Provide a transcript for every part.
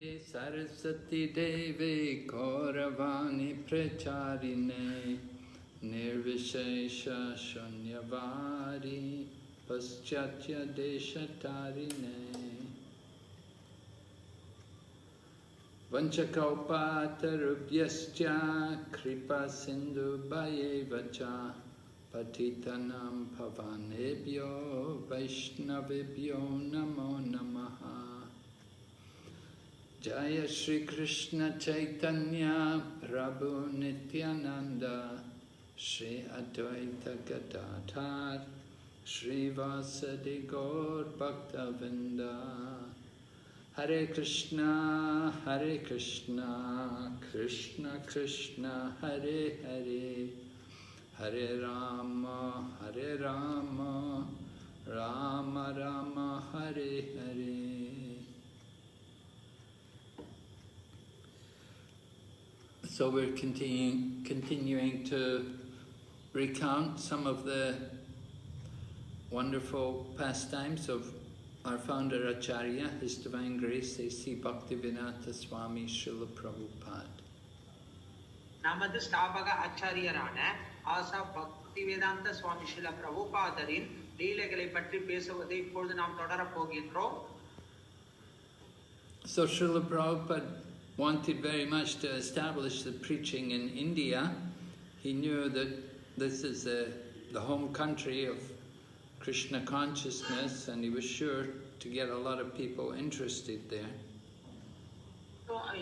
Saraswati Devi Kauravani Pracharine Nirvishesha Shanyavari Paschatya Deshatarine Vanchakalpatarubhyascha Kripa Sindhu Bhayevacha Patitanam Pavanebhyo Vaishnavibhyo Namo Namaha Jaya Shri Krishna Chaitanya Prabhu Nityananda Shri Advaita Gadadhar Shri Vasadi Gaur Bhaktavinda Hare Krishna Krishna Krishna Hare Hare Hare Rama Rama Rama Hare Hare. So we're continuing to recount some of the wonderful pastimes of our founder Acharya, His Divine Grace, A.C. Bhaktivedanta Swami Srila Prabhupada. நமது ஸ்தாபக ஆச்சாரியரான ஆசா பக்திவேதாந்த சுவாமி ஸ்ரீல பிரபுபாதரின் லீலைகளை பற்றி பேசுவதை இப்பொழுது நாம் தொடரப் போகின்றோம். So Srila Prabhupada wanted very much to establish the preaching in India. He knew that this is the home country of Krishna consciousness, and he was sure to get a lot of people interested there.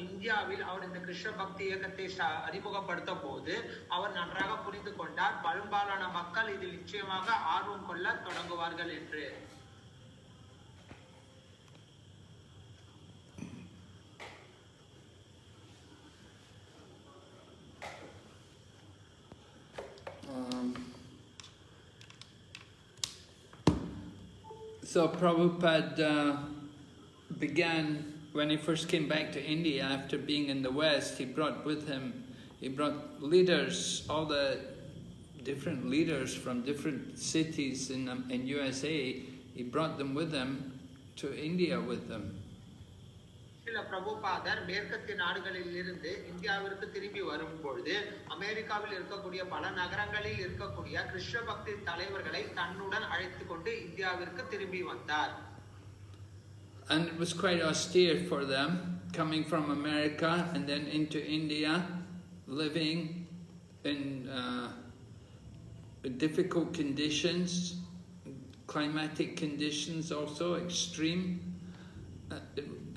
இந்தியாவில் அவர் இந்த கிருஷ்ண பக்தி இயக்கத்தை அறிமுகப்படுத்த போது அவர் நன்றாக புரிந்து கொண்டார் பெரும்பாலான மக்கள் இதில் நிச்சயமாக ஆர்வம் கொள்ள தொடங்குவார்கள் என்று. So Prabhupada began, when he first came back to India after being in the West, he brought with him, leaders, all the different leaders from different cities in USA, he brought them with him to India with them. Srila பிரபுபாதர் மேற்கத்திய நாடுகளில் இருந்து இந்தியாவிற்கு திரும்பி வரும் பொழுது அமெரிக்காவில் இருக்கக்கூடிய பல நகரங்களில் இருக்கக்கூடிய கிருஷ்ண பக்தி தலைவர்களை தன்னுடன் அழைத்து கொண்டு இந்தியாவிற்கு திரும்பி வந்தார். And it was quite austere for them, coming from America and then into India, living in difficult conditions, climatic conditions also extreme.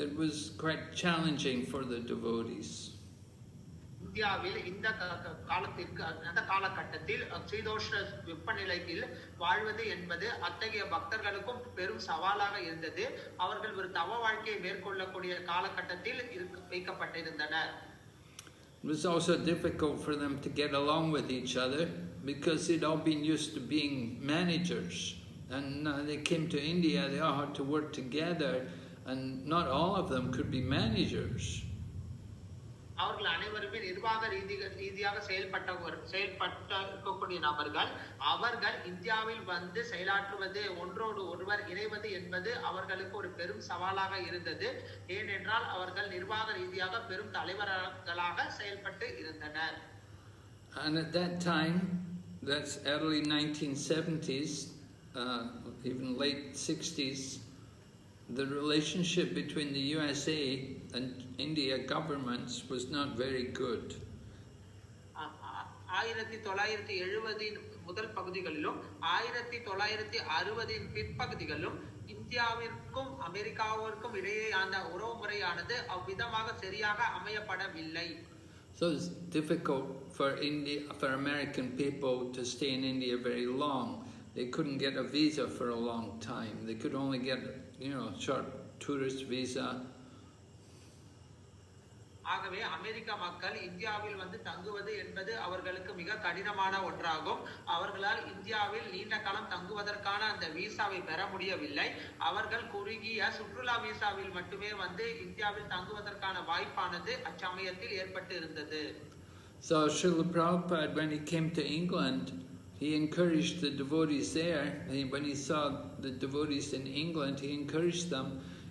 It was quite challenging for the devotees. இந்தியாவில் இந்த காலகட்டத்தில் சீதோஷ்ண வெப்பநிலையில் வாழ்வது என்பது அத்தகைய பக்தர்களுக்கும் பெரும் சவாலாக இருந்தது. அவர்கள் ஒரு தவ வாழ்க்கையை மேற்கொள்ளக்கூடிய காலகட்டத்தில் வைக்கப்பட்டிருந்தனர். It was also difficult for them to get along with each other because they'd all been used to being managers, and they came to India, they all had to work together, and not all of them could be managers. அவர்கள் அனைவருமே நிர்வாக ரீதியாக செயல்பட்டக்கூடிய நபர்கள். அவர்கள் இந்தியாவில் வந்து செயலாற்றுவது, ஒன்றோடு ஒருவர் இணைவது என்பது அவர்களுக்கு ஒரு பெரும் சவாலாக இருந்தது. ஏனென்றால் அவர்கள் நிர்வாக ரீதியாக பெரும் தலைவர்களாக செயல்பட்டு இருந்தனர். And at that time, that's early 1970s, even late 60s, the relationship between the USA and India governments was not very good. 1970 முதல் பகுதிகளிலும் 1960 பிற்பகுதிகளிலும் இந்தியாவிற்கும் அமெரிக்காவிற்கும் இடையேயான உறவுமுறையானது அவ்விதமாக சரியாக அமையப்படவில்லை. So it's difficult for American people to stay in India very long. They couldn't get a visa for a long time. They could only get, short tourist visa. ஆகவே அமெரிக்க மக்கள் இந்தியாவில் வந்து தங்குவது என்பது அவர்களுக்கு மிக கடினமான ஒன்றாகும். அவர்களால் இந்தியாவில் நீண்ட காலம் தங்குவதற்கான அந்த விசாவை பெற முடியவில்லை. அவர்கள் குறுகிய சுற்றுலா விசாவில் மட்டுமே வந்து இந்தியாவில் தங்குவதற்கான வாய்ப்பானது அச்சமயத்தில் ஏற்பட்டு இருந்தது. So Srila Prabhupada, when he came to England, he encouraged the devotees there. When he saw the devotees in England, he encouraged them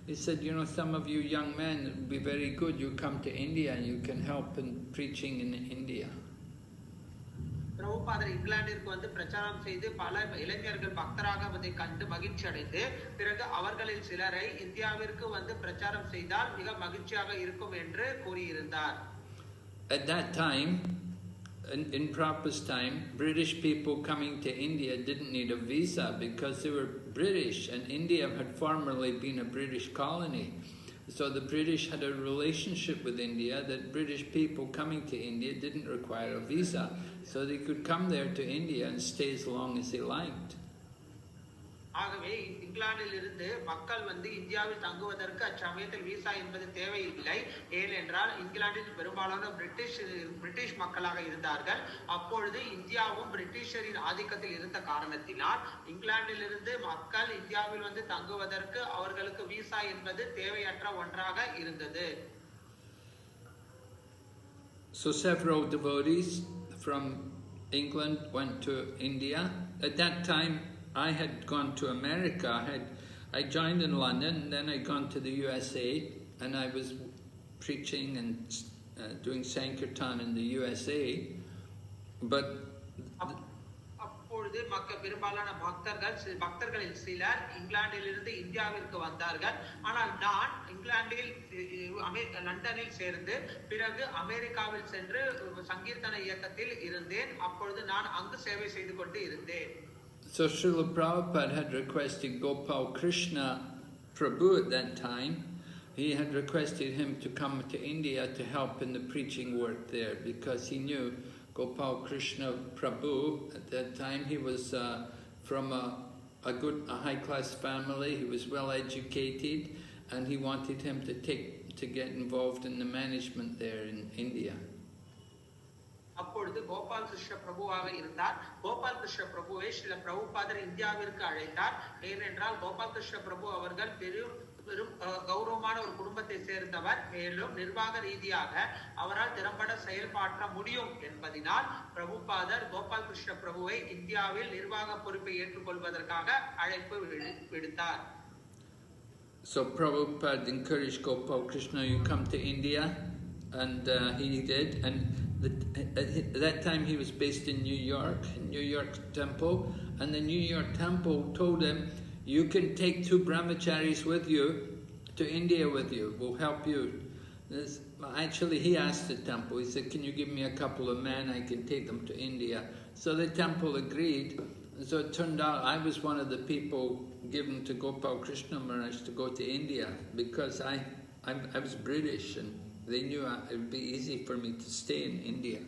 he said, you know, some of you young men would be very good. You come to India and you can help in preaching in India. பிரபுபாதர் இங்கிலாந்திற்கு வந்து பிரச்சாரம் செய்து பல இளைஞர்கள் பக்தராக அதை கண்டு மகிழ்ச்சி அடைந்து பிறகு அவர்களில் சிலரை இந்தியாவிற்கு வந்து பிரச்சாரம் செய்தால் மிக மகிழ்ச்சியாக இருக்கும் என்று கூறியிருந்தார். At that time, in Prabhupada's time, British people coming to India didn't need a visa because they were British, and India had formerly been a British colony. So the British had a relationship with India that British people coming to India didn't require a visa. So they could come there to India and stay as long as they liked. ஆகவே இங்கிலாந்தில் இருந்து மக்கள் வந்து இந்தியாவில் தங்குவதற்கு அச்சமயத்தில் visa என்பது தேவையில்லை. ஏனென்றால் இங்கிலாந்தில் பெரும்பாலான பிரிட்டிஷ் மக்களாக இருந்தார்கள். அப்பொழுது இந்தியாவும் பிரிட்டிஷரின் ஆதிக்கத்தில் இருந்த காரணத்தினால் இங்கிலாந்தில் இருந்து மக்கள் இந்தியாவில் வந்து தங்குவதற்கு அவர்களுக்கு விசா என்பது தேவையற்ற ஒன்றாக இருந்தது. So several devotees from England went to India. At that time, I had gone to America. I joined in London, and then I'd gone to the USA, and I was preaching and doing Sankirtan in the USA. But அப்பொழுது பெரும்பாலான பக்தர்களில் சிலர் இங்கிலாந்தில் இருந்து இந்தியாவிற்கு வந்தார்கள். ஆனால் நான் இங்கிலாந்தில் லண்டனில் சேர்ந்து பிறகு அமெரிக்காவில் சென்று சங்கீர்த்தன இயக்கத்தில் இருந்தேன். அப்பொழுது நான் அங்கு சேவை செய்து கொண்டு இருந்தேன். So Srila Prabhupada had requested Gopal Krishna Prabhu at that time. He had requested him to come to India to help in the preaching work there because he knew Gopal Krishna Prabhu at that time. He was from a high-class family. He was well educated, and he wanted him to get involved in the management there in India. அப்பொழுது கோபால் கிருஷ்ண பிரபுவாக இருந்தார். கோபால் கிருஷ்ண பிரபுவை ஸ்ரீல பிரபுபாதர் இந்தியாவிற்கு அழைத்தார். ஏனென்றால் கோபால் கிருஷ்ண பிரபு அவர்கள் பெரும் கௌரவமான ஒரு குடும்பத்தை சேர்ந்தவர். மேலும் நிர்வாக ரீதியாக அவரால் திறம்பட செயல்பாற்ற முடியும் என்பதனால் பிரபுபாதர் கோபால் கிருஷ்ண பிரபுவை இந்தியாவில் நிர்வாக பொறுப்பை ஏற்றுக்கொள்வதற்காக அழைப்பு விடுத்தார். So Prabhupada encouraged Gopal Krishna, you come to India, and he did. And at that time he was based in New York Temple, and the New York Temple told him, you can take 2 brahmacharis with you to India with you, we'll help you. Actually he asked the temple, he said, can you give me a couple of men, I can take them to India. So the temple agreed. So it turned out I was one of the people given to Gopal Krishna Maharaj to go to India because I was British, and they knew it would be easy for me to stay in India.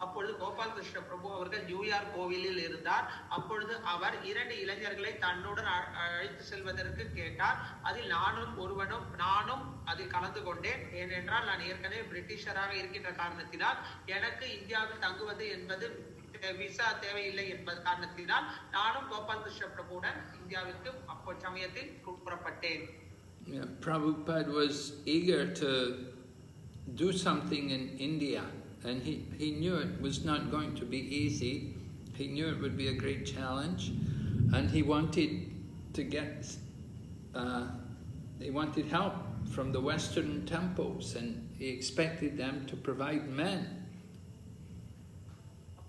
அப்பொழுது கோபால் கிருஷ்ண பிரபு அவர்கள் New York கோவிலில் இருந்தார். அப்பொழுது அவர் 2 இளைஞர்களை தன்னுடன் அழைத்து செல்வதற்கு கேட்டார். அதில் நானும் அதில் கலந்து கொண்டேன். ஏனென்றால் நான் ஏற்கனவே பிரிட்டிஷராக இருக்கின்ற காரணத்தினால் எனக்கு இந்தியாவில் தங்குவது என்பது விசா தேவையில்லை என்பது காரணத்தினால் நானும் கோபால் கிருஷ்ண பிரபுவுடன் இந்தியாவிற்கு அப்போ சமயத்தில் புறப்பட்டேன். Yeah, Prabhupada was eager to do something in India, and he knew it was not going to be easy. He knew it would be a great challenge, and he wanted to he wanted help from the Western temples, and he expected them to provide men.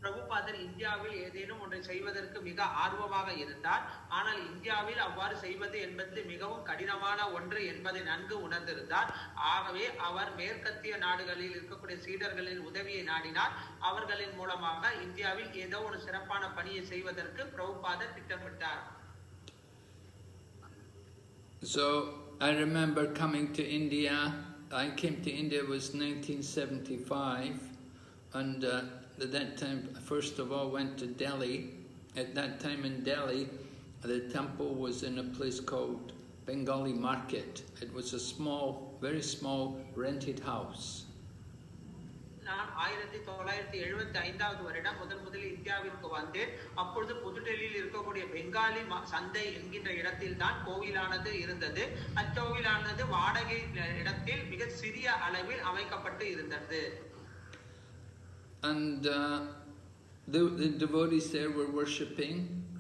பிரபுபாதர் இந்தியாவில் ஏதேனும் ஒன்றை செய்வதற்கு மிக ஆர்வமாக இருந்தார். ஆனால் இந்தியாவில் அவ்வாறு செய்வது என்பது மிகவும் கடினமான ஒன்று என்பதை நன்கு உணர்ந்திருந்தார். ஆகவே அவர் மேற்கத்திய நாடுகளில் இருக்கக்கூடிய சீடர்களின் உதவியை நாடினார். அவர்களின் மூலமாக இந்தியாவில் ஏதோ ஒரு சிறப்பான பணியை செய்வதற்கு பிரபுபாதர் திட்டமிட்டார். So I remember coming to India. I came to India was 1975, and at that time, first of all, went to Delhi. At that time in Delhi, the temple was in a place called Bengali Market. It was a small, very small rented house. நான் 1975 வருடம் முதலில் இந்தியாவிற்கு வந்தேன். அப்பொழுது புதுடெல்லியில் இருக்கக்கூடிய பெங்காலி சந்தை என்கின்ற இடத்தில் தான் கோவிலானது இருந்தது. அக்கோவிலானது வாடகை இடத்தில் மிக சிறிய அளவில் அமைக்கப்பட்டு இருந்தது. And the devotees there were worshipping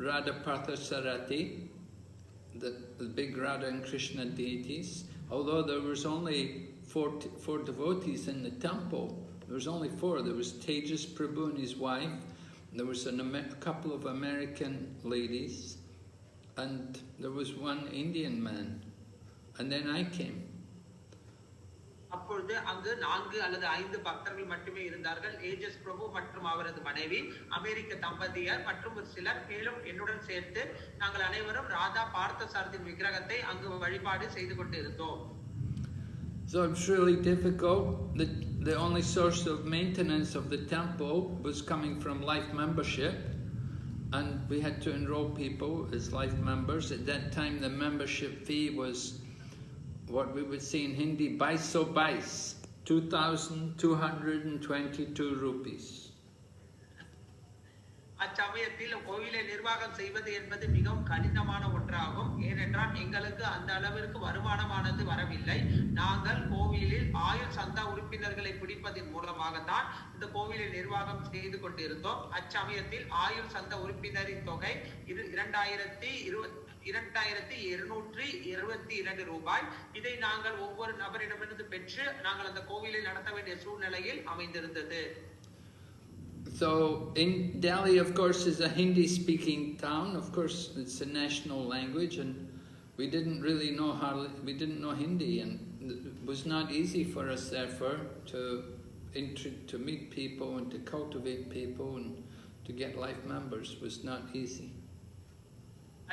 Radha Parthasarati, the big Radha and Krishna deities. Although there was only four devotees in the temple, there was only four. There was Tejas Prabhu and his wife, there was a couple of American ladies, and there was one Indian man, and then I came. அப்பொழுது அங்கு 4 அல்லது 5 பக்தர்கள் மட்டுமே இருந்தார்கள். Ages பிரபு மற்றும் அவரது மனைவி, அமெரிக்க தம்பதியர் மற்றும் ஒரு சிலர், மேலும் என்னுடன் சேர்த்து நாங்கள் அனைவரும் ராதா பார்த்தசாரதியின் விக்கிரகத்தை அங்கு வழிபாடு செய்து கொண்டிருந்தோம். So it's really difficult. The only source of maintenance of the temple was coming from life membership, and we had to enroll people as life members. At that time the membership fee was what we would say in Hindi, 2,222 rupees. அச்சமயத்தில் கோவிலை நிர்வாகம் செய்வது என்பது மிகவும் கடினமான ஒன்றாகும். ஏனென்றால் எங்களுக்கு அந்த அளவிற்கு வருமானமானது வரவில்லை. நாங்கள் கோவிலில் ஆயுள் சந்தா உறுப்பினர்களை பிடிப்பதன் மூலமாகத்தான் இந்த கோவிலை நிர்வாகம் செய்து கொண்டிருந்தோம். அச்சமயத்தில் ஆயுள் சந்தா உறுப்பினரின் தொகை 2,222 ரூபாய். இதை நாங்கள் ஒவ்வொரு நபரிடமிருந்து பெற்று நாங்கள் அந்த கோவிலை நடத்த வேண்டிய சூழ்நிலையில் அமைந்திருந்தது. So in Delhi, of course, is a Hindi-speaking town. Of course, it's a national language, and we didn't really know Hindi, and it was not easy for us, therefore, to meet people and to cultivate people and to get life members was not easy.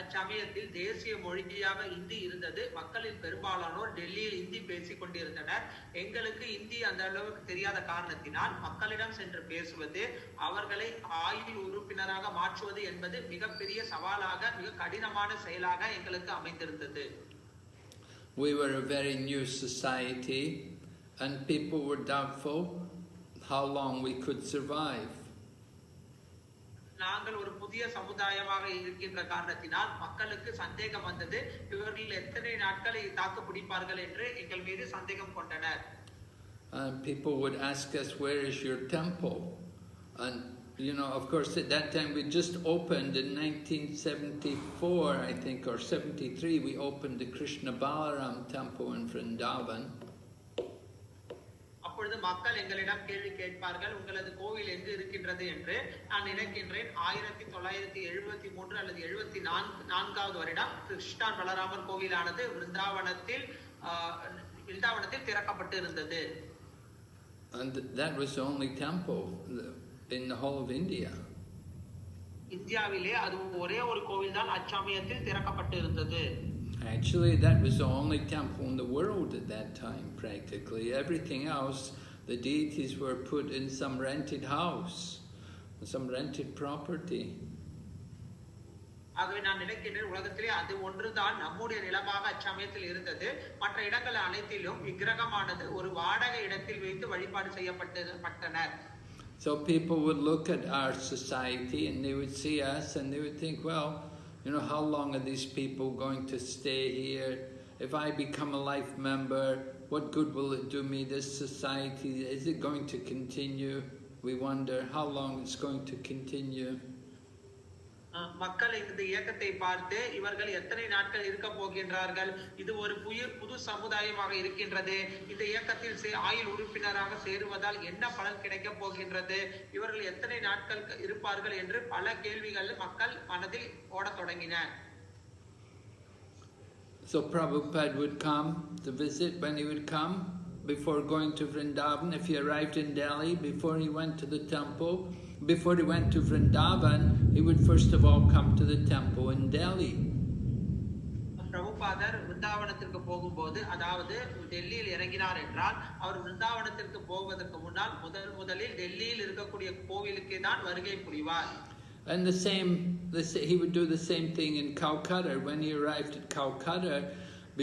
அச்சமயத்தில் தேசிய மொழியாக இந்தி இருந்தது. மக்களில் பெரும்பாலானோர் டெல்லியில் இந்தி பேசிக் கொண்டிருந்தனர். எங்களுக்கு இந்தி அந்த அளவுக்கு தெரியாத காரணத்தினால் மக்களிடம் சென்று பேசுவது, அவர்களை ஆயுள் உறுப்பினராக மாற்றுவது என்பது மிகப்பெரிய சவாலாக, மிக கடினமான செயலாக எங்களுக்கு அமைந்திருந்தது. We were a very new society, and people were doubtful how long we could survive. நாங்கள் ஒரு புதிய சமுதாயமாக இருக்கின்ற காரணத்தினால் மக்களுக்கு சந்தேகம் வந்தது. இவர்கள் எத்தனை நாட்களை தாக்கு பிடிப்பார்கள் என்று எங்கள் மீது சந்தேகம் கொண்டனர். People would ask us, where is your temple? And you know, of course, at that time we just opened in 1974, I think, or 73, we opened the Krishna Balaram temple in Vrindavan. அப்பொழுது மக்கள் எங்களிடம் கேள்வி கேட்பார்கள், உங்களது கோவில் எங்கு இருக்கின்றது என்று. நான் நினைக்கின்றேன் 1973 அல்லது 74வது வருடம் கிருஷ்ணன் பலராமர் கோவிலானது விருந்தாவனத்தில் திறக்கப்பட்டு இருந்தது. And that was the only temple in the whole of India. இந்தியாவிலே அது ஒரே ஒரு கோவில் தான் அச்சமயத்தில் திறக்கப்பட்டு இருந்தது. Actually, that was the only temple in the world at that time, practically. Everything else, the deities were put in some rented house, some rented property. ஆகவே நான் நினைக்கின்றேன் உலகத்திலே அது ஒன்றுதான் நம்முடைய நிலமாக அச்சமயத்தில் இருந்தது. மற்ற இடங்கள் அனைத்திலும் விக்கிரகமானது ஒரு வாடகை இடத்தில் வைத்து வழிபாடு செய்யப்பட்டனர். So people would look at our society and they would see us and they would think, well, you know, how long are these people going to stay here? If I become a life member, what good will it do me, this society? Is it going to continue? We wonder how long it's going to continue. மக்கள் இந்த இயக்கத்தை பார்த்து இவர்கள் எத்தனை நாட்கள் இருக்க போகின்றார்கள், இது ஒரு புது சமுதாயமாக இருக்கின்றது, இந்த இயக்கத்தில் ஆயுள் உறுப்பினராக சேருவதால் என்ன பலன் கிடைக்க போகின்றது, இவர்கள் எத்தனை நாட்கள் இருப்பார்கள் என்று பல கேள்விகள் மக்கள் மனதில் ஓடத் தொடங்கின. So Prabhupada would come to visit. When he would come, before going to Vrindavan, if he arrived in Delhi, before he went to the temple, before he went to Vrindavan, he would first of all come to the temple in Delhi. பிரபுபாதர் விருந்தாவனத்திற்கு போகும்போது, அதாவது டெல்லியில் இறங்கினார் என்றால், அவர் விருந்தாவனத்திற்கு போவதற்கு முன்னால் முதலில் டெல்லியில் இருக்கக்கூடிய கோவிலுக்கு தான் வருகை புரிவார். And he would do the same thing in Calcutta. When he arrived at Calcutta,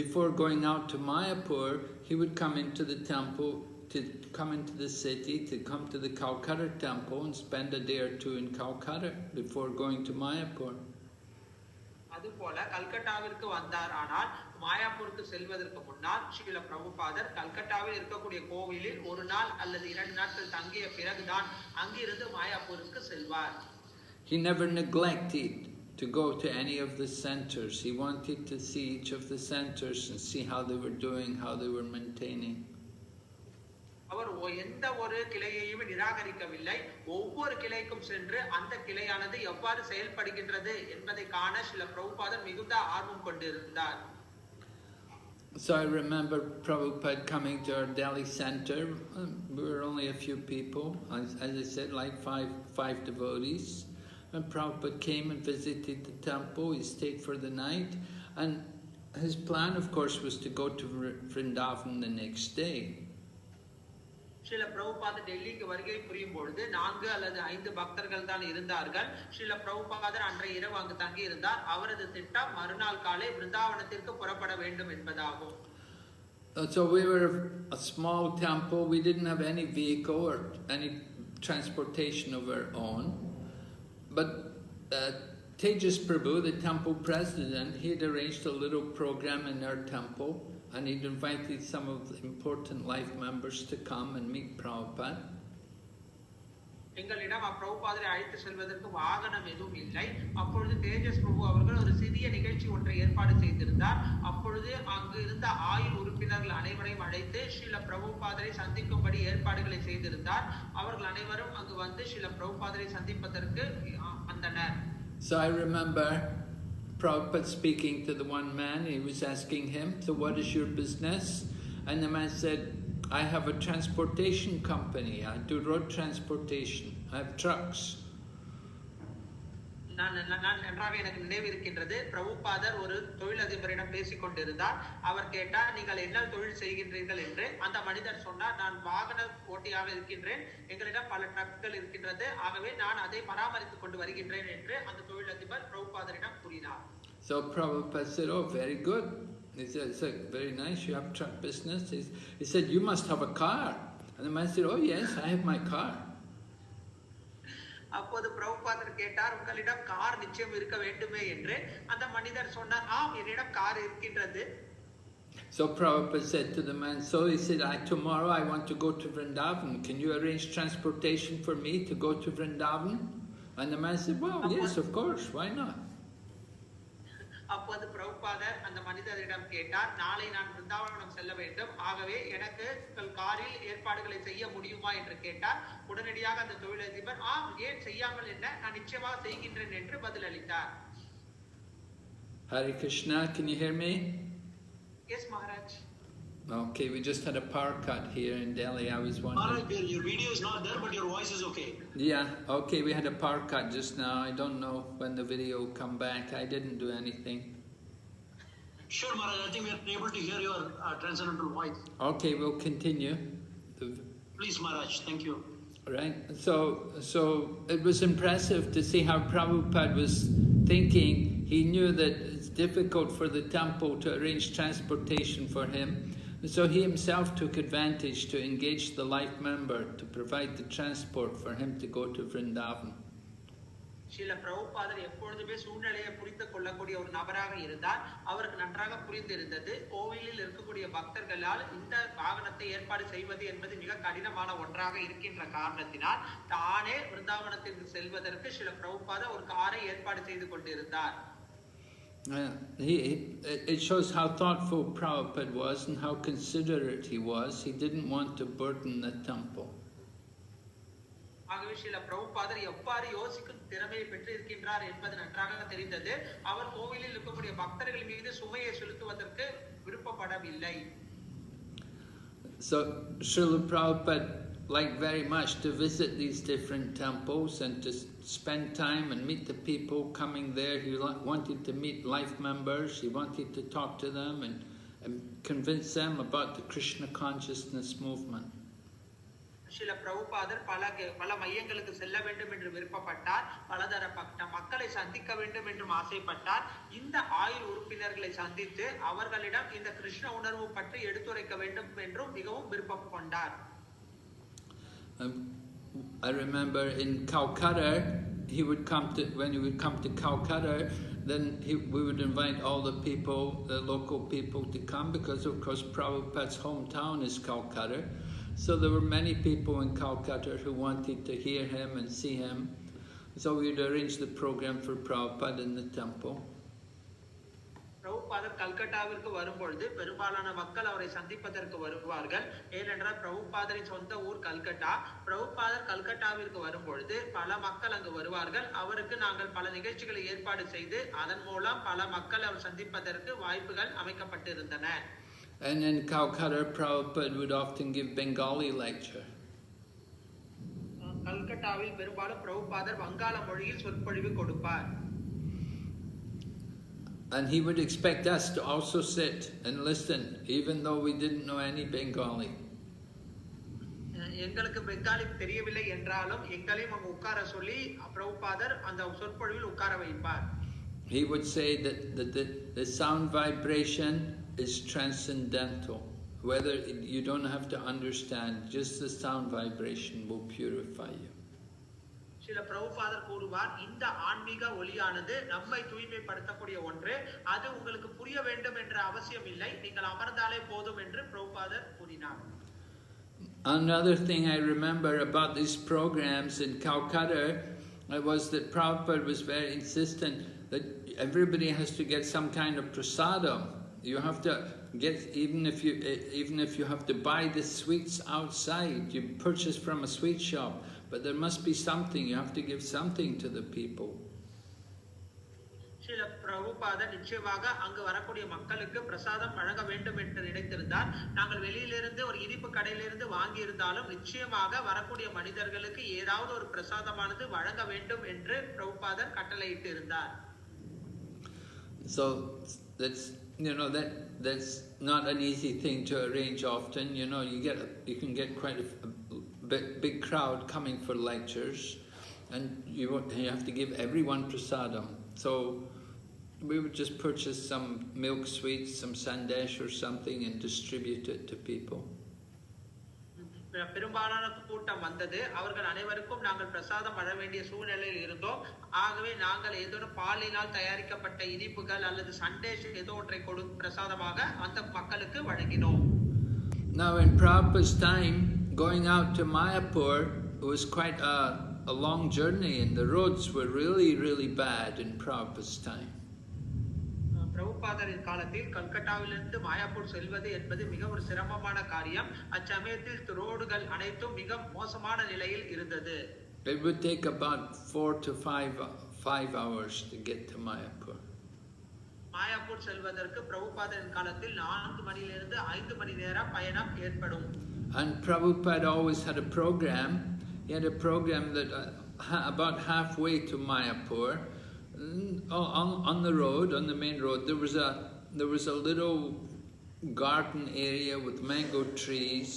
before going out to Mayapur, he would come into the temple, to come into the city, to come to the Calcutta temple and spend a day or two in Calcutta before going to Mayapur. அதுபோல கல்கட்டாவிற்கு வந்தார். ஆனால் மாயாப்பூருக்கு செல்வதற்கு முன்னால் ஸ்ரீல பிரபுபாதர் கல்கட்டாவில் இருக்கக்கூடிய கோவிலில் ஒரு நாள் அல்லது 2 நாட்கள் தங்கிய பிறகுதான் அங்கிருந்து மாயாப்பூருக்கு செல்வார். He never neglected to go to any of the centers. He wanted to see each of the centers and see how they were doing, how they were maintaining. அவர் எந்த ஒரு கிளையையும் நிராகரிக்கவில்லை. ஒவ்வொரு கிளைக்கும் சென்று அந்த கிளையானது எவ்வாறு செயல்படுகின்றது என்பதை காண ஸ்ரீல பிரபுபாதர் மிகுந்த ஆர்வம் கொண்டிருந்தார். So I remember Prabhupada coming to our Delhi center. We were only a few people, as I said, like five devotees. And Prabhupada came and visited the temple. He stayed for the night. And his plan, of course, was to go to Vrindavan the next day. Srila பிரபுபாதர் டெல்லிக்கு வருகை புரியும் பொழுது 4 அல்லது 5 பக்தர்கள் தான் இருந்தார்கள். ஸ்ரீல பிரபுபாதர் அன்றைய இரவு அங்கு தங்கி இருந்தார். அவரது திட்டம் மறுநாள் காலை விருந்தாவனத்திற்கு புறப்பட வேண்டும் என்பதாகும். So we were a small temple. We didn't have any vehicle or any transportation of our own. But Tejas Prabhu, the temple president, he had arranged a little program in our temple. And he'd invited some of the important life members to come and meet Prabhupada. எங்களிடம் பிரபுபாதரை அழைத்து செல்வதற்கு வாகனம் எதுவும் இல்லை. அப்பொழுது தேஜஸ் பிரபு அவர்கள் ஒரு சிறிய நிகழ்ச்சி ஒன்றை ஏற்பாடு செய்திருந்தார். அப்பொழுது அங்கு இருந்த 1000 உறுப்பினர்கள் அனைவரையும் அழைத்து ஸ்ரீல பிரபுபாதரை சந்திக்கும்படி ஏற்பாடுகளை செய்திருந்தார். அவர்கள் அனைவரும் அங்கு வந்து ஸ்ரீல பிரபுபாதரை சந்திப்பதற்கு வந்தனர். So I remember Prabhupada speaking to the one man. He was asking him, so what is your business? And the man said, I have a transportation company. I do road transportation. I have trucks. நன்றாக எனக்கு நினைவிருக்கின்றது. பிரபுபாதர் ஒரு தொழிலதிபரிடம் பேசிக் கொண்டிருந்தார். அவர் கேட்டார், நீங்கள் என்ன தொழில் செய்கின்றீர்கள் என்று. அந்த மனிதர் சொன்னார், நான் வாகன ஓட்டியாக இருக்கின்றேன். எங்களிடம் பல ட்ரக்குகள் இருக்கின்றது. ஆகவே நான் அதை பராமரித்துக் கொண்டு வருகின்றேன் என்று அந்த தொழிலதிபர் பிரபுபாதரிடம் கூறினார். So Prabhupada said, oh, very good. He said, very nice, you have truck business. He said, you must have a car. And the man said, oh yes, I have my car. அப்போது பிரபுபாதர் கேட்டார், உங்களிடம் car நிச்சயம் இருக்க வேண்டுமே என்று. அந்த மனிதர் சொன்னார், ஆம், என்னிடம் கார் இருக்கின்றது. So Prabhupada said to the man, so he said, tomorrow I want to go to Vrindavan. Can you arrange transportation for me to go to Vrindavan? And the man said, well, yes, of course, why not? அப்போது பிரபுபாதர் அந்த மனிதரிடம் கேட்டார், நாளை நான் விருந்தாவனம் செல்ல வேண்டும். ஆகவே எனக்கு காரில் ஏற்பாடுகளை செய்ய முடியுமா என்று கேட்டார். உடனடியாக அந்த தொழிலதிபர், ஆம், ஏன் செய்யாமல் என்ன, நான் நிச்சயமாக செய்கின்றேன் என்று பதிலளித்தார். Hare Krishna, can you hear me? Yes, Maharaj. Okay, we just had a power cut here in Delhi. I was wondering. Maharaj, your video is not there, but your voice is okay. Yeah, okay, we had a power cut just now. I don't know when the video will come back. I didn't do anything. Sure, Maharaj, I think we are able to hear your transcendental voice. Okay, we'll continue. Please, Maharaj, thank you. Right, so it was impressive to see how Prabhupada was thinking. He knew that it's difficult for the temple to arrange transportation for him. So he himself took advantage to engage the life member to provide the transport for him to go to Vrindavan. Srila பிரபுபாதர் எப்பொழுதுமே சூழ்நிலையை புரிந்து கொள்ளக்கூடிய ஒரு நபராக இருந்தார். அவருக்கு நன்றாக புரிந்திருந்தது, கோவிலில் இருக்கக்கூடிய பக்தர்களால் இந்த வாகனத்தை ஏற்பாடு செய்வது என்பது மிக கடினமான ஒன்றாக இருக்கின்ற காரணத்தினால் தானே விருந்தாவனத்திற்கு செல்வதற்கு ஸ்ரீல பிரபுபாதர் ஒரு காரை ஏற்பாடு செய்து கொண்டிருந்தார். It shows how thoughtful Prabhupada was and how considerate he was. He didn't want to burden the temple. ஆகவே ஸ்ரீல பிரபுபாதர் எவ்வாறு யோசிக்கும் திறமையை பெற்று இருக்கின்றார் என்பது நன்றாக தெரிந்தது. அவர் கோவிலில் இருக்கக்கூடிய பக்தர்கள் மீது சுமையை செலுத்துவதற்கு விருப்பப்படவில்லை. So Srila Prabhupada liked very much to visit these different temples and to spend time and meet the people coming there. He wanted to meet life members. He wanted to talk to them and convince them about the Krishna consciousness movement. Srila பிரபுபாதர் பல மையங்களுக்கு செல்ல வேண்டும் என்று விருப்பப்பட்டார். பலதரப்பட்ட மக்களை சந்திக்க வேண்டும் என்றும் ஆசைப்பட்டார். இந்த 1000 உறுப்பினர்களை சந்தித்து அவர்களிடம் இந்த கிருஷ்ண உணர்வு பற்றி எடுத்துரைக்க வேண்டும் என்றும் மிகவும் விருப்பம் கொண்டார். I remember in Calcutta, when he would come to Calcutta, then we would invite all the people, the local people, to come because, of course, Prabhupada's hometown is Calcutta. So there were many people in Calcutta who wanted to hear him and see him. So we'd arrange the program for Prabhupada in the temple. பிரபுபாதர் கல்கட்டாவிற்கு வரும்பொழுது பெரும்பாலான மக்கள் அவரை சந்திப்பதற்கு வருவார்கள். ஏனென்றால் பிரபுபாதரின் சொந்த ஊர் கல்கட்டா. பிரபுபாதர் கல்கட்டாவிற்கு வரும்பொழுது பல மக்கள் அங்கு வருவார்கள். அவருக்கு நாங்கள் பல நிகழ்ச்சிகளை ஏற்பாடு செய்து அதன் மூலம் பல மக்கள் அவர் சந்திப்பதற்கு வாய்ப்புகள் அமைக்கப்பட்டிருந்தன. And in Calcutta, Prabhupada would often give Bengali lecture. கல்கட்டாவில் பெரும்பாலும் பிரபுபாதர் வங்காள மொழியில் சொற்பொழிவு கொடுப்பார். And he would expect us to also sit and listen, even though we didn't know any Bengali. எங்களுக்கு பெங்காலி தெரியவில்லை என்றாலும் எங்களையும் அங்கு உட்கார சொல்லி பிரபுபாதர் அந்த சொற்பொழிவில் உட்கார வைப்பார். He would say that the sound vibration is transcendental. Whether you don't have to understand, just the sound vibration will purify you. சில பிரபுபாதர் கூறுவார், இந்த ஆன்மீக ஒளியானது நம்மை தூய்மைப்படுத்தக்கூடிய ஒன்று. அது உங்களுக்கு புரிய வேண்டும் என்ற அவசியம் இல்லை. நீங்கள் அமர்ந்தாலே போதும் என்று பிரபுபாதர் கூறினார். Another thing I remember about these programs in Calcutta was that Prabhupada was very insistent that everybody has to get some kind of prasadam. You have to get, even if you have to buy the sweets outside, you purchase from a sweet shop, but there must be something. You have to give something to the people. சில பிரபுபாதர் நிச்சயமாக அங்கு வரக்கூடிய மக்களுக்கு பிரசாதம் வழங்க வேண்டும் என்று நினைத்திருந்தார். நாங்கள் வெளியிலிருந்து ஒரு இனிப்பு கடையிலிருந்து வாங்கி இருந்தாலும் நிச்சயமாக வரக்கூடிய மனிதர்களுக்கு ஏதாவது ஒரு பிரசாதமானது வழங்க வேண்டும் என்று பிரபுபாதர் கட்டளையிட்டு இருந்தார். So that's not an easy thing to arrange often. You can get quite a big crowd coming for lectures, and you have to give everyone prasadam. So we would just purchase some milk sweets, some sandesh or something, and distribute it to people. பெரும்பாலான கூட்டம் வந்தது. அவர்கள் அனைவருக்கும் நாங்கள் பிரசாதம் வழங்க வேண்டிய சூழ்நிலையில் இருந்தோம். ஆகவே நாங்கள் ஏதோ பாலினால் தயாரிக்கப்பட்ட இனிப்புகள் அல்லது சண்டேஷ் ஏதோ ஒன்றை பிரசாதமாக அந்த மக்களுக்கு வழங்கினோம். Now in Prabhupada's time, going out to Mayapur was quite a long journey, and the roads were really, really bad in Prabhupada's time. பிரபுபாதரின் காலத்தில் கல்கட்டாவிலிருந்து மாயாப்பூர் செல்வது என்பது மிக ஒரு சிரமமான காரியம். அச்சமயத்தில் ரோடுகள் அனைத்தும் மிக மோசமான நிலையில் இருந்தது. It would take about 4 to 5 hours to get to Mayapur. Mayapur செல்வதற்கு பிரபுபாதரின் காலத்தில் 4 மணியிலிருந்து 5 மணி நேரம் பயணம் ஏற்படும். And Prabhupada always had a program. He had a program that about halfway to Mayapur, on the road, on the main road, there was a little garden area with mango trees,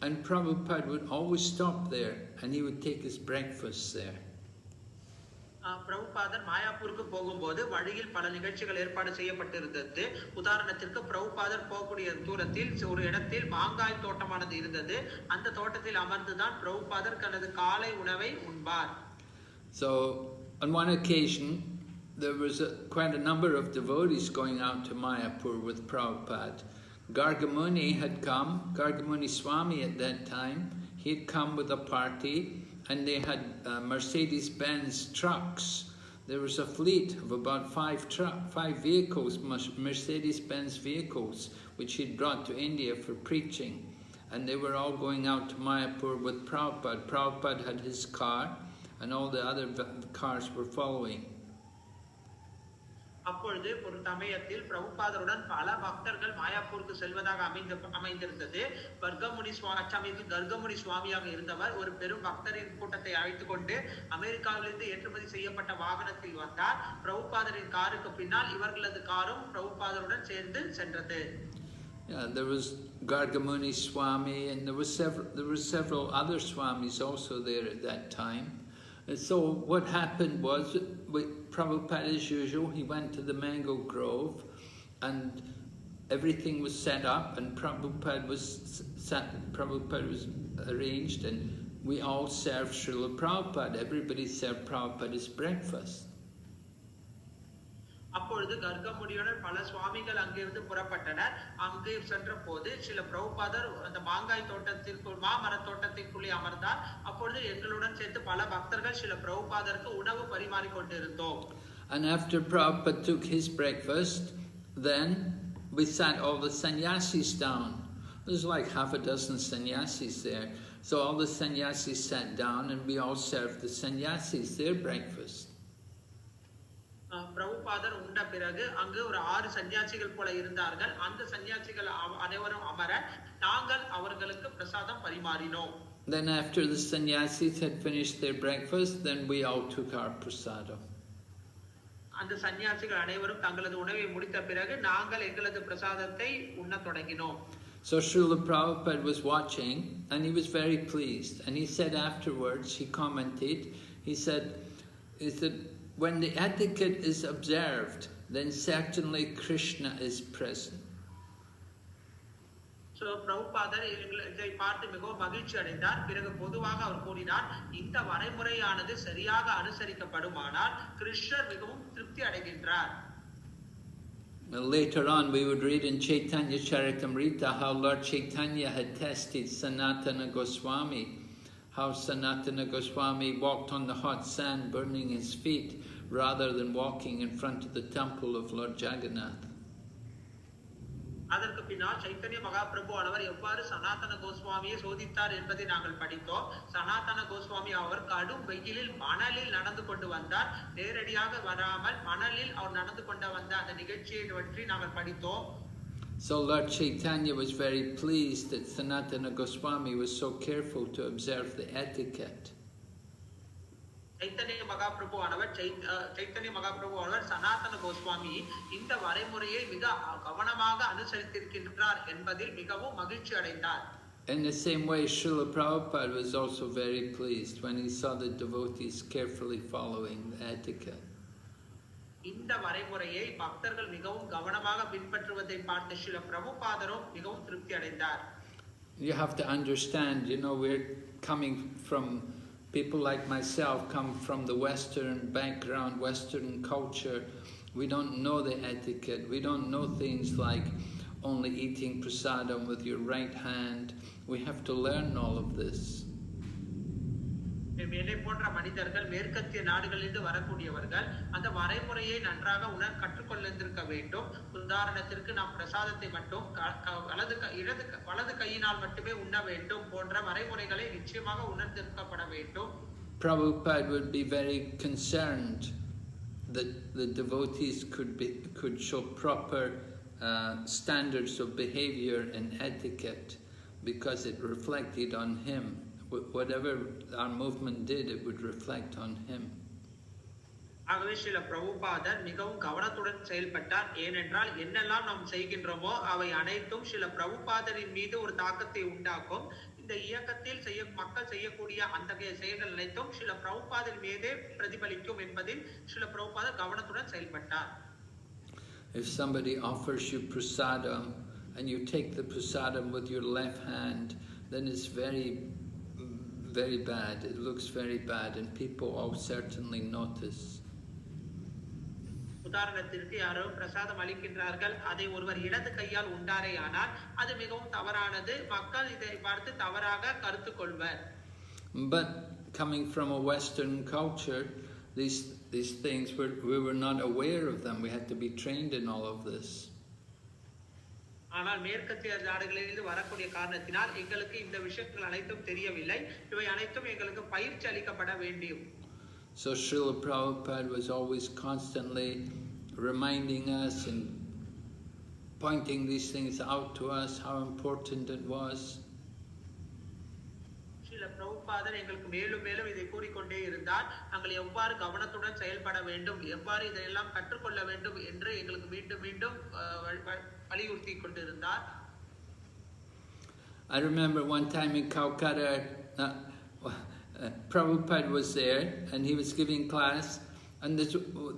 and Prabhupada would always stop there, and he would take his breakfast there. பிரபுபாதர் மாயாப்பூருக்கு போகும்போது வழியில் பல நிகழ்ச்சிகள் ஏற்பாடு செய்யப்பட்டிருந்தது. உதாரணத்திற்கு பிரபுபாதர் போகக்கூடிய தூரத்தில் ஒரு இடத்தில் மாங்காய் தோட்டமானது இருந்தது. அந்த தோட்டத்தில் அமர்ந்துதான் பிரபுபாதர் தனது காலை உணவை உண்பார். So on one occasion there was quite a number of devotees going out to Mayapur with Prabhupada. Gargamuni had come, Gargamuni Swami at that time. He had come with a party, and they had Mercedes-Benz trucks. There was a fleet of about 5 vehicles, Mercedes-Benz vehicles, which he'd brought to India for preaching. And they were all going out to Mayapur with Prabhupada. Prabhupada had his car, and all the other cars were following. அப்பொழுது ஒரு சமயத்தில் பிரபுபாதருடன் பல பக்தர்கள் மாயாப்பூருக்கு செல்வதாக அமைந்திருந்தது. கர்கமுனி சுவாமியாக இருந்தவர் ஒரு பெரும் பக்தரின் கூட்டத்தை அழைத்துக் கொண்டு அமெரிக்காவிலிருந்து ஏற்றுமதி செய்யப்பட்ட வாகனத்தில் வந்தார். பிரபுபாதரின் காருக்கு பின்னால் இவர்களது காரும் பிரபுபாதருடன் சேர்ந்து சென்றது. Yeah, there was Gargamuni Swami, and there were several other Swamis also there at that time. And so what happened was, Prabhupada as usual, he went to the mango grove, and everything was set up, and Prabhupada was arranged, and we all served Srila Prabhupada. Everybody served Prabhupada his breakfast. அப்பொழுது கர்க்கமுடியுடன் பல சுவாமிகள் அங்கிருந்து புறப்பட்டனர். அங்கு சென்ற போது ஸ்ரீல பிரபுபாதர் அந்த மாங்காய் தோட்டத்திற்குள் மாமர தோட்டத்திற்குள்ளே அமர்ந்தார். அப்பொழுது எங்களுடன் சேர்த்து பல பக்தர்கள் ஸ்ரீல பிரபுபாதருக்கு உணவு பரிமாறிக் கொண்டிருந்தோம். And after Prabhupada took his breakfast, then we sat all the sannyasis down. There's like half a dozen sannyasis there. So all the sannyasis sat down and we all served the sannyasis their breakfast. பிரபுபாதர் உண்ட பிறகு அங்கு ஒரு 6 சன்னியாசிகள் போல இருந்தார்கள். அந்த சன்னியாசிகள் அனைவரும் அமர நாங்கள் அவர்களுக்கு பிரசாதம் பரிமாறினோம். Then after the sannyasis had finished their breakfast, then we all took our prasadam. அந்த சன்னியாசிகள் அனைவரும் தங்களது உணவை முடித்த பிறகு நாங்கள் எங்களது பிரசாதத்தை உண்ணத் தொடங்கினோம். So Srila Prabhupada was watching and he was very pleased, and he said afterwards, he commented, he said, when the etiquette is observed, then certainly Krishna is present. So பிரபுபாதர் இதை பார்த்து மிகவும் மகிழ்ச்சி அடைந்தார். பிறகு பொதுவாக அவர் கூறினார், இந்த வரைமுறையானது சரியாக அனுசரிக்கப்படுமானால் கிருஷ்ணர் மிகவும் திருப்தி அடைகின்றார். Later on we would read in Chaitanya Charitamrita how Lord Chaitanya had tested Sanatana Goswami, how Sanatana Goswami walked on the hot sand burning his feet rather than walking in front of the temple of Lord Jagannath. அதற்கு பின்னால் சைத்தன்ய மகாபிரபு ஆனவர் எவ்வாறு சனாதன கோஸ்வாமியை சோதித்தார் என்பதை நாங்கள் படித்தோம். சனாதன கோஸ்வாமி அவர் கடும் வெயிலில் மணலில் நடந்து கொண்டு வந்தார். நேரடியாக வராமல் மணலில் அவர் நடந்து கொண்டு வந்த அந்த நிகழ்ச்சியை பற்றி நாங்கள் படித்தோம். So Lord Chaitanya was very pleased that Sanatana Goswami was so careful to observe the etiquette. Chaitanya Mahaprabhu ஆனவர் சனாதன கோஸ்வாமி இந்த வரைமுறையை மிக கவனமாக அனுசரித்திருக்கின்றார் என்பதில் மிகவும் மகிழ்ச்சி அடைந்தார். In the same way, Srila Prabhupada was also very pleased when he saw the devotees carefully following the etiquette. இந்த வரைமுறையை பக்தர்கள் மிகவும் கவனமாக பின்பற்றுவதை பார்த்த ஸ்ரீல பிரபுபாதரும் மிகவும் திருப்தி அடைந்தார். You have to understand, we're coming from people like myself, come from the Western background, Western culture. We don't know the etiquette. We don't know things like only eating prasadam with your right hand. We have to learn all of this. என்னை போன்ற மனிதர்கள் மேற்கத்திய நாடுகளிலிருந்து வரக்கூடியவர்கள் அந்த வரைமுறையை நன்றாக கற்றுக்கொண்டிருக்க வேண்டும். உதாரணத்திற்கு நாம் பிரசாதத்தை மட்டும் வலது கையினால் மட்டுமே உண்ண வேண்டும் போன்ற வரைமுறைகளை நிச்சயமாக உணர்ந்திருக்கப்பட வேண்டும். Prabhupada would be very concerned that the devotees could show proper standards of behavior and etiquette, because it reflected on him. Whatever our movement did, it would reflect on him. ஆகவே ஸ்ரீல பிரபுபாதர் மிகவும் கவனத்துடன் செயல்பட்டார். ஏனென்றால் என்னெல்லாம் நாம் செய்கின்றோமோ அவை அனைத்தும் ஸ்ரீல பிரபுபாதரின் மீது ஒரு தாக்கத்தை உண்டாக்கும். இந்த இயக்கத்தில் மக்கள் செய்யக்கூடிய அத்தகைய செயல்கள் அனைத்தும் ஸ்ரீல பிரபுபாதரின் மீதே பிரதிபலிக்கும் என்பதில் ஸ்ரீல பிரபுபாதர் கவனத்துடன் செயல்பட்டார். If somebody offers you prasadam and you take the prasadam with your left hand, then it's very bad. It looks very bad, and people all certainly notice. உதாரணத்திற்கு யாரோ பிரசாதம் அளிக்கின்றார்கள், அதை ஒருவர் இடது கையால் உண்டாரேயானால் அது மிகவும் தவறானது. மக்கள் இதை பார்த்து தவறாக கருத்து கொள்வர். But coming from a Western culture, these things we were not aware of them. We had to be trained in all of this. ஆனால் மேற்கத்திய நாடுகளிலிருந்து வரக்கூடிய காரணத்தினால் எங்களுக்கு இந்த விஷயங்கள் அனைத்தும் தெரியவில்லை. இவை அனைத்தும் எங்களுக்கு பயிற்சி அளிக்கப்பட வேண்டும். So Srila Prabhupada was always constantly reminding us and pointing these things out to us, how important it was. Srila பிரபுபாதர் எங்களுக்கு மேலும் மேலும் இதை கூறிக்கொண்டே இருந்தார். நாங்கள் எவ்வாறு கவனத்துடன் செயல்பட வேண்டும், எவ்வாறு இதையெல்லாம் கற்றுக்கொள்ள வேண்டும் என்று எங்களுக்கு மீண்டும் மீண்டும் வலியுறுத்தி கொண்டிருந்தார். I remember one time in Calcutta, Prabhupada was there and he was giving class, and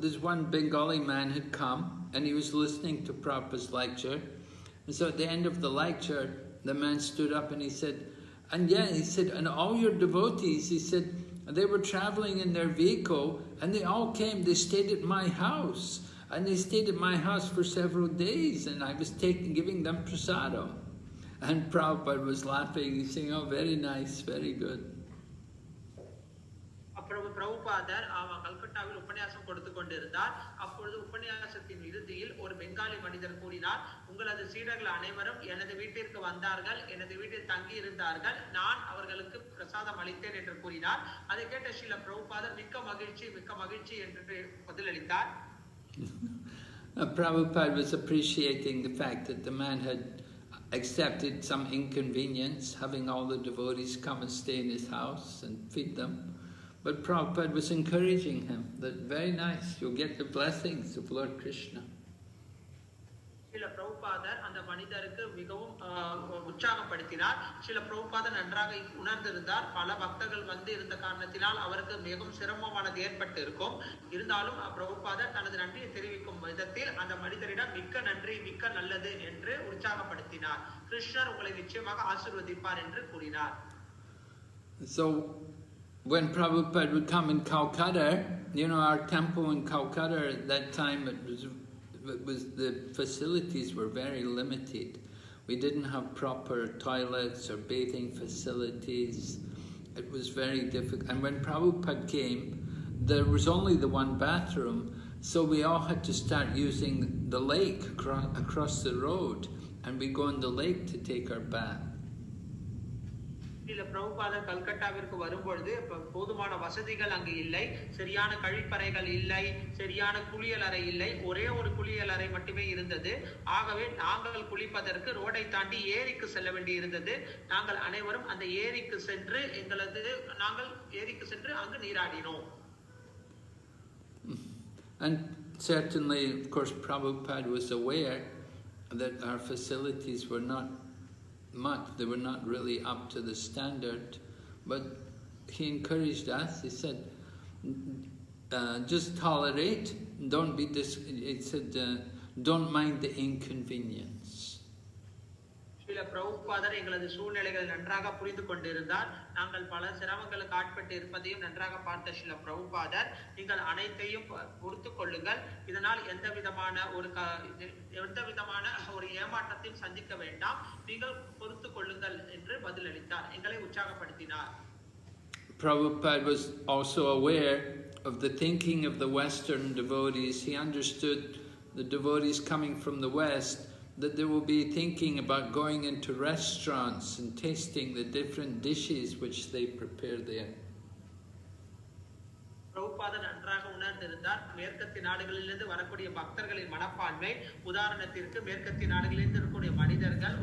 this one Bengali man had come and he was listening to Prabhupada's lecture. And so at the end of the lecture, the man stood up and he said, and all your devotees, he said, they were traveling in their vehicle and they all came, they stayed at my house. And they stayed at my house for several days, and I was giving them prasadam. And Prabhupada was laughing, he's saying, oh, very nice, very good. பிரபுபாதர் கல்கட்டாவில் உபன்யாசம் கொடுத்து கொண்டிருந்தார். அப்பொழுது உபன்யாசத்தின் இறுதியில் ஒரு பெங்காலி மனிதர் கூறினார், உங்களது சீடர்கள் அனைவரும் எனது வீட்டிற்கு வந்தார்கள், எனது வீட்டில் தங்கி இருந்தார்கள், நான் அவர்களுக்கு பிரசாதம் அளித்தேன் என்று கூறினார். அதை கேட்ட ஸ்ரீல பிரபுபாதர் மிக்க மகிழ்ச்சி என்று பதிலளித்தார். Prabhupada was appreciating the fact that the man had accepted some inconvenience, having all the devotees come and stay in his house and feed them. But Prabhupada was encouraging him that very nice, you'll get the blessings of Lord Krishna. Srila பிரபுபாதர் அந்த மனிதருக்கு மிகவும் உற்சாகப்படுத்தினார். ஸ்ரீல பிரபுபாதர் நன்றாக உணர்ந்திருந்தார், பல பக்தர்கள் வந்து இருந்த காரணத்தினால் அவருக்கு மிகவும் சிரமமானது ஏற்பட்டு இருக்கும். இருந்தாலும் பிரபுபாதர் தனது நன்றியை தெரிவிக்கும் விதத்தில் அந்த மனிதரிடம் மிக்க நன்றி, மிக்க நல்லது என்று உற்சாகப்படுத்தினார். கிருஷ்ணர் உங்களை நிச்சயமாக ஆசீர்வதிப்பார் என்று கூறினார். So when Prabhupada would come in Calcutta, you know, our temple in Calcutta at that time, the facilities were very limited. We didn't have proper toilets or bathing facilities. It was very difficult. And when Prabhupada came, there was only the one bathroom, so we all had to start using the lake across the road, and we go in the lake to take our bath. பிரபுபாதர் கல்கட்டாவிற்கு வரும்பொழுது போதுமான வசதிகள் அங்கு இல்லை, சரியான கழிப்பறைகள் இல்லை, சரியான குளியல் அறை இல்லை, ஒரே ஒரு குளியல் அறை மட்டுமே இருந்தது. ஆகவே நாங்கள் குளிப்பதற்கு ரோடை தாண்டி ஏரிக்கு செல்ல வேண்டி இருந்தது. நாங்கள் அனைவரும் அந்த ஏரிக்கு சென்று அங்கு நீராடினோம். And certainly, of course, Prabhupada was aware that our facilities were not much, they were not really up to the standard, but he encouraged us. He said, just tolerate, he said, don't mind the inconvenience. Srila பிரபுபாதர் எங்களது சூழ்நிலைகளை நன்றாக புரிந்து கொண்டிருந்தார். நாங்கள் பல சிரமங்களுக்கு ஆட்பட்டு இருப்பதையும் நன்றாக பார்த்த ஸ்ரீல பிரபுபாதர், நீங்கள் அனைத்தையும் பொறுத்துக் கொள்ளுங்கள், இதனால் எந்த விதமான ஒரு ஏமாற்றத்தையும் சந்திக்க வேண்டாம், நீங்கள் பொறுத்துக் கொள்ளுங்கள் என்று பதிலளித்தார். எங்களை உற்சாகப்படுத்தினார். Prabhupada was also aware of the thinking of the Western devotees. He understood the devotees coming from the West, that they will be thinking about going into restaurants and tasting the different dishes which they prepare there. பிரபுபாதர் நன்றாக உணர்ந்திருந்தார், மேற்கத்திய நாடுகளிலிருந்து வரக்கூடிய பக்தர்களின் மனப்பான்மை. உதாரணத்திற்கு மேற்கத்திய நாடுகளிலிருந்து இருக்கக்கூடிய மனிதர்கள்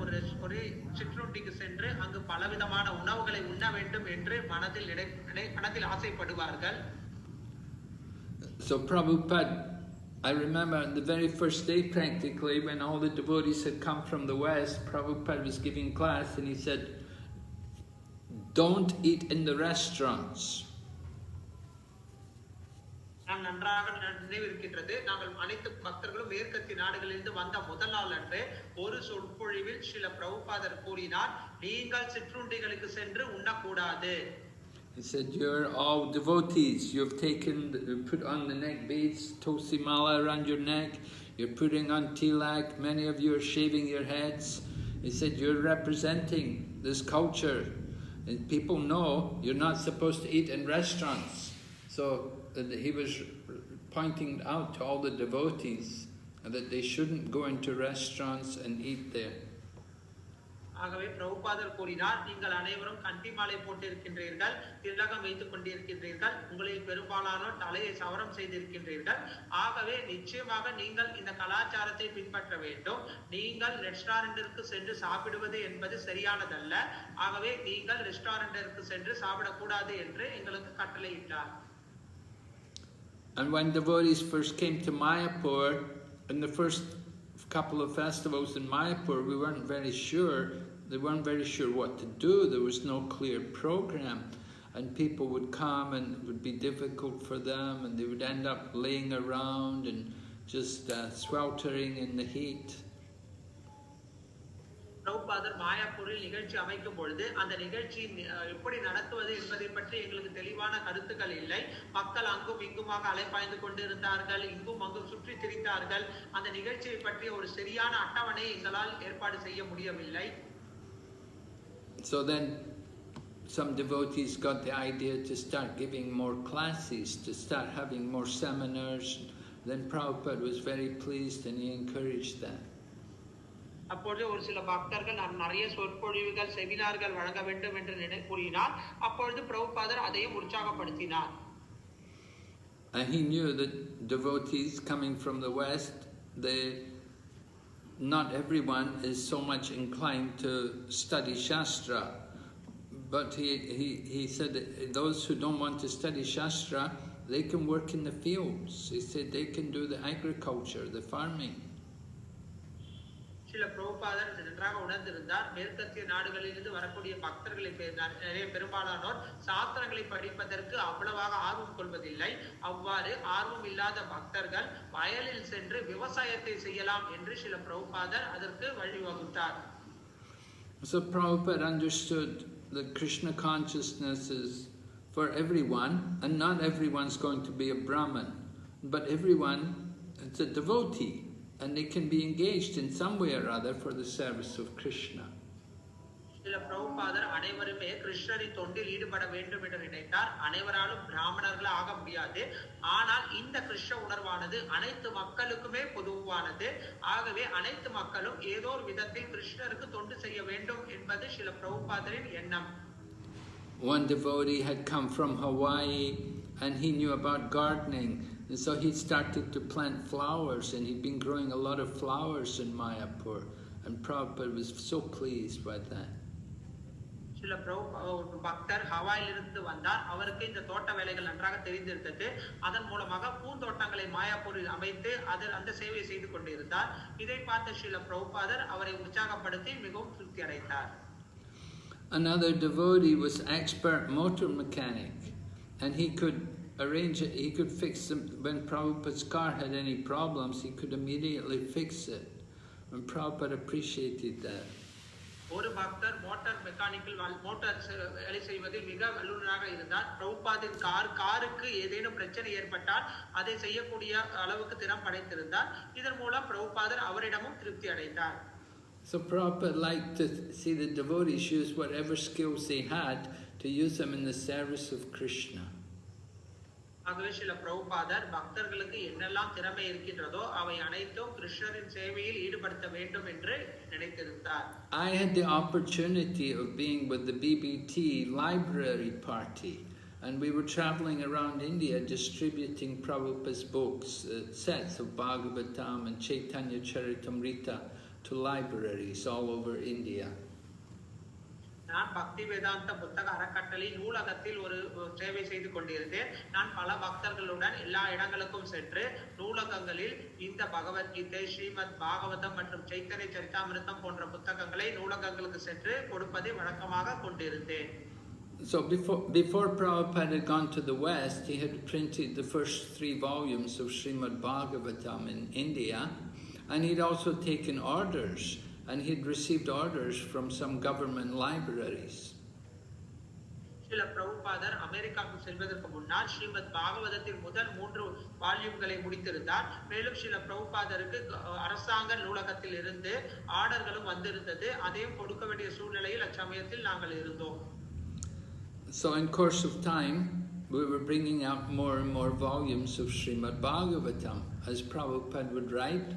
ஒரு சிற்றுண்டிக்கு சென்று அங்கு பலவிதமான உணவுகளை உண்ண வேண்டும் என்று மனதில் ஆசைப்படுவார்கள். So Prabhupada, I remember the very first day practically, when all the devotees had come from the West, Prabhupada was giving class and he said, don't eat in the restaurants. நன்றாக நினைவிருக்கின்றது, நாங்கள் அனைத்து பக்தர்களும் மேற்கத்திய நாடுகளிலிருந்து வந்த முதல் நாள் அன்று ஒரு சொற்பொழிவில் ஸ்ரீல பிரபுபாதர் கூறினார், நீங்கள் சிற்றுண்டிகளுக்கு சென்று உண்ணக்கூடாது. He said, you're all devotees, you've put on the neck beads, tulsi mala around your neck, you're putting on tilak, many of you are shaving your heads. He said, you're representing this culture, and people know you're not supposed to eat in restaurants. So he was pointing out to all the devotees that they shouldn't go into restaurants and eat there. ஆகவே பிரபுபாதர் கூறினார், நீங்கள் அனைவரும் கண்டி மாலை போட்டிருக்கின்றீர்கள், திலகம் வைத்துக் கொண்டிருக்கின்றீர்கள், உங்களில் பெரும்பாலானோர் தலையை சவரம் செய்திருக்கின்றீர்கள். ஆகவே நிச்சயமாக நீங்கள் இந்த கலாச்சாரத்தை பின்பற்ற வேண்டும். நீங்கள் ரெஸ்டாரண்டிற்கு சென்று சாப்பிடுவது என்பது சரியானதல்ல. ஆகவே நீங்கள் ரெஸ்டாரண்டிற்கு சென்று சாப்பிடக்கூடாது என்று எங்களுக்கு கட்டளையிட்டார். And when devotees first came to Mayapur, in the first couple of festivals in Mayapur, they weren't very sure what to do. There was no clear program, and people would come and it would be difficult for them, and they would end up laying around and just sweltering in the heat. பிரபுபாதர் மாயாப்பூரில் நிகழ்ச்சி அமைக்கும் பொழுது அந்த நிகழ்ச்சி எப்படி நடத்துவது என்பதை பற்றி எங்களுக்கு தெளிவான கருத்துக்கள் இல்லை. மக்கள் அங்கும் இங்குமாக அலைப்பாய்ந்து கொண்டு இருந்தார்கள், இங்கும் அங்கும் சுற்றி திரிந்தார்கள். அந்த நிகழ்ச்சியை பற்றி ஒரு சரியான அட்டவணை எங்களால் ஏற்பாடு செய்ய முடியவில்லை. So then some devotees got the idea to start giving more classes, to start having more seminars. Then Prabhupada was very pleased and he encouraged that. அப்பொழுது ஒரு சில பக்தர்கள் நான் நிறைய சொற்பொழிவுகள் செமினார்கள் வழங்க வேண்டும் என்று கூறினார். அப்பொழுது பிரபுபாதர் அதையும் உற்சாகப்படுத்தினார். And he knew that devotees coming from the West, not everyone is so much inclined to study Shastra. But he said that those who don't want to study Shastra, they can work in the fields. He said they can do the agriculture, the farming. சில பிரபுபாதர் நன்றாக உணர்ந்திருந்தார். மேற்கத்திய நாடுகளிலிருந்து வரக்கூடிய பக்தர்களை நிறைய பெரும்பாலானோர் சாஸ்திரங்களை படிப்பதற்கு அவ்வளவாக ஆர்வம் கொள்வதில்லை. அவ்வாறு ஆர்வம் இல்லாத பக்தர்கள் வயலில் சென்று விவசாயத்தை செய்யலாம் என்று சில பிரபுபாதர் அதற்கு வழிவகுத்தார். So Prabhupada understood that Krishna consciousness is for everyone, and not everyone's going to be a Brahman, but everyone is a devotee, and they can be engaged in some way or other for the service of Krishna. சில பிரபுபாதர் அனைவருமே கிருஷ்ணரின் தொண்டில் ஈடுபட வேண்டும் என்று நினைத்தார். அனைவராலும் பிராமணர்கள் ஆக முடியாது. ஆனால் இந்த கிருஷ்ண உணர்வானது அனைத்து மக்களுக்குமே பொதுவானது. ஆகவே அனைத்து மக்களும் ஏதோ ஒரு விதத்தில் கிருஷ்ணருக்கு தொண்டு செய்ய வேண்டும் என்பது சில பிரபுபாதரின் எண்ணம். One devotee had come from Hawaii and he knew about gardening, and so he started to plant flowers, and he'd been growing a lot of flowers in Mayapur, and Prabhupada was so pleased by that. சில பக்தர் ஹவாயிலிருந்து வந்தார். அவருக்கு இந்த தோட்ட வேலைகள் நன்றாக தெரிந்திருந்தது. அதன் மூலமாக பூந்தோட்டங்களை மாயாப்பூரில் அமைத்து அந்த சேவையை செய்து கொண்டிருந்தார். இதை பார்த்த சில பிரபுபாதர் அவரை உற்சாகப்படுத்தி மிகவும் திருப்தி அடைந்தார். Another devotee was expert motor mechanic, and he could arrange it. He could fix them when Prabhupada's car had any problems. He could immediately fix it, and Prabhupada appreciated that. ஒரு பக்தர் மோட்டார் மெக்கானிக்கல் மோட்டார் வேலை செய்வதில் மிக வல்லுநராக இருந்தார். பிரபுபாதின் காருக்கு ஏதேனும் பிரச்சனை ஏற்பட்டால் அதை செய்யக்கூடிய அளவுக்கு திறம் படைத்திருந்தார். இதன் மூலம் பிரபுபாதர் அவரிடமும் திருப்தி அடைந்தார். So Prabhupada liked to see the devotees use whatever skills they had to use them in the service of Krishna. ஆகவே சில பிரபுபாதர் பக்தர்களுக்கு என்னெல்லாம் திறமை இருக்கின்றதோ அவை அனைத்தும் கிருஷ்ணரின் சேவையில் ஈடுபடுத்த வேண்டும் என்று நினைத்திருந்தார். I had the opportunity of being with the BBT library party, and we were traveling around India distributing Prabhupada's books, sets of Bhagavatam and Chaitanya Charitamrita to libraries all over India. நான் பக்தி வேதாந்த புத்தக அறக்கட்டளை நூலகத்தில் ஒரு சேவை செய்து கொண்டிருந்தேன். நான் பல பக்தர்களுடன் எல்லா இடங்களுக்கும் சென்று நூலகங்களில் இந்த பகவத்கீதை, ஸ்ரீமத் பாகவதம் மற்றும் சைத்தன்ய சரிதாமிருதம் போன்ற புத்தகங்களை நூலகங்களுக்கு சென்று கொடுப்பதை வழக்கமாக கொண்டிருந்தேன். So before Prabhupada had gone to the West, he had printed the first 3 volumes of Srimad Bhagavatam in India, and he'd also taken orders, and he'd received orders from some government libraries. சில பிரபுபாதர் அமெரிக்காவுக்கு செல்வதற்கு முன்னால் ஸ்ரீமத் பாகவதத்தின் முதல் 3 வால்யூம்களை முடித்திருந்தார். மேலும் சில பிரபுபாதருக்கு அரசாங்க நூலகத்தில் இருந்து ஆர்டர்களும் வந்திருந்தது. அதையும் கொடுக்க வேண்டிய சூழ்நிலையில் அச்சமயத்தில் நாங்கள் இருந்தோம். So in course of time, we were bringing out more and more volumes of Srimad Bhagavatam. As Prabhupada would write,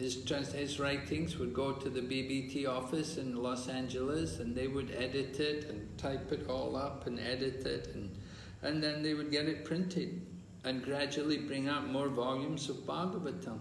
his writings would go to the BBT office in Los Angeles, and they would edit it and type it all up and edit it, and then they would get it printed and gradually bring out more volumes of Bhagavatam.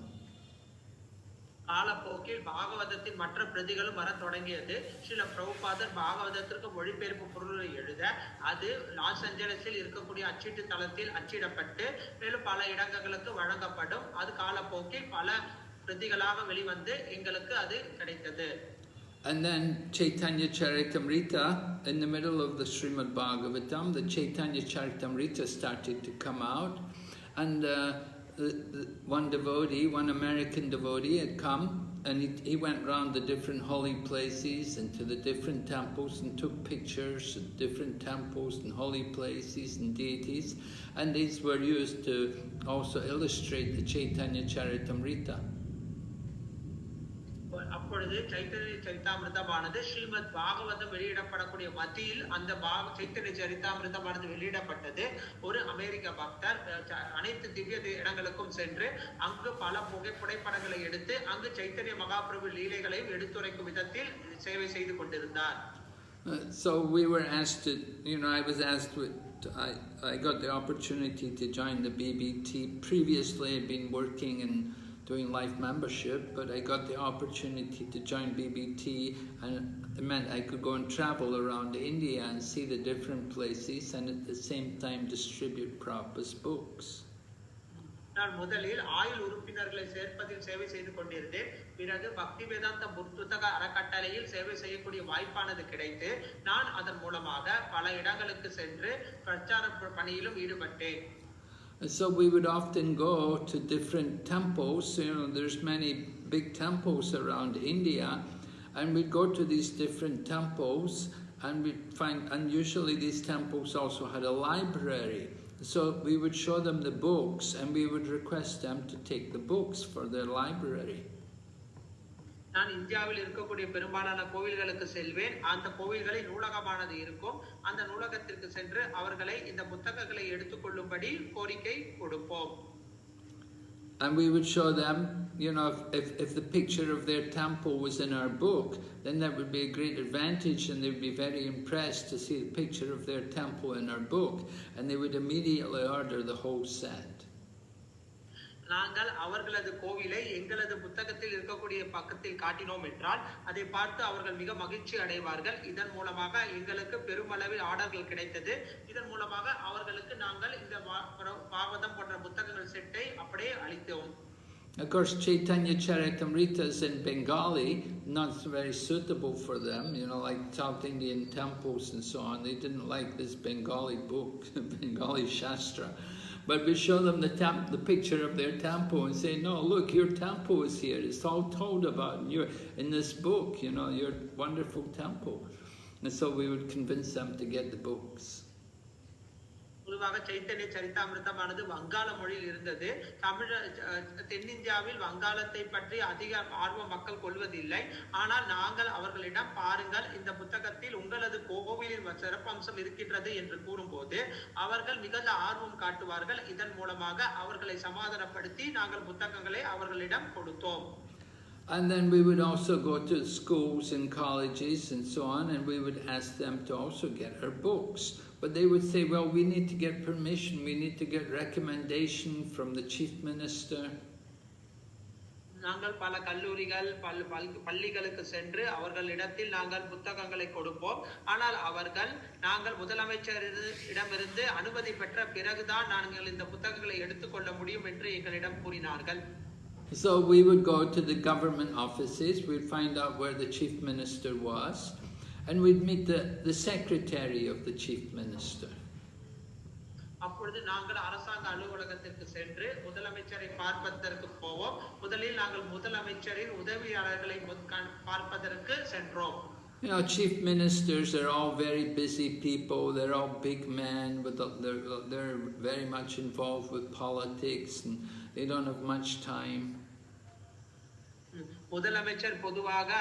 காலப்போக்கில் பாகவதத்தின் மற்ற பிரதிகளும் வர தொடங்கியது. சில பிரபுபாதர் பாகவதத்திற்கு மொழிபெயர்ப்பு பொருளை எழுத அது லாஸ் ஏஞ்சலஸில் இருக்கக்கூடிய அச்சீட்டு தளத்தில் அச்சிடப்பட்டு மேலும் பல இடங்களுக்கு வழங்கப்படும். அது காலப்போக்கில் பல பிரதிகளாக வெளிவந்து எங்களுக்கு அது கிடைத்தது. And then Chaitanya Charitamrita, in the middle of the Srimad Bhagavatam, the Chaitanya Charitamrita started to come out, and one American devotee had come and he went around the different holy places and to the different temples and took pictures of different temples and holy places and deities, and these were used to also illustrate the Chaitanya Charitamrita. அப்பொழுது சைத்தன்ய சரிதாமிர்தமானது ஸ்ரீமத் பாகவதம் வெளியிடப்படக்கூடிய மத்தியில் அந்த சைத்தன்ய சரிதாமிர்தமானது வெளியிடப்பட்டது. ஒரு அமெரிக்க பக்தர் அனைத்து திவ்ய இடங்களுக்கும் சென்று அங்கு பல புகைப்படங்களை எடுத்து அங்கு சைத்தன்ய மகாபிரபு லீலைகளையும் எடுத்துரைக்கும் விதத்தில் சேவை செய்து கொண்டிருந்தார். So we were asked to, I was asked I got the opportunity to join the BBT. Previously I'd been working in doing life membership, but I got the opportunity to join BBT, and it meant I could go and travel around India and see the different places and at the same time distribute Prabhupada's books. நான் முதலில் ஆயுள் உறுப்பினர்களை சேர்ப்பதில் சேவை செய்து கொண்டிருந்தேன். பிறகு பக்தி வேதாந்த புத்தக அறக்கட்டளையில் சேவை செய்யக்கூடிய வாய்ப்பானது கிடைத்து நான் அதன் மூலமாக பல இடங்களுக்கு சென்று பிரச்சார பணியிலும் ஈடுபட்டேன். So we would often go to different temples. There's many big temples around India, and we'd go to these different temples, and we'd find, and usually these temples also had a library. So we would show them the books, and we would request them to take the books for their library. நான் இந்தியாவில் இருக்கக்கூடிய பெரும்பாலான கோவில்களுக்கு செல்வேன். அந்த கோவில்களில் நூலகமானது இருக்கும். அந்த நூலகத்திற்கு சென்று அவர்களை இந்த புத்தகங்களை எடுத்துக்கொள்ளும்படி கோரிக்கை கொடுப்போம். And we would show them, if the picture of their temple was in our book, then that would be a great advantage, and they would be very impressed to see the picture of their temple in our book, and they would immediately order the whole set. நாங்கள் அவர்களது கோவிலை எங்களது புத்தகத்தில் இருக்கக்கூடிய பக்கத்தில் காட்டினோம் என்றால் அதை பார்த்து அவர்கள் மிக மகிழ்ச்சி அடைவார்கள். இதன் மூலமாக எங்களுக்கு பெருமளவில் ஆர்டர்கள் கிடைத்தது. இதன் மூலமாக அவர்களுக்கு நாங்கள் இந்த பாகவதம் போன்ற புத்தகங்கள் செட்டை அப்படியே அளித்தோம். Of course, Chaitanya Charitamrita is in Bengali, not very suitable for them, like South Indian temples and so on. They didn't like this Bengali book, Bengali Shastra. But we show them the picture of their temple and say, no, look, your temple is here. It's all told about in this book, your wonderful temple. And so we would convince them to get the books. பொதுவாக சைத்தன்ய சரிதாமிர்தமானது வங்காள மொழியில் இருந்தது. தென்னிந்தியாவில் வங்காளத்தை பற்றி அதிக ஆர்வம் மக்கள் கொள்வதில்லை. ஆனால் நாங்கள் அவர்களிடம் பாருங்கள், இந்த புத்தகத்தில் உங்களது கோவிலின் சிறப்பம்சம் இருக்கின்றது என்று கூறும்போது அவர்கள் மிகுந்த ஆர்வம் காட்டுவார்கள். இதன் மூலமாக அவர்களை சமாதானப்படுத்தி நாங்கள் புத்தகங்களை அவர்களிடம் கொடுத்தோம். And then we would also go to schools and colleges and so on, and we would ask them to also get our books. But they would say, well, we need to get permission, we need to get recommendation from the chief minister. நாங்கள் பல கல்லூரிகள் பள்ளிகளுக்கு சென்று அவர்களிடத்தில் நாங்கள் புத்தகங்களை கொடுப்போம். ஆனால் அவர்கள் நாங்கள் முதலமைச்சரிடமிருந்து அனுமதி பெற்ற பிறகுதான் நாங்கள் இந்த புத்தகங்களை எடுத்துக்கொள்ள முடியும் என்று எங்களிடம் கூறினார்கள். So we would go to the government offices, we'd find out where the chief minister was, and we'd meet the secretary of the chief minister. அப்பொழுது நாங்கள் அரசாங்க அலுவலகத்திற்கு சென்று முதலமைச்சரை பார்ப்பதற்கு போவோம். முதலில் நாங்கள் முதலமைச்சரின் உதவியாளர்களை பார்ப்பதற்கு சென்றோம். Chief ministers are all very busy people. They're all big men. They're very much involved with politics, and they don't have much time. முதலமைச்சர் பொதுவாக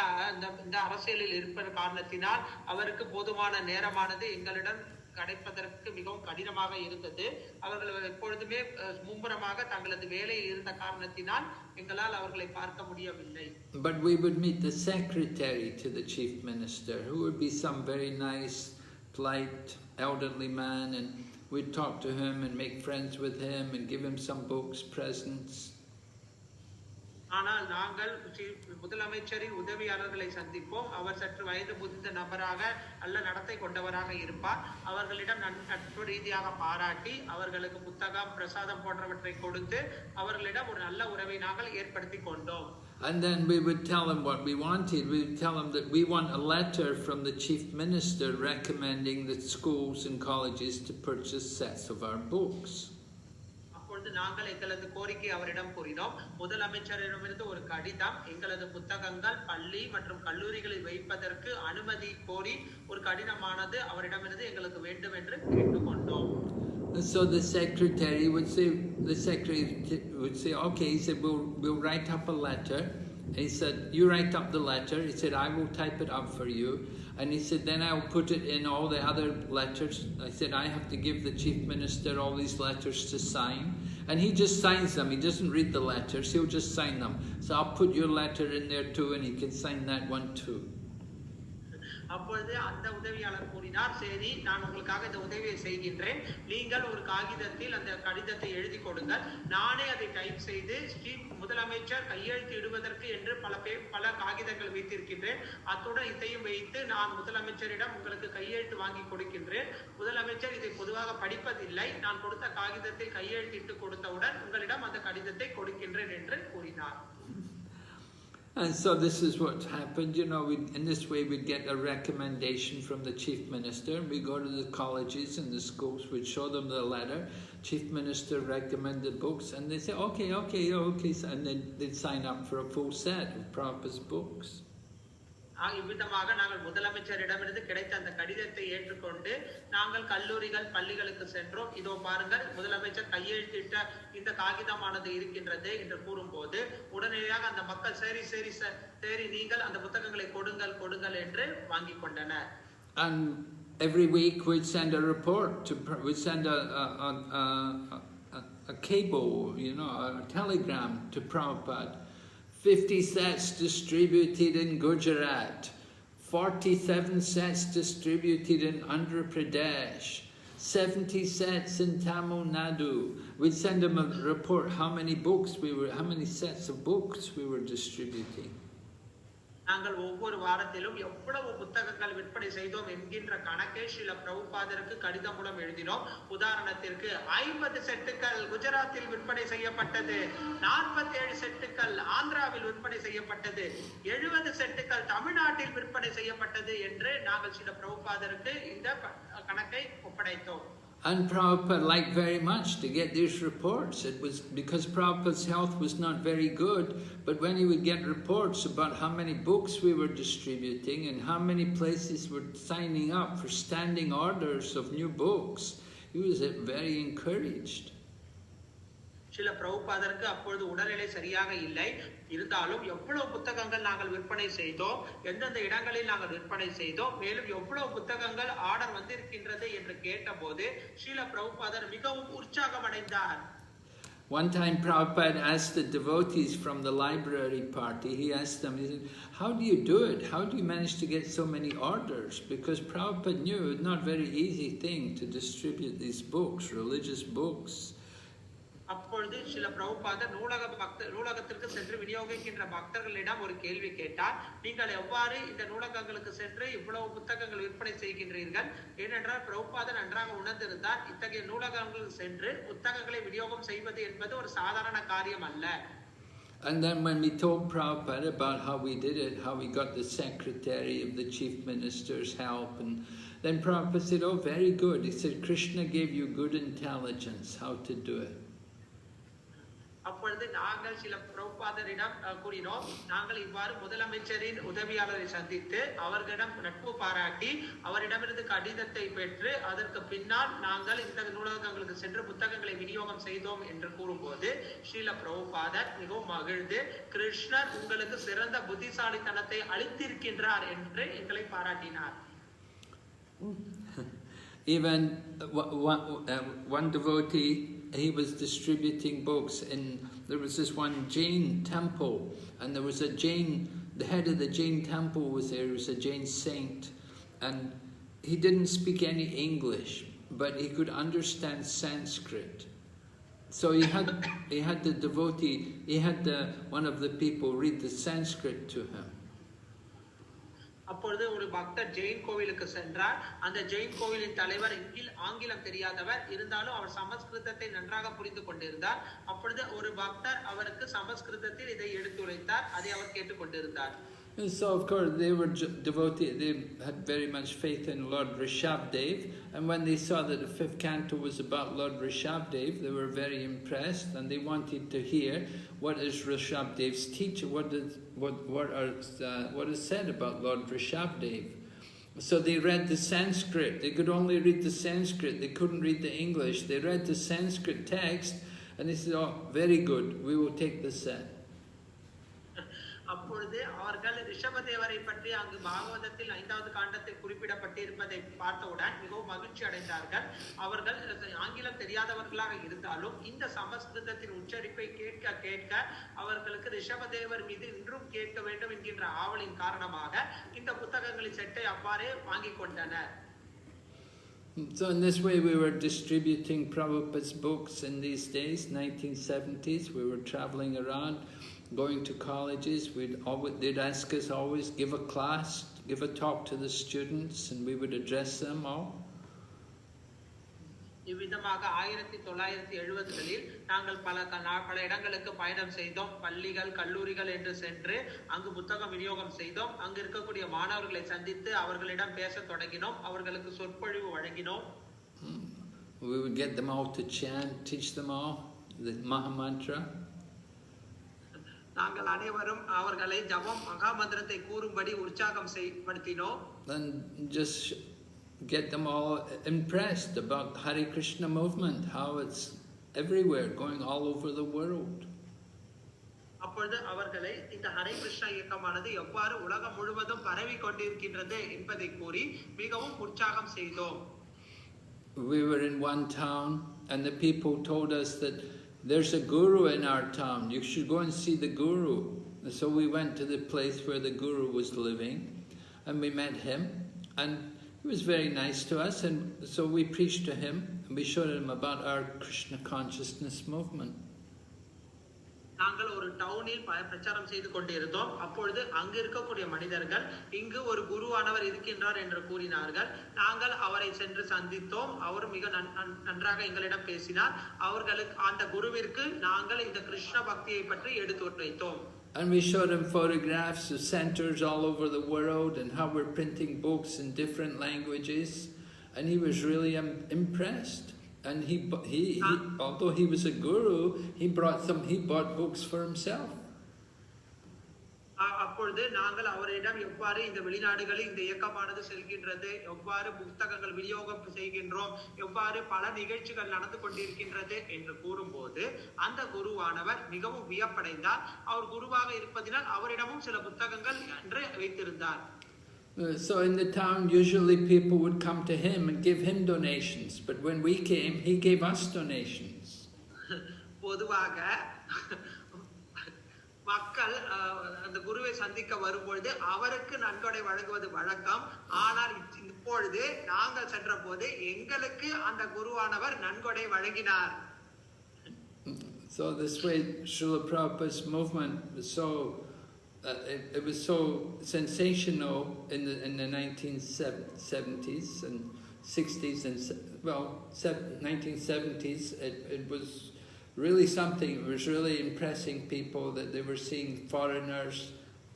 இந்த அரசியலில் இருப்ப காரணத்தினால் அவருக்கு போதுமான நேரமானது எங்களிடம் கிடைப்பதற்கு மிகவும் கடினமாக இருந்தது. அவர்கள் எப்பொழுதுமே மும்முரமாக தங்களது வேலையில் இருந்த காரணத்தினால் எங்களால் அவர்களை பார்க்க முடியவில்லை. But we would meet the secretary to the chief minister, who would be some very nice, polite, elderly man, and we'd talk to him and make friends with him and give him some books, presents. ஆனால் நாங்கள் முதலமைச்சரின் உதவியாளர்களை சந்திப்போம். அவர் சற்று வயது முதிர்ந்த நபராக நல்ல நடத்தை கொண்டவராக இருப்பார். அவர்களிடம் நட்பு ரீதியாக பாராட்டி அவர்களுக்கு புத்தகம், பிரசாதம் போன்றவற்றை கொடுத்து அவர்களிடம் ஒரு நல்ல உறவை நாங்கள் ஏற்படுத்தி கொண்டோம். And then we would tell them what we wanted. We would tell them that we want a letter from the chief minister recommending that schools and colleges to purchase sets of our books. அப்பொழுது நாங்கள் எங்களது கோரிக்கை அவரிடம் கூறினோம். முதலமைச்சரிடமிருந்து ஒரு கடிதம், எங்களது புத்தகங்கள் பள்ளி மற்றும் கல்லூரிகளில் வைப்பதற்கு அனுமதி கோரி ஒரு கடிதமானது அவரிடமிருந்து எங்களுக்கு வேண்டும் என்று கேட்டுக்கொண்டோம். So the secretary would say, okay, he said, we'll write up a letter. He said, you write up the letter. He said, I will type it up for you. And he said, then I'll put it in all the other letters. I said, I have to give the chief minister all these letters to sign. And he just signs them. He doesn't read the letters. He'll just sign them. So I'll put your letter in there too, and he can sign that one too. அப்பொழுது அந்த உதவியாளர் கூறினார், சரி, நான் உங்களுக்காக இந்த உதவியை செய்கின்றேன். நீங்கள் ஒரு காகிதத்தில் அந்த கடிதத்தை எழுதி கொடுங்கள். நானே அதை டைப் செய்து முதலமைச்சர் கையெழுத்து இடுவதற்கு என்று பல காகிதங்கள் வைத்திருக்கின்றேன். அத்துடன் இதையும் வைத்து நான் முதலமைச்சரிடம் உங்களுக்கு கையெழுத்து வாங்கி கொடுக்கின்றேன். முதலமைச்சர் இதை பொதுவாக படிப்பதில்லை. நான் கொடுத்த காகிதத்தில் கையெழுத்திட்டு கொடுத்தவுடன் உங்களிடம் அந்த கடிதத்தை கொடுக்கின்றேன் என்று கூறினார். And so this is what happened, you know, in this way we'd get a recommendation from the chief minister. We go to the colleges and the schools, we'd show them the letter. Chief minister recommended books and they say, okay, and then they'd sign up for a full set of Prabhupada's books. இவ்விதமாக நாங்கள் முதலமைச்சரிடமிருந்து கிடைத்த அந்த கடிதத்தை ஏற்றுக்கொண்டு நாங்கள் கல்லூரிகள் பள்ளிகளுக்கு சென்றோம். இதோ பாருங்கள், முதலமைச்சர் கையெழுத்திட்ட இந்த காகிதமானது இருக்கின்றது என்று கூறும்போது உடனடியாக அந்த மக்கள் சரி நீங்கள் அந்த புத்தகங்களை கொடுங்கள் என்று வாங்கி கொண்டனர். And every week we'd send a report we'd send a cable, you know, a telegram to Prabhupada. 50 sets distributed in Gujarat, 47 sets distributed in Andhra Pradesh, 70 sets in Tamil Nadu. We'd send him a report how many sets of books we were distributing. நாங்கள் ஒவ்வொரு வாரத்திலும் எவ்வளவு புத்தகங்கள் விற்பனை செய்தோம் என்கின்ற கணக்கை ஸ்ரீல பிரபுபாதருக்கு கடிதம் மூலம் எழுதினோம். உதாரணத்திற்கு 50 செட்டுகள் குஜராத்தில் விற்பனை செய்யப்பட்டது, 47 செட்டுகள் ஆந்திராவில் விற்பனை செய்யப்பட்டது, 70 செட்டுகள் தமிழ்நாட்டில் விற்பனை செய்யப்பட்டது என்று நாங்கள் ஸ்ரீல பிரபுபாதருக்கு இந்த கணக்கை ஒப்படைத்தோம். And Prabhupada liked very much to get these reports. It was because Prabhupada's health was not very good, but when he would get reports about how many books we were distributing and how many places were signing up for standing orders of new books, he was very encouraged. Srila பிரபுபாதருக்கு அப்பொழுது உடல்நிலை சரியாக இல்லை. இருந்தாலும் எவ்வளவு புத்தகங்கள் நாங்கள் விற்பனை செய்தோம், எந்தெந்த இடங்களில் நாங்கள் விற்பனை செய்தோம், மேலும் எவ்வளவு புத்தகங்கள் ஆர்டர் வந்திருக்கின்றது என்று கேட்டபோது ஸ்ரீல பிரபுபாதர் மிகவும் உற்சாகம் அடைந்தார். One time Prabhupada asked the devotees from the library party, he asked them, he said, how do you do it? How do you manage to get so many orders? Because Prabhupada knew it was not a very easy thing to distribute these books, religious books. அப்பொழுது ஸ்ரீல பிரபுபாதர் நூலகத்திற்கு சென்று விநியோகிக்கின்ற பக்தர்களிடம் ஒரு கேள்வி கேட்டார். நீங்கள் எவ்வாறு இந்த நூலகங்களுக்கு சென்று இவ்வளவு புத்தகங்கள் விற்பனை செய்கின்றீர்கள்? ஏனென்றால் பிரபுபாதர் நன்றாக உணர்ந்திருந்தார், இத்தகைய நூலகங்களுக்கு சென்று புத்தகங்களை விநியோகம் செய்வது என்பது ஒரு சாதாரண காரியம் அல்ல. And then when we told Prabhupada about how we did it, how we got the secretary of the chief minister's help, and then Prabhupada said, oh, very good. He said, Krishna gave you good intelligence how to do it. அப்பொழுது நாங்கள் சில பிரபுபாதரிடம் கூறினோம், நாங்கள் இவ்வாறு முதலமைச்சரின் உதவியாளரை சந்தித்து அவர்களிடம் நட்பு பாராட்டி அவரிடமிருந்து கடிதத்தை பெற்று அதற்கு பின்னால் நாங்கள் இந்த நூலகங்களுக்கு சென்று புத்தகங்களை விநியோகம் செய்தோம் என்று கூறும்போது ஸ்ரீல பிரபுபாதர் மிகவும் மகிழ்ந்து, கிருஷ்ணர் உங்களுக்கு சிறந்த புத்திசாலித்தனத்தை அளித்திருக்கின்றார் என்று எங்களை பாராட்டினார். Even one devotee, he was distributing books there was this one Jain temple, and there was the head of the Jain temple was there, he was a Jain saint, and he didn't speak any English, but he could understand Sanskrit. So he had the devotee, one of the people read the Sanskrit to him. அப்பொழுது ஒரு பக்தர் ஜெயின் கோவிலுக்கு சென்றார். அந்த ஜெயின் கோவிலின் தலைவர் ஆங்கிலம் தெரியாதவர், இருந்தாலும் அவர் சமஸ்கிருதத்தை நன்றாக புரிந்து கொண்டிருந்தார். அப்பொழுது ஒரு பக்தர் அவருக்கு சமஸ்கிருதத்தில் இதை எடுத்துரைத்தார், அதை அவர் கேட்டுக்கொண்டிருந்தார். And so of course they were devoted, they had very much faith in Lord Rishabdev, and when they saw that the fifth canto was about Lord Rishabdev, they were very impressed, and they wanted to hear what is Rishabdev's teaching, what is said about Lord Rishabdev. So they read the Sanskrit. They could only read the Sanskrit, they couldn't read the English. They read the Sanskrit text, and they said, "Oh, very good, we will take the set." அப்பொழுது அவர்கள் ரிஷபதேவரை பற்றி அங்கு பாகவதத்தில் 5வது காண்டத்தில் குறிப்பிடப்பட்டிருப்பதை பார்த்தவுடன் மிகவும் மகிழ்ச்சி அடைந்தார்கள். அவர்கள் ஆங்கிலம் தெரியாதவர்களாக இருந்தாலும் இந்த சமஸ்கிருதத்தின் உச்சரிப்பை கேட்க கேட்க அவர்களுக்கு ரிஷபதேவர் மீது இன்றும் கேட்க வேண்டும் என்கின்ற ஆவலின் காரணமாக இந்த புத்தகங்களின் செட்டை அவ்வாறே வாங்கிக் கொண்டனர். So in this way we were distributing Prabhupada's books in these days, 1970s. We were traveling around, going to colleges. They'd ask us always, give a class, give a talk to the students, and we would address them all. இவ்விதமாக 1970களில் நாங்கள் பல இடங்களுக்கு பயணம் செய்தோம். பள்ளிகள், கல்லூரிகள் என்று சென்று அங்கு புத்தகம் விநியோகம் செய்தோம். அங்கு இருக்கக்கூடிய மாணவர்களை சந்தித்து அவர்களிடம் பேசத் தொடங்கினோம். அவர்களுக்கு சொற்பொழிவு வழங்கினோம். We would get them all to chant, teach them all the Mahamantra. நாங்கள் அனைவரும் அவர்களை ஜபம் மகாமந்திரத்தை கூறும்படி உற்சாகம் செய்யப்படுத்தினோம். And just get them all impressed about the Hare Krishna movement, how it's everywhere, going all over the world. அப்பொழுது அவர்களை இந்த ஹரே கிருஷ்ணா இயக்கமானது எவ்வாறு உலகம் முழுவதும் பரவி கொண்டிருக்கின்றது என்பதை கூறி மிகவும் உற்சாகம் செய்தோம். We were in one town and the people told us that there's a guru in our town, you should go and see the guru. And so we went to the place where the guru was living and we met him, and he was very nice to us, and so we preached to him and we showed him about our Krishna consciousness movement. நாங்கள் ஒரு டவுனில் பிரச்சாரம் செய்து கொண்டிருந்தோம். அப்பொழுது அங்கு இருக்கக்கூடிய மனிதர்கள் இங்கு ஒரு குருவானவர் இருக்கின்றார் என்று கூறினார்கள். நாங்கள் அவரை சென்று சந்தித்தோம். அவர் மிக நன்றாக எங்களிடம் பேசினார். அவர்களுக்கு அந்த குருவிற்கு நாங்கள் இந்த கிருஷ்ண பக்தியை பற்றி எடுத்துரைத்தோம். And we showed him photographs of centers all over the world and how we're printing books in different languages, and he was really impressed. And he although he was a guru, he bought books for himself. அப்பொழுது நாங்கள் அவரிடம் எவ்வாறு இந்த வெளிநாடுகளில் இந்த இயக்கமானது செல்கின்றது, எவ்வாறு புத்தகங்கள் விநியோகம் செய்கின்றோம், எவ்வாறு பல நிகழ்ச்சிகள் நடந்து கொண்டிருக்கின்றது என்று கூறும்போது அந்த குருவானவர் மிகவும் வியப்படைந்தார். அவர் குருவாக இருப்பதினால் அவரிடமும் சில புத்தகங்கள் என்று வைத்திருந்தார். So in the town, usually people would come to him and give him donations, but when we came, he gave us donations. பொதுவாக மக்கள் அந்த குருவை சந்திக்க வரும்பொழுது அவருக்கு நன்கொடை வழங்குவது வழக்கம். ஆனால் இப்பொழுது நாங்கள் சென்ற போது எங்களுக்கு அந்த குருவானவர் நன்கொடை வழங்கினார். So this way, Srila Prabhupada's movement was so it was so sensational in the 1970s and 60s and 1970s. It was really something. It was really impressing people that they were seeing foreigners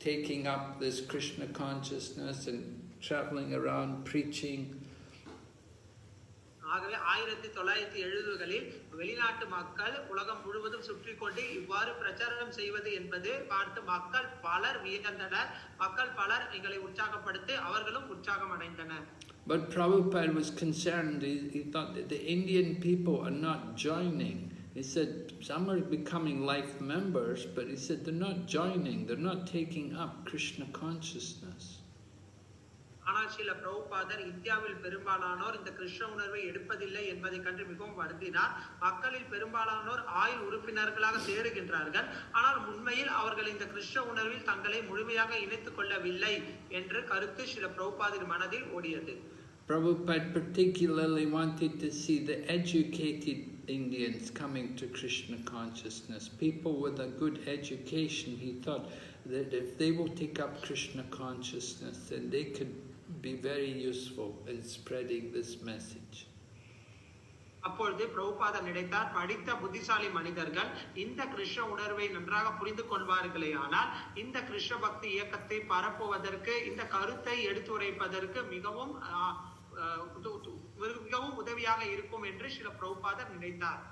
taking up this Krishna consciousness and traveling around preaching. ஆகவே 1970களில் வெளிநாட்டு மக்கள் உலகம் முழுவதும் சுற்றி கொண்டு இவ்வாறு பிரச்சாரம் செய்வது என்பது பார்த்து மக்கள் பலர் வியந்தனர். மக்கள் பலர் எங்களை உற்சாகப்படுத்தி அவர்களும் உற்சாகம் அடைந்தனர். But Prabhupada was concerned. He thought that the Indian people are not joining. He said some are becoming life members, but he said they're not joining. They're not taking up Krishna consciousness. ஆனால் ஸ்ரீல பிரபுபாதர் இந்தியாவில் பெரும்பாலானோர் இந்த கிருஷ்ண உணர்வை எடுப்பதில்லை என்பதை கண்டு மிகவும் வருந்தினார். மக்களில் பெரும்பாலானோர் ஆயுள் உறுப்பினர்களாக சேருகின்றார்கள், ஆனால் உண்மையில் அவர்கள் இந்த கிருஷ்ண உணர்வில் தங்களை முழுமையாக இணைத்துக் கொள்ளவில்லை என்று கருத்து ஸ்ரீல பிரபுபாதர் மனதில் ஓடியது. Prabhupada particularly wanted to see the educated Indians coming to Krishna consciousness. People with a good education, he thought that if they will take up Krishna consciousness, then they could be very useful in spreading this message. அப்பொழுது பிரபுபாதர் நினைத்தார், படித்த புத்திசாலி மனிதர்கள் இந்த கிருஷ்ண உணர்வை நன்றாக புரிந்து கொள்வார்களே ஆனால் இந்த கிருஷ்ண பக்தி இயக்கத்தை பரப்புவதற்கு, இந்த கருத்தை எடுத்துரைப்பதற்கு மிகவும் உதவியாக இருக்கும் என்று ஸ்ரீல பிரபுபாதர் நினைத்தார்.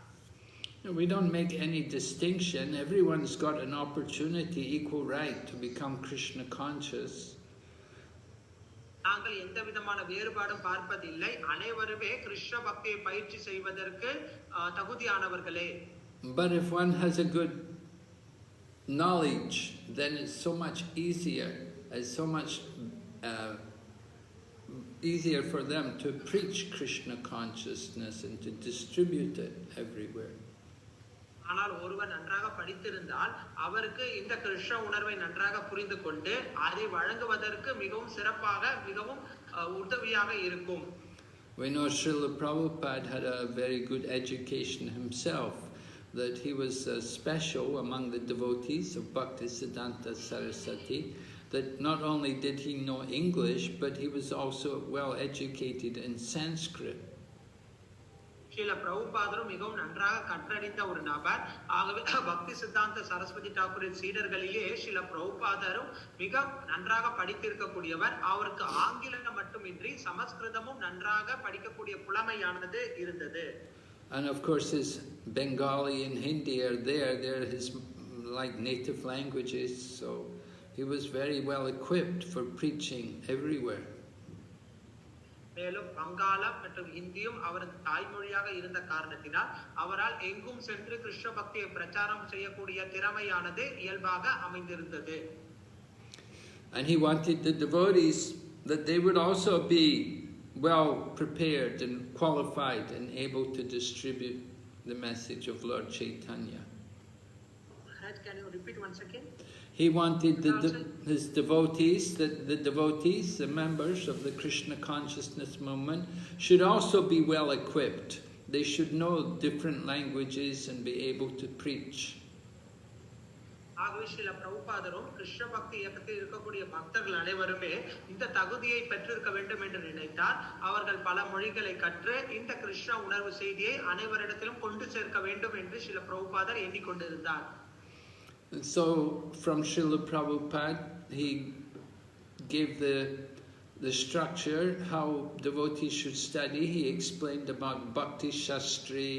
We don't make any distinction. Everyone's got an opportunity, equal right to become Krishna conscious. நாங்கள் எந்த விதமான வேறுபாடும் பார்ப்பதில்லை. அனைவருமே கிருஷ்ண பக்தியை பயிற்சி செய்வதற்கு தகுதியானவர்களே. But if one has a good knowledge, then it's so much easier, it's so much easier for them to preach Krishna consciousness and to distribute it everywhere. ஆனால் ஒருவர் நன்றாக படித்திருந்தால் அவருக்கு இந்த கிருஷ்ண உணர்வை நன்றாக புரிந்து கொண்டு அதை வழங்குவதற்கு மிகவும் சிறப்பாக, மிகவும் உதவியாக இருக்கும். We know Srila Prabhupada had a very good education himself, that he was special among the devotees of Bhakti Siddhanta Saraswati, that not only did he know English, but he was also well educated in Sanskrit. Srila பிரபுபாதரும் மிகவும் நன்றாக கற்றறிந்த ஒரு நபர். ஆகவே பக்தி சித்தாந்த சரஸ்வதி தாக்கூரின் சீடர்களிலே ஸ்ரீல பிரபுபாதரும் மிக நன்றாக படித்திருக்கக்கூடியவர். அவருக்கு ஆங்கிலம் மட்டுமின்றி சமஸ்கிருதமும் நன்றாக படிக்கக்கூடிய புலமையானது இருந்தது. And of course his Bengali and Hindi are there. They're his like native languages, so he was very well equipped for preaching everywhere. மேலும் வங்காளம் மற்றும் இந்தியும் அவரது தாய்மொழியாக இருந்த காரணத்தினால் அவரால் எங்கும் சென்று கிருஷ்ண பக்தியை பிரச்சாரம் செய்யக்கூடிய திறமையானது இயல்பாக அமைந்திருந்தது. And he wanted the devotees that they would also be well prepared and qualified and able to distribute the message of Lord Chaitanya. Can you repeat once again? He wanted his devotees, the devotees, the members of the Krishna consciousness movement, should also be well equipped. They should know different languages and be able to preach. ஆகவே ஸ்ரீல பிரபுபாதரும் கிருஷ்ண பக்தி இயக்கத்தில் இருக்கக்கூடிய பக்தர்கள் அனைவருமே இந்த தகுதியை பெற்றிருக்க வேண்டும் என்று நினைத்தார். அவர்கள் பல மொழிகளை கற்று இந்த கிருஷ்ண உணர்வு செய்தியை அனைவரிடத்திலும் கொண்டு சேர்க்க வேண்டும் என்று ஸ்ரீல பிரபுபாதர் எண்ணிக்கொண்டிருந்தார். And so from Srila Prabhupada, he gave the structure, how devotees should study. He explained about Bhakti Shastri,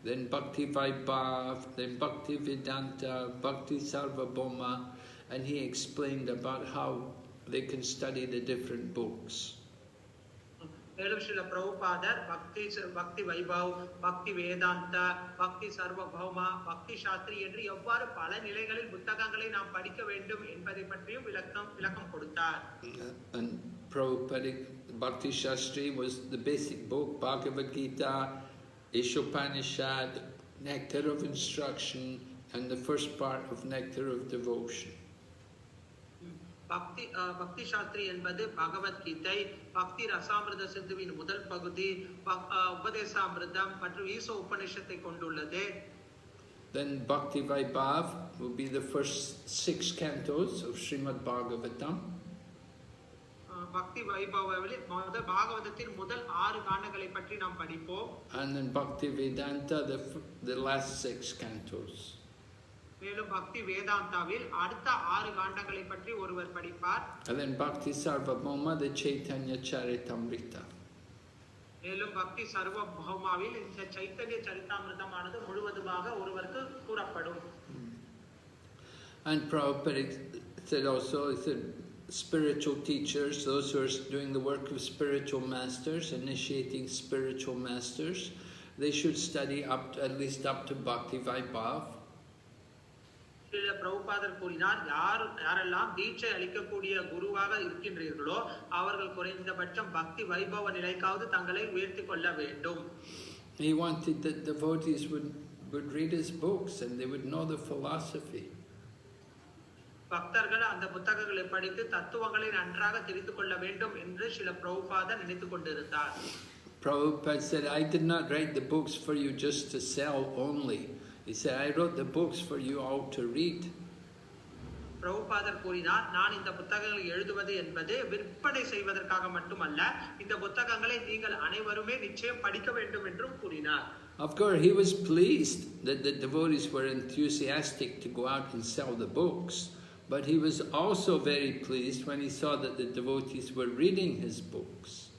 then Bhakti Vaibhav, then Bhakti Vedanta, Bhakti Sarvabhauma, and he explained about how they can study the different books. மேலும் ஸ்ரீல பிரபுபாதர் பக்தி வைபவ், பக்தி வேதாந்த, பக்தி சர்வபௌமா, பக்தி சாஸ்திரி என்று எவ்வாறு பல நிலைகளில் புத்தகங்களை நாம் படிக்க வேண்டும் என்பதை பற்றியும் விளக்கம் கொடுத்தார். And Prabhupada Bhakti Shastri was the basic book, Bhagavad Gita, Ishopanishad, Nectar of Instruction, and the first part of Nectar of Devotion. பக்தி சாஸ்திரி என்பது பகவத் கீதை, பக்தி ரசாமிருத சிந்துவின் முதல் பகுதி, உபதேசாமிருதம் மற்றும் ஈசோ உபநிஷத்தை கொண்டுள்ளது. Then Bhakti Vaibhav will be the first 6 cantos of Srimad Bhagavatam. பக்தி வைபவத்தில் பாகவதத்தின் முதல் 6 காண்டங்களை பற்றி நாம் படிப்போம். And then Bhakti Vedanta, the last 6 cantos. மேலும் பக்தி வேதாந்தாவில் அடுத்த 6 காண்டங்களை பற்றி ஒருவர் படிப்பார். And then Bhakti Sarvabhauma, the Chaitanya Charitamrita. மேலும் பக்தி சர்வபௌமாவில் இந்த சைத்தன்ய சரிதாமிர்தமானது முழுவதுமாக ஒருவருக்கு கூறப்படும். And Prabhupada said also, he said, spiritual teachers, those who are doing the work of spiritual masters, initiating spiritual masters, they should study at least up to Bhakti Vaibhav. பிரபுபாதர் கூறினார், யாரெல்லாம் தீட்சை அளிக்கக்கூடிய குருவாக இருக்கின்றீர்களோ அவர்கள் குறைந்தபட்சம் பக்தி வைபவ நிலைக்காவது தங்களை உயர்த்தி கொள்ள வேண்டும். He wanted that devotees would read his books and they would know the philosophy. பக்தர்கள் அந்த புத்தகங்களை படித்து தத்துவங்களை நன்றாக தெரிந்து கொள்ள வேண்டும் என்று சில பிரபுபாதர் நினைத்துக் கொண்டிருந்தார். Prabhupada said, I did not write the books for you just to sell only. He said, I wrote the books for you all to read. பிரபுபாதர் கூறினார், நான் இந்த புத்தகங்களை எழுதுவது என்பது விற்பனை செய்வதற்காக மட்டுமல்ல, இந்த புத்தகங்களை நீங்கள் அனைவருமே நிச்சயம் படிக்க வேண்டும் என்றும் கூறினார். Of course, he was pleased that the devotees were enthusiastic to go out and sell the books, but he was also very pleased when he saw that the devotees were reading his books.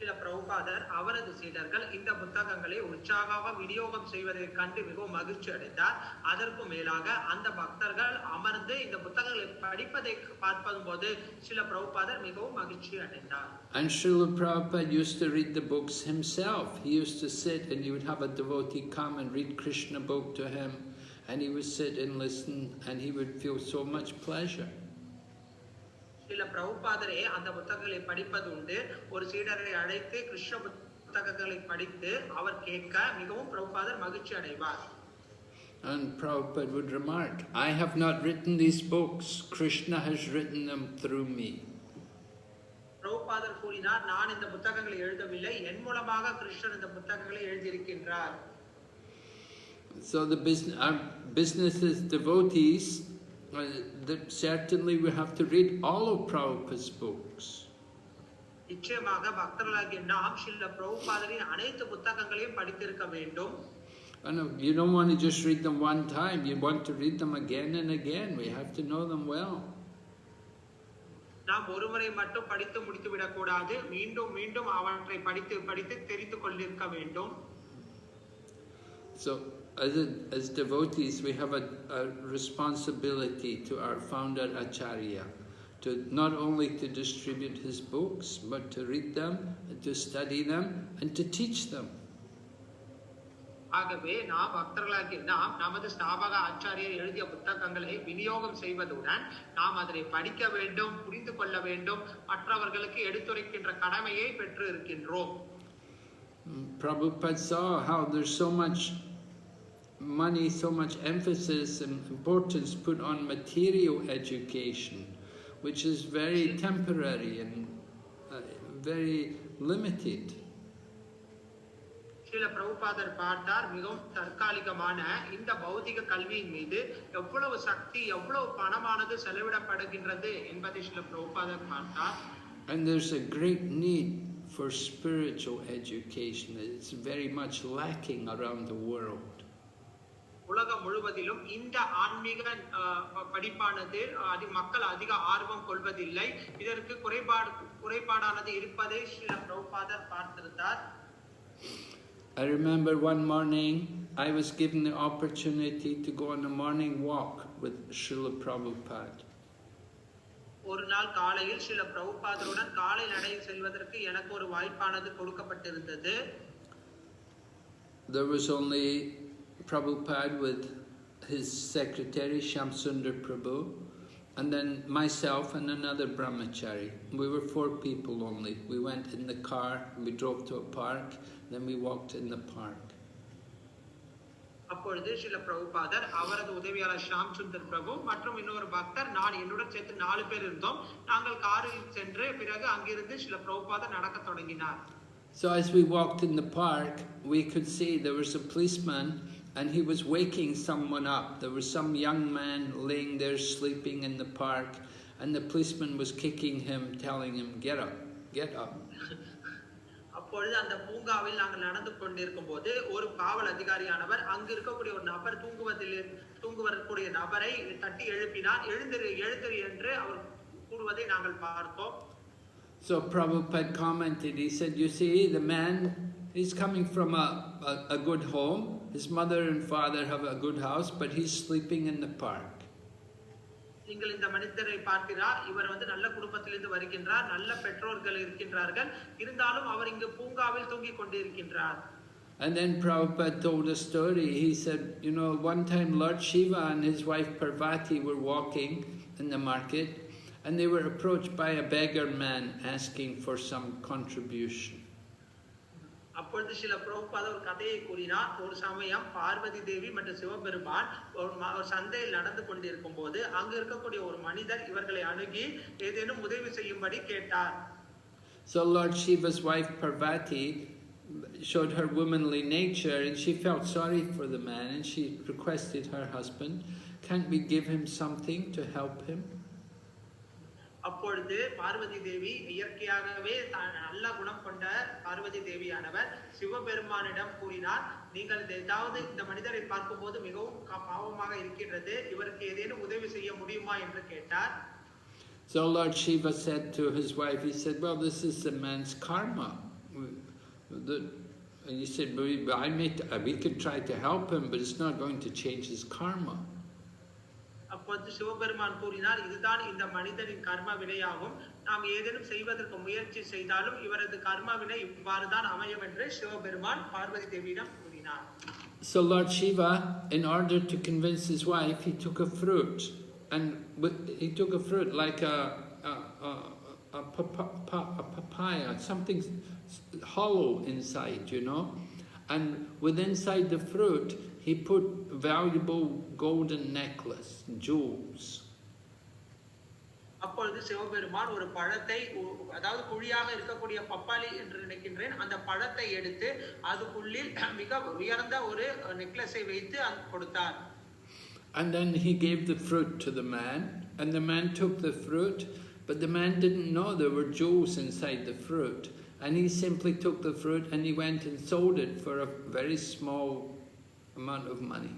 Srila Prabhupada அவரது சீடர்கள் இந்த புத்தகங்களை உற்சாகமாக விநியோகம் செய்வதை கண்டு மிகவும் மகிழ்ச்சி அடைந்தார். அதற்கு மேலாக அந்த பக்தர்கள் அமர்ந்து இந்த புத்தகங்களை படிப்பதை பார்ப்பதும்போது Srila Prabhupada மிகவும் மகிழ்ச்சி அடைந்தார். And Srila Prabhupada used to read the books himself. He used to sit and he would have a devotee come and read Krishna book to him, and he would sit and listen, and he would feel so much pleasure. Srila Prabhupada அந்த புத்தகங்களை படிப்பது உண்டு. ஒரு சீடரை அழைத்து கிருஷ்ண புத்தகங்களை படித்து அவர் கேட்க மிகவும் பிரபுபாதர் மகிழ்ச்சி அடைவார். And Prabhupada would remark, I have not written these books, Krishna has written them through me. பிரபுபாதர் கூறினார், நான் இந்த புத்தகங்களை எழுதவில்லை, என் மூலமாக கிருஷ்ணர் இந்த புத்தகங்களை எழுதியிருக்கின்றார். So our business as devotees, that certainly we have to read all of Prabhupada's books. நிச்சயமாக பக்தர்களாகிய நாம் ஸ்ரீல பிரபுபாதரின் அனைத்து புத்தகங்களையும் படித்திருக்க வேண்டும். And you don't want to just read them one time, you want to read them again and again. We have to know them well. நாம் ஒருமுறை மட்டும் படித்து முடித்து விடக் கூடாது, மீண்டும் மீண்டும் அவற்றை படித்து படித்து தெரிந்து கொண்டிருக்க வேண்டும். So as devotees, we have a responsibility to our founder Acharya, to not only to distribute his books, but to read them, to study them, and to teach them. ஆகவே நாம் பக்தர்களாகிய நாம் நமது ஸ்தாபக ஆச்சாரியர் எழுதிய புத்தகங்களை விநியோகம் செய்வதுடன் நாம் அதனை படிக்க வேண்டும், புரிந்து கொள்ள வேண்டும், மற்றவர்களுக்கு எடுத்துரைக்கின்ற கடமையை பெற்று இருக்கின்றோம். Prabhupada saw how there's so much money, so much emphasis and importance put on material education, which is very temporary and very limited. Srila பிரபுபாதர் பார்த்தார், மிகவும் தற்காலிகமான இந்த பௌதிக கல்வியின் மீது எவ்வளவு சக்தி, எவ்வளவு பணமானது செலவிடப்படுகின்றது என்பதை ஸ்ரீல பிரபுபாதர் பார்த்தார். And there's a great need for spiritual education. It's very much lacking around the world. உலகம் முழுவதிலும் இந்த ஆன்மீக படிப்பானது மக்கள் அதிக ஆர்வம் கொள்வதில்லை. இதற்கு குறைபாடானது இருப்பதை ஸ்ரீல பிரபுபாதர் பார்த்திருந்தார். I remember one morning I was given the opportunity to go on a morning walk with Srila Prabhupada. ஒரு நாள் காலையில் ஸ்ரீல பிரபுபாதருடன் காலை நடை செல்வதற்கு எனக்கு ஒரு வாய்ப்பானது கொடுக்கப்பட்டிருந்தது. There was only Prabhupada with his secretary Shamsundar Prabhu, and then myself and another brahmachari. We were 4 people only. We went in the car, we drove to a park, then we walked in the park. அப்பொழுது ஸ்ரீல பிரபுபாதர், அவரது உதவியாளர் ஷாம் சுந்தர் பிரபு மற்றும் இன்னொரு பக்தர், நான் என்னுடன் சேர்த்து 4 பேர் இருந்தோம். நாங்கள் காரில் சென்று பிறகு அங்கிருந்து ஸ்ரீல பிரபுபாதர் நடக்க தொடங்கினார். So as we walked in the park, we could see there was a policeman and he was waking someone up. There was some young man laying there sleeping in the park, and the policeman was kicking him, telling him, get up, get up. அப்பொழுது அந்த பூங்காவில் நாங்கள் நடந்து கொண்டிருக்கும் போது ஒரு காவல் அதிகாரியானவர் அங்கு இருக்கக்கூடிய ஒரு நபர் தூங்குவதற்குரிய நபரை தட்டி எழுப்பினார். எழுந்திரு எழுந்திரு என்று அவர் கூறுவதை நாங்கள் பார்த்தோம். So Prabhupada commented, he said, you see, the man is coming from a good home. His mother and father have a good house, but he's sleeping in the park. நீங்கள் இந்த மனிதரை பார்க்கிறார், இவர் நல்ல குடும்பத்திலிருந்து வருகின்றார், நல்ல பெற்றோர்கள் இருக்கின்றார்கள், இருந்தாலும் அவர் இங்கு பூங்காவில் தூங்கிக் கொண்டிருக்கின்றார். And then Prabhupada told a story. He said, you know, one time Lord Shiva and his wife Parvati were walking in the market, and they were approached by a beggar man asking for some contribution. அப்பொழுது ஸ்ரீல பிரபுபாதர் ஒரு கதையை கூறினார். ஒரு சமயம் பார்வதி தேவி மற்றும் சிவபெருமான் ஒரு சந்தையில் நடந்து கொண்டிருக்கும் போது அங்கு இருக்கக்கூடிய ஒரு மனிதர் இவர்களை அணுகி ஏதேனும் உதவி செய்யும்படி கேட்டார். So Lord Shiva's wife Parvati showed her womanly nature, and she felt sorry for the man, and she requested her husband, can't we give him something to help him? அப்பொழுது பார்வதி தேவி இயற்கையாகவே நல்ல குணம் கொண்ட பார்வதி தேவியானவர் சிவபெருமானிடம் கூறினார், நீங்கள் ஏதாவது இந்த மனிதரை பார்க்கும்போது மிகவும் பாவமாக இருக்கின்றது, இவருக்கு ஏதேனும் உதவி செய்ய முடியுமா என்று கேட்டார். So Lord Shiva said to his wife, he said, well, this is the man's karma. And he said, we could try to help him, but it's not going to change his karma. அப்போது சிவபெருமான் கூறினார், இதுதான் இந்த மனிதனின் கர்ம வினையாகும், நாம் ஏதேனும் செய்வதற்கு முயற்சி செய்தாலும் இவரது கர்ம வினை இவ்வாறு தான் அமையும் என்று சிவபெருமான் பார்வதி தேவியிடம் கூறினார். So Lord Shiva, in order to convince his wife, he took a fruit, and he took a fruit like a papaya, something hollow inside, you know, and inside the fruit he put valuable golden necklace, jewels. அப்பொழுது சிவபெருமான் ஒரு பழத்தை, அதாவது குழியாக இருக்கக்கூடிய பப்பாளி என்று நினைக்கின்றேன், அந்த பழத்தை எடுத்து அதுக்குள்ளில் மிக உயர்ந்த ஒரு நெக்லஸை வைத்து கொடுத்தார். And then he gave the fruit to the man, and the man took the fruit, but the man didn't know there were jewels inside the fruit, and he simply took the fruit and he went and sold it for a very small amount of money.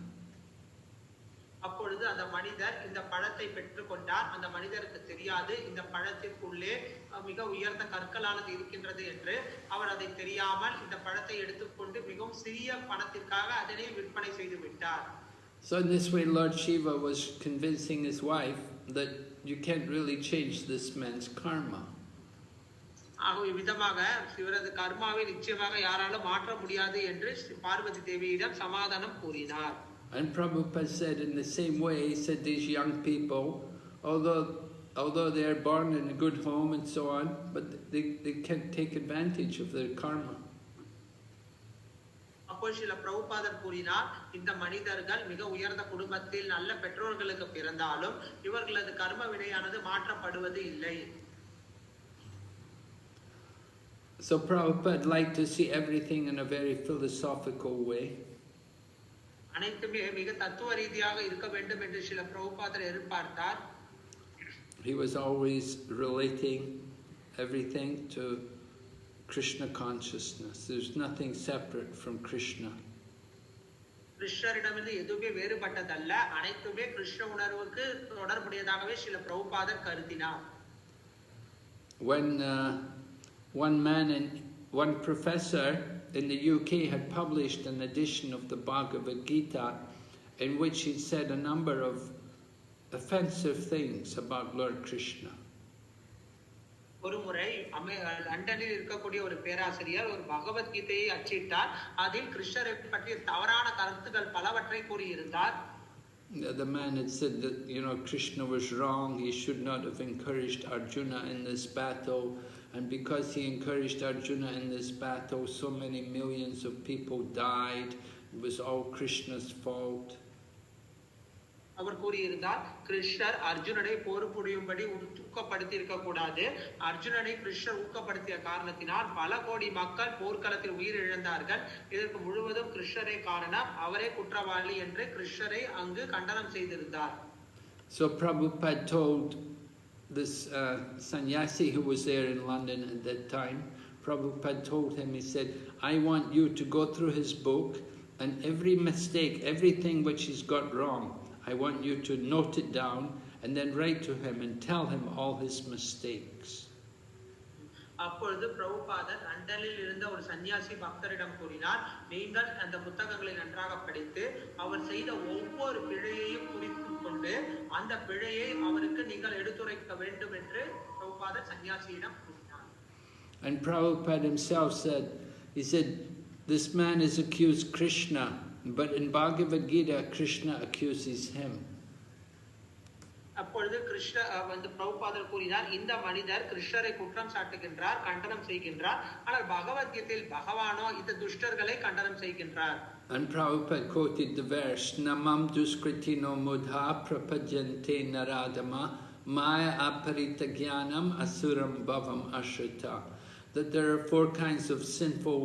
அப்பொழுது அந்த மனிதர் இந்த பழத்தை பெற்றுக்கொண்டார். அந்த மனிதருக்கு தெரியாது இந்த பழத்திற்குள்ளே மிக உயர்ந்த கற்களானது இருக்கின்றது என்று. அவர் அதை தெரியாமல் இந்த பழத்தை எடுத்துக்கொண்டு மிகவும் சிறிய பணத்திற்காக அதனை விற்பனை செய்து விட்டார். So in this way Lord Shiva was convincing his wife that you can't really change this man's karma. ஆகவே விதமாக இவரது கர்மாவை நிச்சயமாக யாராலும் மாற்ற முடியாது என்று பார்வதி தேவியிடம் சமாதானம் கூறினார். And Prabhupada said in the same way, he said these young people, although they are born in a good home and so on, but they can't take advantage of their karma. அப்போ ஸ்ரீல பிரபுபாதர் கூறினார், இந்த மனிதர்கள் மிக உயர்ந்த குடும்பத்தில் நல்ல பெற்றோர்களுக்கு பிறந்தாலும் இவர்களது கர்ம வினையானது மாற்றப்படுவது இல்லை. So Prabhupada liked to see everything in a very philosophical way. அனைத்துமே மிக தத்துவ ரீதியாக இருக்க வேண்டும் என்று ஸ்ரீல பிரபுபாதர் எதிர்பார்த்தார். He was always relating everything to Krishna consciousness. There's nothing separate from Krishna. கிருஷ்ணரிடமிருந்து எதுவுமே வேறுபட்டதல்ல, அனைத்துமே கிருஷ்ண உணர்வுக்கு தொடர்புடையதாகவே ஸ்ரீல பிரபுபாதர் கருதினார். When one professor in the UK had published an edition of the Bhagavad Gita in which he said a number of offensive things about Lord Krishna. ஒரு முறை லண்டனில் இருக்கக்கூடிய ஒரு பேராசிரியர் ஒரு பகவத்கீதையை அச்சிட்டார். அதில் கிருஷ்ணரை பற்றிய தவறான கருத்துக்கள் பலவற்றை கூறியிருந்தார். The man had said that, you know, Krishna was wrong, he should not have encouraged Arjuna in this battle, and because he encouraged Arjuna in this battle, so many millions of people died. It was all Krishna's fault. அவர் கூறியிருந்தார், கிருஷ்ணர் அர்ஜுனனை போர் புரியும்படி ஊக்கப்படுத்தி இருக்க கூடாது. அர்ஜுனனை கிருஷ்ணர் ஊக்கப்படுத்திய காரணத்தினால் பல கோடி மக்கள் போர்க்களத்தில் உயிரிழந்தார்கள். இதற்கு முழுவதும் கிருஷ்ணரே காரணம், அவரே குற்றவாளி என்று கிருஷ்ணரை அங்கு கண்டனம் செய்திருந்தார். So Prabhupada told this sannyasi who was there in London at that time, Prabhupada told him, he said, I want you to go through his book and every mistake, everything which he's got wrong, I want you to note it down and then write to him and tell him all his mistakes. அப்பொழுது பிரபுபாதர் லண்டனில் இருந்த ஒரு சன்னியாசி பக்தரிடம் கூறினார், நீங்கள் அந்த புத்தகங்களை நன்றாக படித்து அவர் செய்த ஒவ்வொரு பிழையையும் குறித்துக் கொண்டு அந்த பிழையை அவருக்கு நீங்கள் எடுத்துரைக்க வேண்டும் என்று பிரபுபாதர் சன்னியாசியிடம் கூறினார். And Prabhupada himself said, he said, this man has accused Krishna, but in Bhagavad Gita, Krishna accuses him. அப்பொழுது பிரபுபாதர் கூறினார், இந்த மனிதர் கிருஷ்ணரை குற்றம் சாட்டுகின்றார், கண்டனம் செய்கின்றார். ஆனால் பகவத்கீதையில் பகவானோ இந்த துஷ்டர்களை கண்டனம் செய்கின்றார். And Prabhupada quoted the verse, Namam duskritino mudha prapajante naradama maya aparita jnanam asuram bhavam ashrita. That there are 4 kinds of sinful,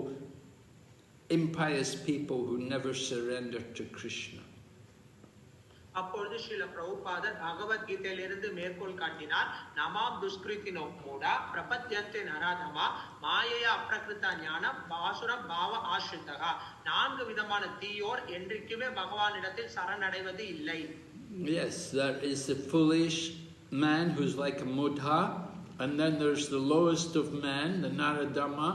impious people who never surrender to Krishna. அப்பொழுது ஸ்ரீல பிரபுபாதர் பகவத்கீதையிலிருந்து மேற்கோள் காட்டினார். நமாம் துஷ்கிருத்தினோ மூடா பிரபத்யந்தே நராதமா மாயையா அப்ரகிருத ஞானம் பாசுரம் பாவ ஆஸ்ரிதகா. 4 விதமான தீயோர் என்றைக்குமே பகவானிடத்தில் சரணடைவது இல்லை. Yes, there is the foolish man who's like a mudha, and then there's the lowest of men, the naradama,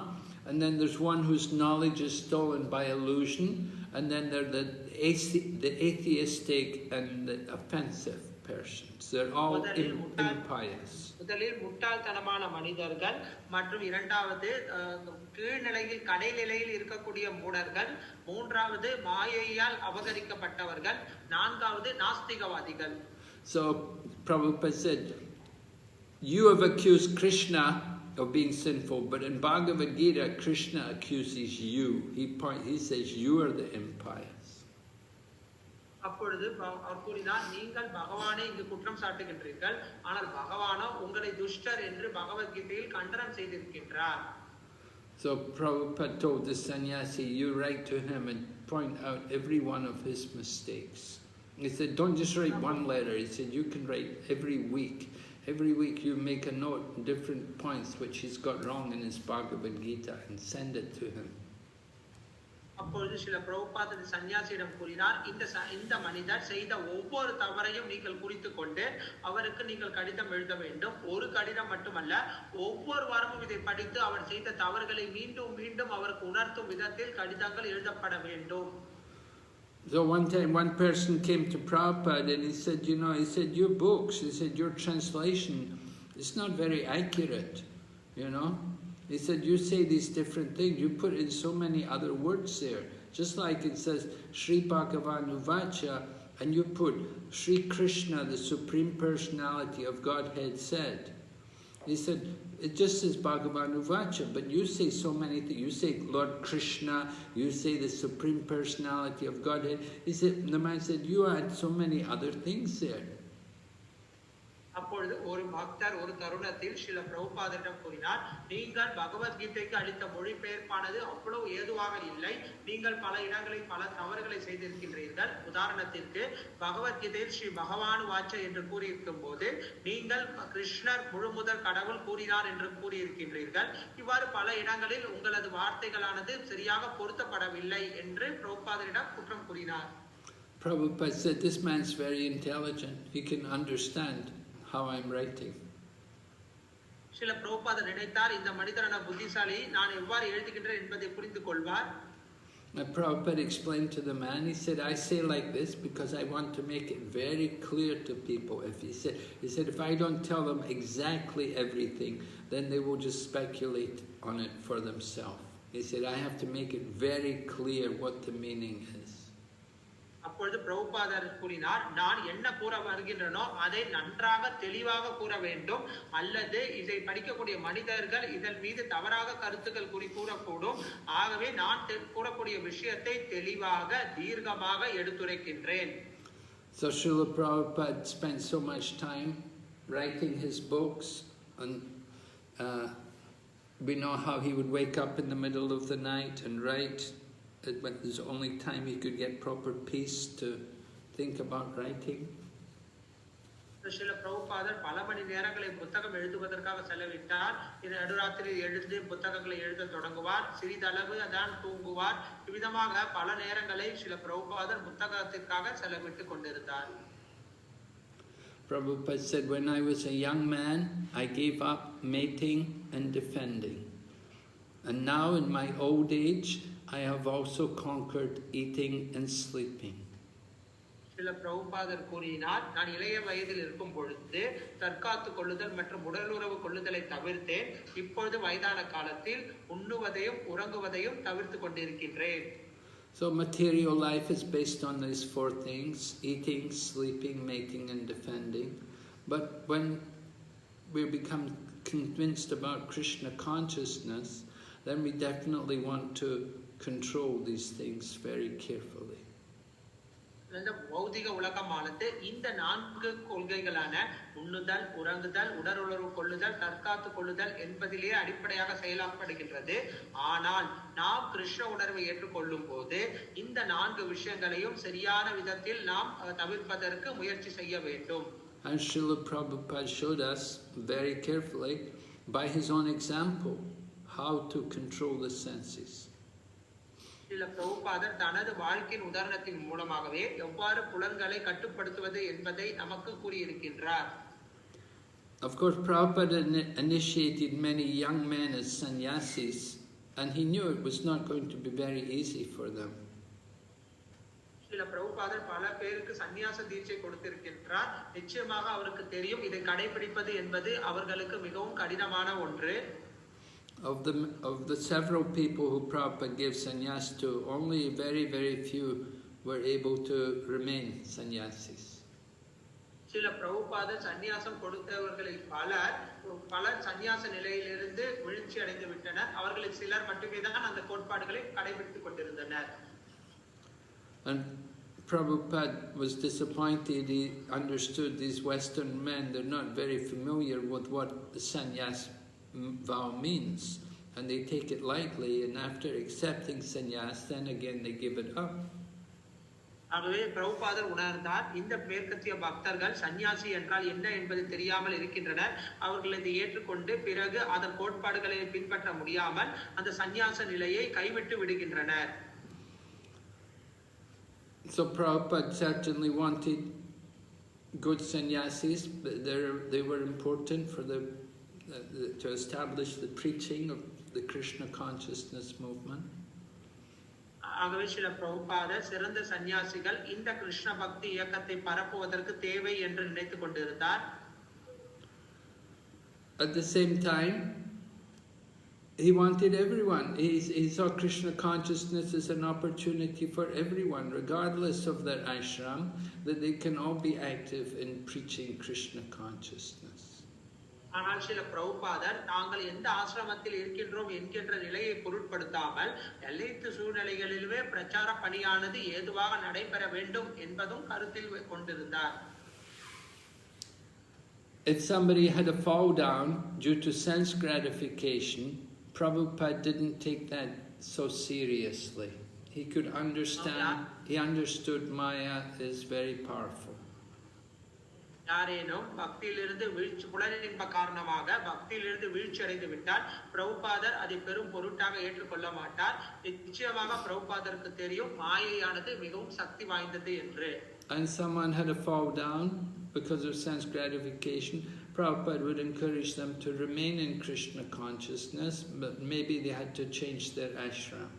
and then there's one whose knowledge is stolen by illusion, and then there are the atheistic and the offensive persons. They're all impious. முதலில் முட்டாள்தனமான மனிதர்கள் மற்றும் இரண்டாவது கீழ்நிலையில் கடைநிலையில் இருக்கக்கூடிய மூடர்கள், மூன்றாவது மாயையால் அபகரிக்கப்பட்டவர்கள், நான்காவது நாஸ்திகவாதிகள். So Prabhupada said, you have accused Krishna of being sinful, but in Bhagavad Gita, Krishna accuses you. He says you are the impious. அப்பொழுது அவர் கூறினார், நீங்கள் பகவானை இங்கு குற்றம் சாட்டுகின்றீர்கள், ஆனால் பகவானோ உங்களை துஷ்டர் என்று பகவத்கீதையில் கண்டனம் செய்திருக்கின்றார். So Prabhupada told the sannyasi, you write to him and point out every one of his mistakes. He said, don't just write one letter. He said, you can write every week. Every week you make a note, different points which he's got wrong in his Bhagavad Gita, and send it to him. அப்பொழுது ஸ்ரீல பிரபுபாதர் சன்னியாசியிடம் கூறினார், இந்த மனிதர் செய்த ஒவ்வொரு தவறையும் நீங்கள் குறித்துக் கொண்டு அவருக்கு நீங்கள் கடிதம் எழுத வேண்டும். ஒரு கடிதம் மட்டுமல்ல, ஒவ்வொரு வாரமும் இதை படித்து அவர் செய்த தவறுகளை மீண்டும் மீண்டும் அவருக்கு உணர்த்தும் விதத்தில் கடிதங்கள் எழுதப்பட வேண்டும். So one time one person came to Prabhupada and he said, he said, your books, he said, your translation is not very accurate, He said, you say these different things, you put in so many other words there. Just like it says, Sri Bhagavanuvacha, and you put Sri Krishna, the Supreme Personality of Godhead said. He said, it just says Bhagavanuvacha, but you say so many things. You say Lord Krishna, you say the Supreme Personality of Godhead. He said, the man said, you add so many other things there. அப்பொழுது ஒரு பக்தர் ஒரு தருணத்தில் ஸ்ரீல பிரபுபாதரிடம் கூறினார், நீங்கள் பகவத்கீதைக்கு அளித்த மொழிபெயர்ப்பானது அவ்வளவு ஏதுவாக இல்லை. நீங்கள் பல இடங்களில் பல தவறுகளை செய்திருக்கின்றீர்கள். உதாரணத்திற்கு பகவத்கீதையில் ஸ்ரீ பகவானு வாச்ச என்று கூறியிருக்கும் போது நீங்கள் கிருஷ்ணர் முழுமுதல் கடவுள் கூறினார் என்று கூறியிருக்கின்றீர்கள். இவ்வாறு பல இடங்களில் உங்களது வார்த்தைகளானது சரியாக பொருத்தப்படவில்லை என்று பிரபுபாதரிடம் குற்றம் கூறினார். Prabhupada said, this man's very intelligent. He can understand how I'm writing. Srila பிரபுபாதர் நினைத்தார், இந்த மனிதரான புத்திசாலி, நான் எவ்வாறு எழுதுகின்றேன் என்பதை புரிந்து கொள்வார். Prabhupada explained to the man, he said, I say like this because I want to make it very clear to people. He said, if I don't tell them exactly everything, then they will just speculate on it for themselves. He said, I have to make it very clear what the meaning is. அப்பொழுது பிரபுபாதர் கூறினார், நான் என்ன கூற வருகின்றனோ அதை நன்றாக தெளிவாக கூற வேண்டும், அல்லது இதை படிக்கக்கூடிய மனிதர்கள் இதன் மீது தவறாக கருத்துக்கள் கூறக்கூடும். ஆகவே நான் கூறக்கூடிய விஷயத்தை தெளிவாக தீர்க்கமாக எடுத்துரைக்கின்றேன். So Srila Prabhupada spent so much time writing his books, and we know how he would wake up in the middle of the night and write. It was the only time he could get proper peace to think about writing. Srila பிரபுபாதர் பல மணி நேரங்களை புத்தகம் எழுதுவதற்காக செலவிட்டார். இது நடுராத்திரியில் எழுந்து புத்தகங்களை எழுத தொடங்குவார். சிறிதளவு தான் தூங்குவார். இவ்விதமாக பல நேரங்களை ஸ்ரீல பிரபுபாதர் புத்தகத்திற்காக செலவிட்டுக் கொண்டிருந்தார். Prabhupada said, when I was a young man, I gave up mating and defending. And now in my old age, I have also conquered eating and sleeping. Srila பிரபுபாதர் கூறினார், நான் இளைய வயதில் இருக்கும் பொழுது தற்காத்து கொள்ளுதல் மற்றும் உடலுறவு கொள்ளுதலை தவிர்த்தேன். இப்பொழுது வயதான காலத்தில் உண்ணுவதையும் உறங்குவதையும் தவிர்த்து கொண்டிருக்கின்றேன். So material life is based on these 4 things: eating, sleeping, mating and defending. But when we become convinced about Krishna consciousness, then we definitely want to control these things very carefully. இந்த பௌதிக உலகமானது இந்த 4 கொள்கைகளான உண்ணுதல், உறங்குதல், உடலுறவு கொள்ளுதல், தற்காத்து கொள்ளுதல் என்பதிலேயே அடிப்படையாக செயலாக்கப்படுகின்றது. ஆனால் நாம் கிருஷ்ண உணர்வை ஏற்றுக்கொள்ளும் போது இந்த 4 விஷயங்களையும் சரியான விதத்தில் நாம் தவிர்ப்பதற்கு முயற்சி செய்ய வேண்டும். And Srila Prabhupada showed us very carefully by his own example how to control the senses. Srila பிரபுபாதர் தனது வாழ்க்கையின் உதாரணத்தின் மூலமாகவே எவ்வாறு புலன்களை கட்டுப்படுத்துவது என்பதை நமக்கு கூறியிருக்கின்றார். Of course, Prabhupada initiated many young men as sannyasis, and he knew it was not going to be very easy for them. Srila பிரபுபாதர் பல பேருக்கு சந்நியாச தீட்சை கொடுத்திருக்கின்றார். நிச்சயமாக அவருக்கு தெரியும் இதை கடைபிடிப்பது என்பது அவர்களுக்கு மிகவும் கடினமான ஒன்று. Of the several people who Prabhupada gave sannyas to, only very few were able to remain sannyasis. Srila பிரபுபாதர் சந்நியாசம் கொடுத்தவர்களில் பலர் சந்நியாச நிலையிலிருந்து வீழ்ச்சி அடைந்து விட்டனர். அவர்களில் சிலர் மட்டுமே தான் அந்த கோட்பாடுகளை கடைபிடித்துக் கொண்டிருந்தனர். And Prabhupada was disappointed. He understood these Western men, they're not very familiar with what the sannyas vow means, and they take it lightly, and after accepting sannyas, then again they give it up. ஆகவே பிரபுபாதர் உணர்ந்தார் இந்த மேற்கத்திய பக்தர்கள் சந்நியாசி என்றால் என்ன என்பது தெரியாமல் இருக்கின்றனர். அவர்கள் இதை ஏற்றுக்கொண்டு பிறகு அதன் கோட்பாடுகளை பின்பற்ற முடியாமல் அந்த சந்நியாச நிலையை கைவிட்டு விடுகின்றனர். So Prabhupada certainly wanted good sannyasis, but they were important for to establish the preaching of the Krishna consciousness movement. ஆகவே ஸ்ரீல பிரபுபாதர் சிறந்த சந்நியாசிகள் இந்த கிருஷ்ண பக்தி இயக்கத்தை பரப்புவதற்கு தேவை என்று நினைத்துக் கொண்டிருந்தார். At the same time, he wanted everyone. He saw Krishna consciousness as an opportunity for everyone, regardless of their ashram, that they can all be active in preaching Krishna consciousness. ஆனால் சில பிரபுபாதர் தாங்கள் எந்த ஆசிரமத்தில் இருக்கின்றோம் என்கின்ற நிலையை பொருட்படுத்தாமல் எல்லா சூழ்நிலைகளிலுமே பிரச்சார பணியானது ஏதுவாக நடைபெற வேண்டும் என்பதும் கருத்தில் கொண்டிருந்தார். If somebody had a fall down due to sense gratification, Prabhupada didn't take that so seriously. He could understand, he understood Maya is very powerful. யாரேனும் பக்தியிலிருந்து வீழ்ச்சி புலனின்ப காரணமாக பக்தியிலிருந்து வீழ்ச்சி அடைந்து விட்டால் பிரபுபாதர் அதை பெரும் பொருட்டாக ஏற்றுக்கொள்ள மாட்டார். நிச்சயமாக பிரபுபாதருக்கு தெரியும் மாயையானது மிகவும் சக்தி வாய்ந்தது என்று. And someone had a fall down because of sense gratification, Prabhupada would encourage them to remain in Krishna consciousness, but maybe they had to change their ashram.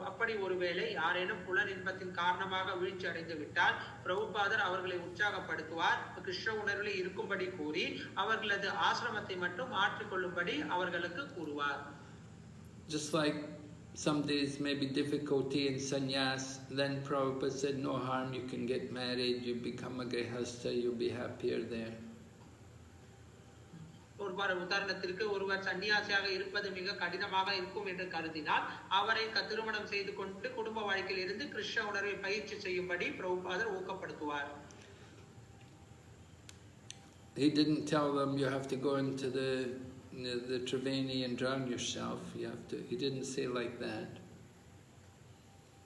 அப்படி ஒருவேளை யாரேனும் புலன் இன்பத்தின் காரணமாக வீழ்ச்சி அடைந்து விட்டால் பிரபுபாதர் அவர்களை உற்சாகப்படுத்துவார். கிருஷ்ண உணர்வில் இருக்கும்படி கூறி அவர்களது ஆசிரமத்தை மட்டும் மாற்றிக்கொள்ளும்படி அவர்களுக்கு கூறுவார். Just like some days may be difficulty in sannyas, then Prabhupada said no harm, you can get married, you become a grihastha, you'll be happier there. உதாரணத்திற்கு ஒருவர் சன்னியாசியாக இருப்பது மிக கடினமாக இருக்கும் என்று கருதினால் அவரை திருமணம் செய்து கொண்டு குடும்ப வாழ்க்கையில் இருந்து கிருஷ்ண உணர்வை பயிற்சி செய்யும்படி பிரபுபாதர் ஊக்கப்படுத்துவார். He didn't tell them you have to go into the Triveni and drown yourself. He didn't say like that.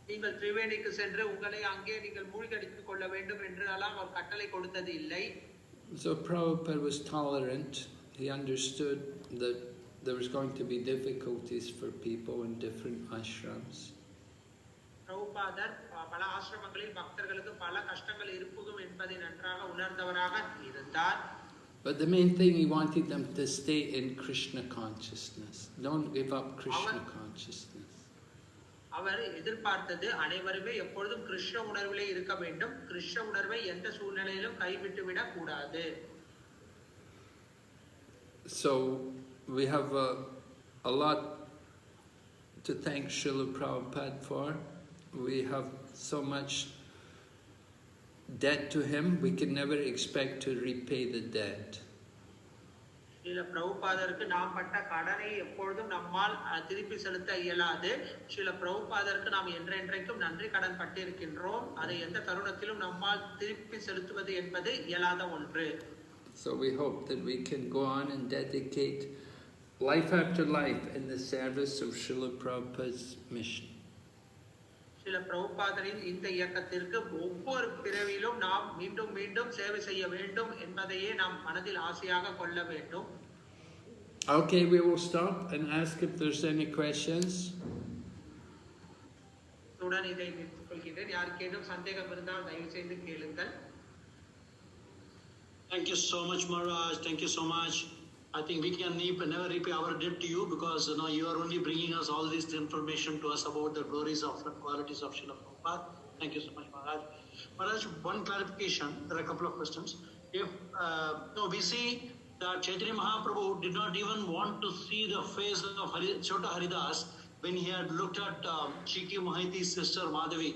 நீங்கள் திரிவேணிக்கு சென்று உங்களை அங்கே நீங்கள் மூழ்கடித்துக் கொள்ள வேண்டும் என்று எல்லாம் அவர் கட்டளை கொடுத்தது இல்லை. So Prabhupada was tolerant. He understood that there was going to be difficulties for people in different ashrams. பிரபுபாதர் பல ஆசிரமங்களில் பக்தர்களுக்கு பல கஷ்டங்கள் இருக்கும் என்பதை நன்றாக உணர்ந்தவராக இருந்தார். But the main thing, he wanted them to stay in Krishna consciousness. Don't give up Krishna consciousness. அவர் எதிர்பார்த்தது அனைவருமே எப்பொழுதும் கிருஷ்ண உணர்விலே இருக்க வேண்டும். கிருஷ்ண உணர்வை எந்த சூழ்நிலையிலும் கைவிட்டு விட கூடாது. So we have a lot to thank Srila Prabhupada for. We have so much debt to him, we can never expect to repay the debt. Srila பிரபுபாதருக்கு நாம் பட்ட கடனை எப்பொழுதும் நம்மால் திருப்பி செலுத்த இயலாது. ஸ்ரீல பிரபுபாதருக்கு நாம் என்றென்றைக்கும் நன்றி கடன் பட்டிருக்கின்றோம். அதை எந்த தருணத்திலும் நம்மால் திருப்பி செலுத்துவது என்பது இயலாத ஒன்று. So we hope that we can go on and dedicate life after life in the service of Srila Prabhupada's mission. Srila பிரபுபாதரின் இந்த இயக்கத்திற்கு ஒவ்வொரு பிறவிலும் நாம் மீண்டும் மீண்டும் சேவை செய்ய வேண்டும் என்பதையே நாம் மனதில் ஆசையாக கொள்ள வேண்டும். Okay, we will stop and ask if there's any questions. உடன் இதை நிறுத்திக் கொள்கிறேன். யாருக்கேனும் சந்தேகம் இருந்தால் தயவு செய்து கேளுங்கள். Thank you so much, Maharaj. Thank you so much. I think we can never repay our debt to you, because you are only bringing us all this information to us about the glories of the qualities of Srila Prabhupada. Thank you so much, Maharaj. Maharaj, one clarification. There are a couple of questions. If we see that Chaitanya Mahaprabhu did not even want to see the face of Chota Haridas when he had looked at Chiki Mahiti's sister Madhavi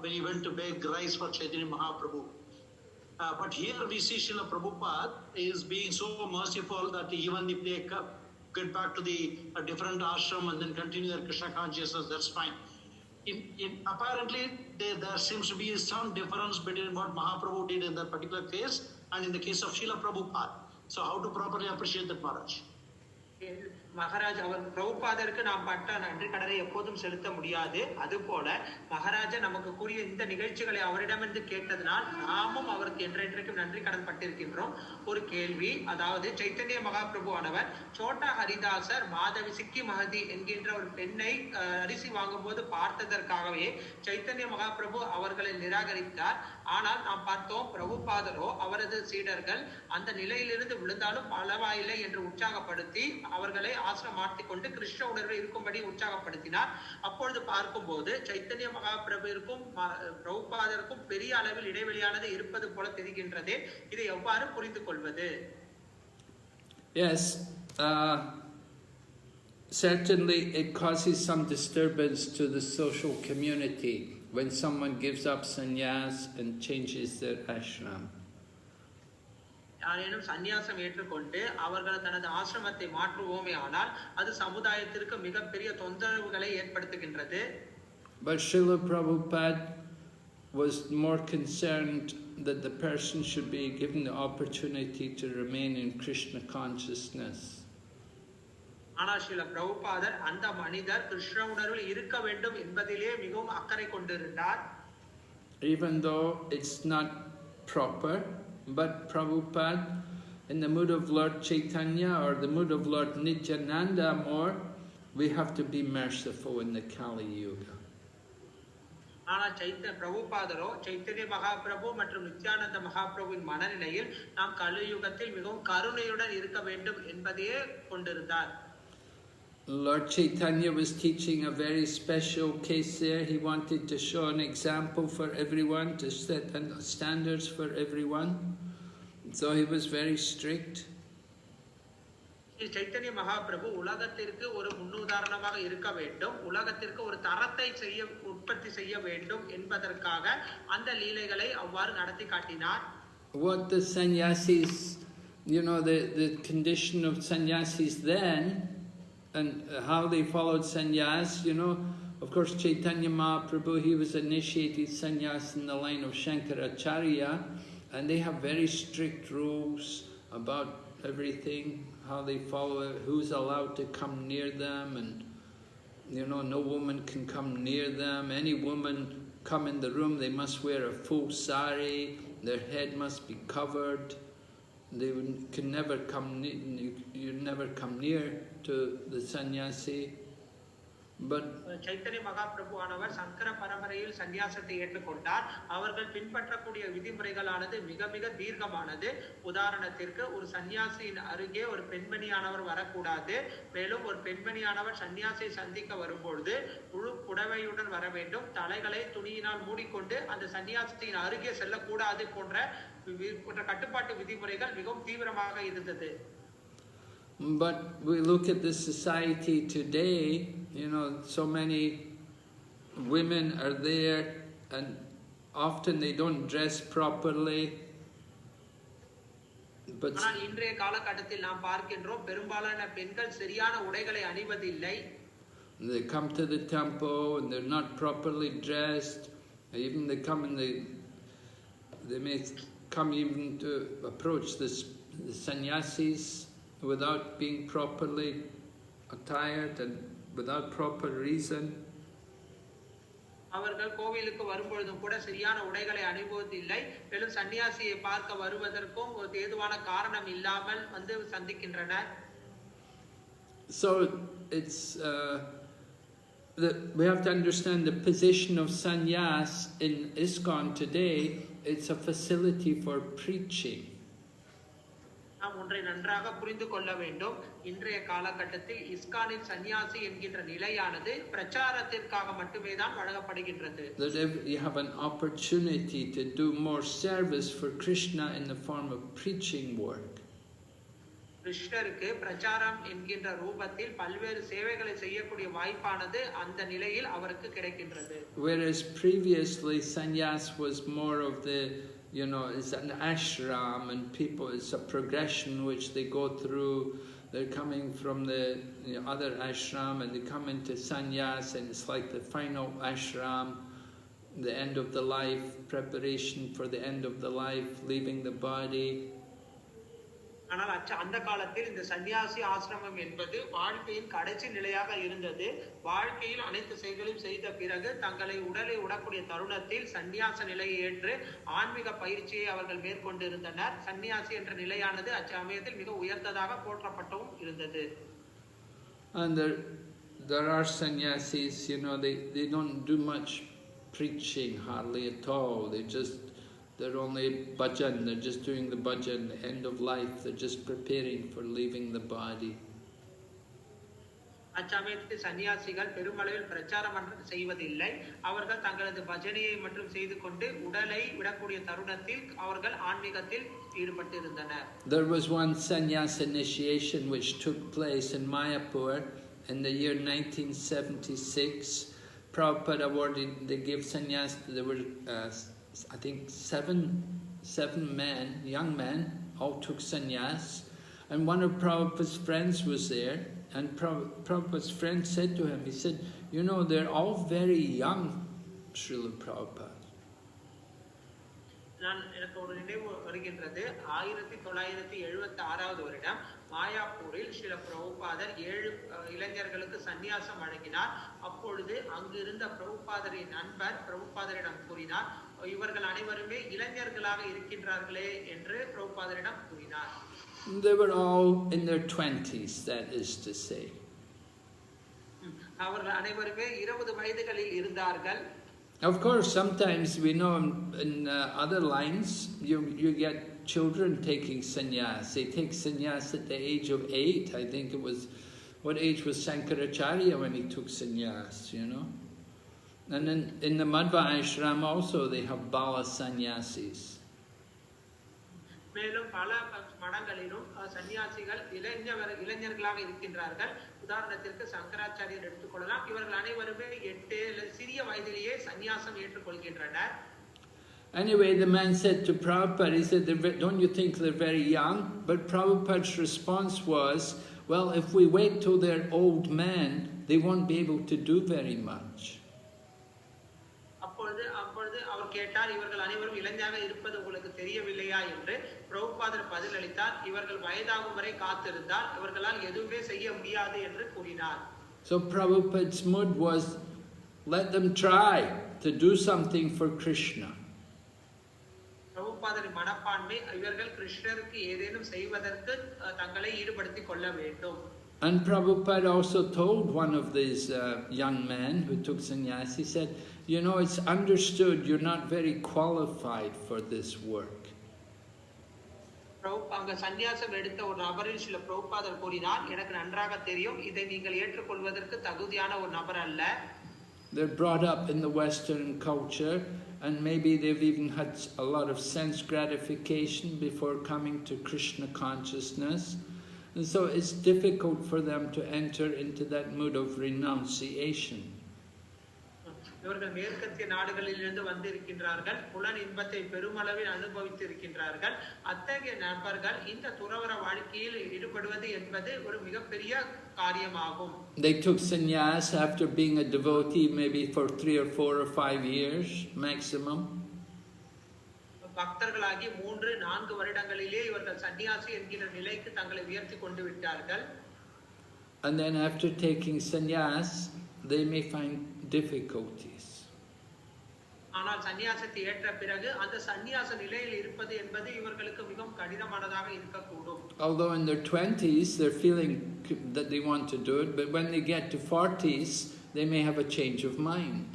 when he went to beg rice for Chaitanya Mahaprabhu. But here we see Srila Prabhupada is being so merciful that even if they get back to the different ashram and then continue their Krishna consciousness, that's fine. Apparently, there seems to be some difference between what Mahaprabhu did in that particular case and in the case of Srila Prabhupada. So how to properly appreciate that, Maharaj? Maharaj அவர் பிரபுபாதருக்கு நாம் பட்ட நன்றி கடனை எப்போதும் செலுத்த முடியாது. அதுபோல மகாராஜா நமக்கு கூறிய இந்த நிகழ்ச்சிகளை அவரிடமிருந்து கேட்டதனால் நாமும் அவருக்கு என்றென்றைக்கும் நன்றி கடன் பட்டிருக்கின்றோம். ஒரு கேள்வி, அதாவது சைத்தன்ய மகாபிரபு ஆனவர் சோட்டா ஹரிதாசர் மாதவி சிக்கி மகதி என்கின்ற ஒரு பெண்ணை அரிசி வாங்கும் போது பார்த்ததற்காகவே சைத்தன்ய மகாபிரபு அவர்களை நிராகரித்தார். ஆனால் நாம் பார்த்தோம் பிரபுபாதரோ அவரது சீடர்கள் அந்த நிலையிலிருந்து விழுந்தாலும் பரவாயில்லை என்று உற்சாகப்படுத்தி அவர்களை ஆசிரம் மாற்றிக் கொண்டு கிருஷ்ண உணர்வை இருக்கும்படி உற்சாகப்படுத்தினார். அப்பொழுது பார்க்கும்போது சைத்தன்ய மகாபிரபுவிற்கும் பிரபுபாதருக்கும் பெரிய அளவில் இடைவெளியானது இருப்பது போல தெரிகின்றது. இதை எவ்வாறு புரிந்து கொள்வது? Yes, certainly it causes some disturbance to the social community when someone gives up sannyas and changes their ashram. யாரேனும் சந்நியாசம் ஏற்றுக்கொண்டு அவர்கள் தனது ஆசிரமத்தை மாற்றுவோமே ஆனால் அது சமுதாயத்திற்கு மிகப்பெரிய தொந்தரவுகளை ஏற்படுத்துகின்றது. But Srila Prabhupada was more concerned that the person should be given the opportunity to remain in Krishna consciousness. ஆனால் ஸ்ரீல பிரபுபாதர் அந்த மனிதர் கிருஷ்ண உணர்வில் இருக்க வேண்டும் என்பதிலே மிகவும் அக்கறை கொண்டிருந்தார். Even though it's not proper, but Prabhupada, in the mood of Lord Chaitanya or the mood of Lord Nityananda more, we have to be merciful in the Kali Yuga. ஆனால் பிரபுபாதரோ சைத்தன்ய மகாபிரபு மற்றும் நித்யானந்த மகாபிரபுவின் மனநிலையில் நாம் கலியுகத்தில் மிகவும் கருணையுடன் இருக்க வேண்டும் என்பதையே கொண்டிருந்தார். Lord Chaitanya was teaching a very special case there. He wanted to show an example for everyone, to set standards for everyone. So he was very strict. Chaitanya Mahaprabhu உலகத்திற்கு ஒரு முன்னுதாரணமாக இருக்க வேண்டும், உலகத்திற்கு ஒரு தரத்தை உற்பத்தி செய்ய வேண்டும் என்பதற்காக அந்த லீலைகளை அவ்வாறு நடத்தி காட்டினார். What the sannyasis, the condition of sannyasis then, and how they followed sannyas, of course Chaitanya Mahaprabhu, he was initiated sannyas in the line of Shankaracharya, and they have very strict rules about everything, how they follow it, who's allowed to come near them, and no woman can come near them. Any woman come in the room, they must wear a full sari, their head must be covered. They can never come. You never come near to the sannyasi. But Chaitanya Mahaprabhu ஆனவர் சங்கர பரம்பரையில் சந்நியாசத்தை ஏற்றுக்கொண்டார். அவர்கள் பின்பற்றக்கூடிய விதிமுறைகளானது மிக மிக தீர்க்கமானது. உதாரணத்திற்கு ஒரு சந்நியாசியின் அருகே ஒரு பெண்மணியானவர் வரக்கூடாது. மேலும் ஒரு பெண்மணியானவர் சந்நியாசியை சந்திக்க வரும்பொழுது முழு புடவையுடன் வர வேண்டும். தலைகளை துணியினால் மூடிக்கொண்டு அந்த சந்நியாசத்தின் அருகே செல்லக்கூடாது போன்ற கட்டுப்பாட்டு விதிமுறைகள் மிகவும் தீவிரமாக இருந்தது. But we look at the society today, so many women are there and often they don't dress properly. But ஆனால் இன்றைய காலகட்டத்தில் நாம் பார்க்கின்றோம் பெரும்பாலான பெண்கள் சரியான உடைகளை அணிவதில்லை. they come to the temple and they're not properly dressed. Even they come and they may come even to approach the sannyasis without being properly attired and without proper reason. அவர்கள் கோவிலுக்கு வரும்பொழுதும் கூட சரியான உடைகளை அணிவதில்லை. மேலும் சன்னியாசியை பார்க்க வருவதற்கும் ஒரு ஏதுவான காரணம் இல்லாமல் வந்து சந்திக்கின்றனர். So it's we have to understand the position of sannyas in ISKCON today. It's a facility for preaching. நாம் ஒன்றை நன்றாக புரிந்து கொள்ள வேண்டும். இன்றைய காலகட்டத்தில் இஸ்கானின் சன்னியாசி என்கின்ற நிலையானது பிரச்சாரத்திற்காக மட்டுமே தான் வழங்கப்படுகின்றது. That if you have an opportunity to do more service for Krishna in the form of preaching work. கிருஷ்ணருக்கு பிரச்சாரம் என்கின்ற ரூபத்தில் பல்வேறு சேவைகளை செய்யக்கூடிய வாய்ப்பானது அந்த நிலையில் அவருக்கு கிடைக்கின்றது. Whereas previously sannyas was more of the, you know, it's an ashram and people, it's a progression which they go through. They're coming from the other ashram and they come into sannyas and it's like the final ashram, the end of the life, preparation for the end of the life, leaving the body. ஆனால் அந்த காலத்தில் இந்த சன்னியாசி ஆசிரமம் என்பது வாழ்க்கையின் கடைசி நிலையாக இருந்தது. வாழ்க்கையில் அனைத்து செயல்களையும் செய்த பிறகு தங்களை உடலை உடக்கூடிய தருணத்தில் சன்னியாச நிலையை ஏற்று ஆன்மீக பயிற்சியை அவர்கள் மேற்கொண்டிருந்தனர். சன்னியாசி என்ற நிலையானது அச்சமயத்தில் மிக உயர்ந்ததாக போற்றப்பட்டும் இருந்தது. And there are sannyasis, you know, they don't do much preaching hardly at all. They're only bhajan, they're just doing the bhajan, the end of life, they're just preparing for leaving the body. அச்சமயத்தில் சன்னியாசிகள் பெருமளவில் பிரச்சாரம் செய்வதில்லை. அவர்கள் தங்களது பஜனையை மட்டும் செய்து கொண்டு உடலை விடக்கூடிய தருணத்தில் அவர்கள் ஆன்மீகத்தில் ஈடுபட்டு இருந்தனர். There was one sannyas initiation which took place in Mayapur in the year 1976. Prabhupada awarded, they gave sannyas, there were I think seven men, young men, all took sannyas, and one of Prabhupada's friends was there, and Prabhupada's friend said to him, he said, you know, they're all very young, Srila Prabhupada. எனக்கு ஒரு நினைவு வருகின்றது. 1976 வருடம் மாயாப்பூரில் ஸ்ரீல பிரபுபாதர் 7 இளைஞர்களுக்கு சந்நியாசம் வழங்கினார். அப்பொழுது அங்கு இருந்த பிரபுபாதரின் நண்பர் பிரபுபாதரிடம் கூறினார், இவர்கள் அனைவருமே இளைஞர்களாக இருக்கின்றார்களே என்று பிரபுபாதரிடம் கூறினார். They were all in their 20s, that is to say. அவர்கள் அனைவருமே 20 வயதுகளில் இருந்தார்கள். Of course, sometimes we know in other lines, you get children taking sannyas. They take sannyas at the age of 8. I think it was, what age was Shankaracharya when he took sannyas, you know? And then in the Madhva ashram also they have bala sannyasis. மேலும் பல மடங்களிலும் சன்னியாசிகள் இளைஞர்களாக இருக்கின்றார்கள். உதாரணத்திற்கு சங்கராச்சாரியர் எடுத்துக்கொள்ளலாம். இவர்கள் அனைவருமே 8 சிறிய வயதிலேயே சன்னியாசம் ஏற்றுக்கொள்கின்றனர். Anyway, the man said to Prabhupada, he said, don't you think they're very young? But Prabhupada's response was, well, if we wait till they're old men, they won't be able to do very much. அப்பொழுது அவர் கேட்டார், இவர்கள் அனைவரும் இளைஞராக இருப்பது உங்களுக்கு தெரியவில்லையா என்று. பிரபுபாதர் பதில் அளித்தார், இவர்கள் வயதாகும் வரை காத்திருந்தால் இவர்களால் எதுவுமே செய்ய முடியாது என்று கூறினார். So Prabhupada's mood was, let them try to do something for Krishna. பிரபுபாதரின் மனப்பான்மை இவர்கள் கிருஷ்ணருக்கு ஏதேனும் செய்வதற்கு தங்களை ஈடுபடுத்திக் கொள்ள வேண்டும். And Prabhupada also told one of these young men who took sannyas, he said, you know, it's understood you're not very qualified for this work. அங்க சந்நியாசம் எடுத்த ஒரு நபரில் சில பிரபுபாதர் கூறினார், எனக்கு நன்றாக தெரியும் இதை நீங்கள் ஏற்றுக்கொள்வதற்கு தகுதியான ஒரு நபர் அல்ல. They're brought up in the Western culture and maybe they've even had a lot of sense gratification before coming to Krishna consciousness. And so it's difficult for them to enter into that mood of renunciation. இவர்கள் மேற்கத்திய நாடுகளிலிருந்து வந்திருக்கின்றார்கள், புலன் இன்பத்தை பெருமளவில் அனுபவித்திருக்கின்றார்கள். அத்தகைய நபர்கள் இந்த துறவற வாழ்க்கையில் ஈடுபடுவது என்பது ஒரு மிகப்பெரிய காரியமாகும். They took sannyas after being a devotee maybe for 3 or 4 or 5 years maximum. பக்தர்களாகி 3-4 வருடங்களிலே இவர்கள் சன்னியாசி என்கிற நிலைக்கு தங்களை உயர்த்தி கொண்டு விட்டார்கள். And then after taking sannyas, they may find difficulties. ஆனால் சன்னியாசத்தை ஏற்ற பிறகு அந்த சன்னியாச நிலையில் இருப்பது என்பது இவர்களுக்கு மிகவும் கடினமானதாக இருக்கக்கூடும். Although in their 20s they're feeling that they want to do it, but when they get to 40s, they may have a change of mind.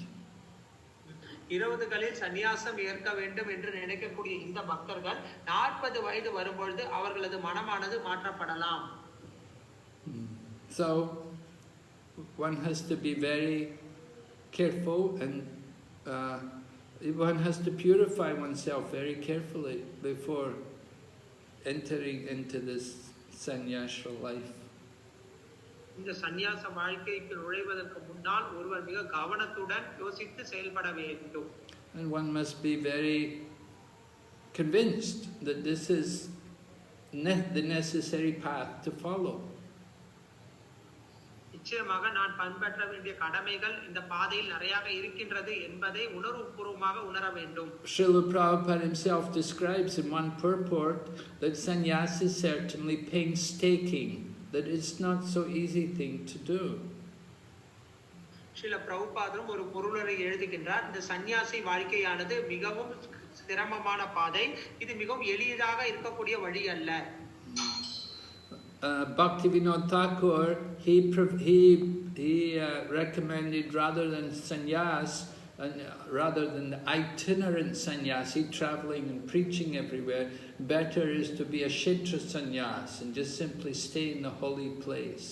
20களில் சன்னியாசம் ஏற்க வேண்டும் என்று நினைக்கக்கூடிய இந்த பக்தர்கள் 40 வயது வரும்பொழுது அவர்களது மனமானது மாற்றப்படலாம். So one has to be very careful, and one has to purify oneself very carefully before entering into this sannyasa life. இந்த சன்னியாச வாழ்க்கைக்கு நுழைவதற்கு முன்னால் ஒருவர் மிக கவனத்துடன் யோசித்து செயல்பட வேண்டும். And one must be very convinced that this is the necessary path to follow. நிச்சயமாக நான் பின்பற்ற வேண்டிய கடமைகள் இந்த பாதையில் நிறையாக இருக்கின்றது என்பதை உணர்வுபூர்வமாக உணர வேண்டும். Srila Prabhupada himself describes in one purport that sannyasa is certainly painstaking, that it's not so easy thing to do. Srila பிரபுபாதரும் ஒரு பொருளரை எழுதுகின்றார், இந்த சன்னியாசி வாழ்க்கையானது மிகவும் சிரமமான பாதை, இது மிகவும் எளிதாக இருக்கக்கூடிய வழி அல்ல. Bhakti Thakur, he recommended rather than sannyas, rather than the itinerant sannyasi traveling and preaching everywhere, better is to be a kshetra sannyas and just simply stay in the holy place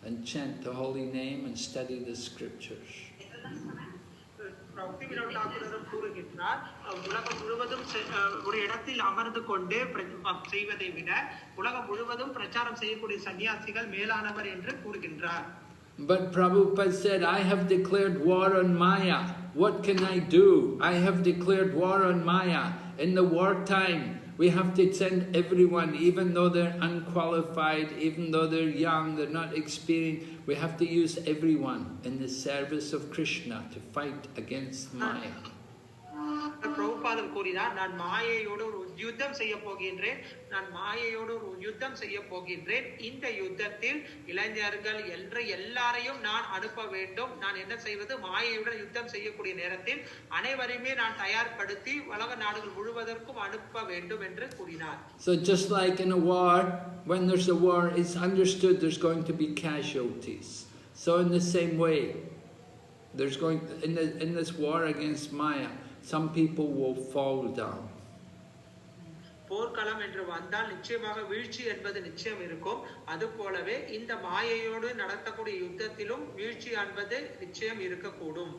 and chant the holy name and study the scriptures. பக்தி வினோத் தாக்கூர் கூறுகின்றார், உலகம் முழுவதும் ஒரு இடத்தில் அமர்ந்து கொண்டு செய்வதை விட உலகம் முழுவதும் பிரச்சாரம் செய்யக்கூடிய சன்னியாசிகள் மேலானவர் என்று கூறுகின்றார். But Prabhupada said, I have declared war on Maya. What can I do? I have declared war on Maya. In the wartime, we have to send everyone, even though they're unqualified, even though they're young, they're not experienced. We have to use everyone in the service of Krishna to fight against Maya. பிரபுபாதர் கூறினார், நான் மாயையோடு ஒரு யுத்தம் செய்ய போகின்றேன், இந்த யுத்தத்தில் இளைஞர்கள் எல்லாரையும் நான் அனுப்ப வேண்டும். நான் என்ன செய்வது? மாயையுடன் யுத்தம் செய்யக்கூடிய நேரத்தில் அனைவரையுமே நான் தயார்படுத்தி உலக நாடுகள் முழுவதற்கும் அனுப்ப வேண்டும் என்று கூறினார். So just like in a war, when there's a war, it's understood there's going to be casualties. So in the same way, there's going in this war against Maya, some people will fall down. போர்க்களம் என்று வந்தால் நிச்சயமாக வீழ்ச்சி என்பது நிச்சயம் இருக்கும். அது போலவே இந்த மாயையோடு நடத்தக்கூடிய யுத்தத்திலும் வீழ்ச்சி என்பது நிச்சயம் இருக்கக்கூடும்.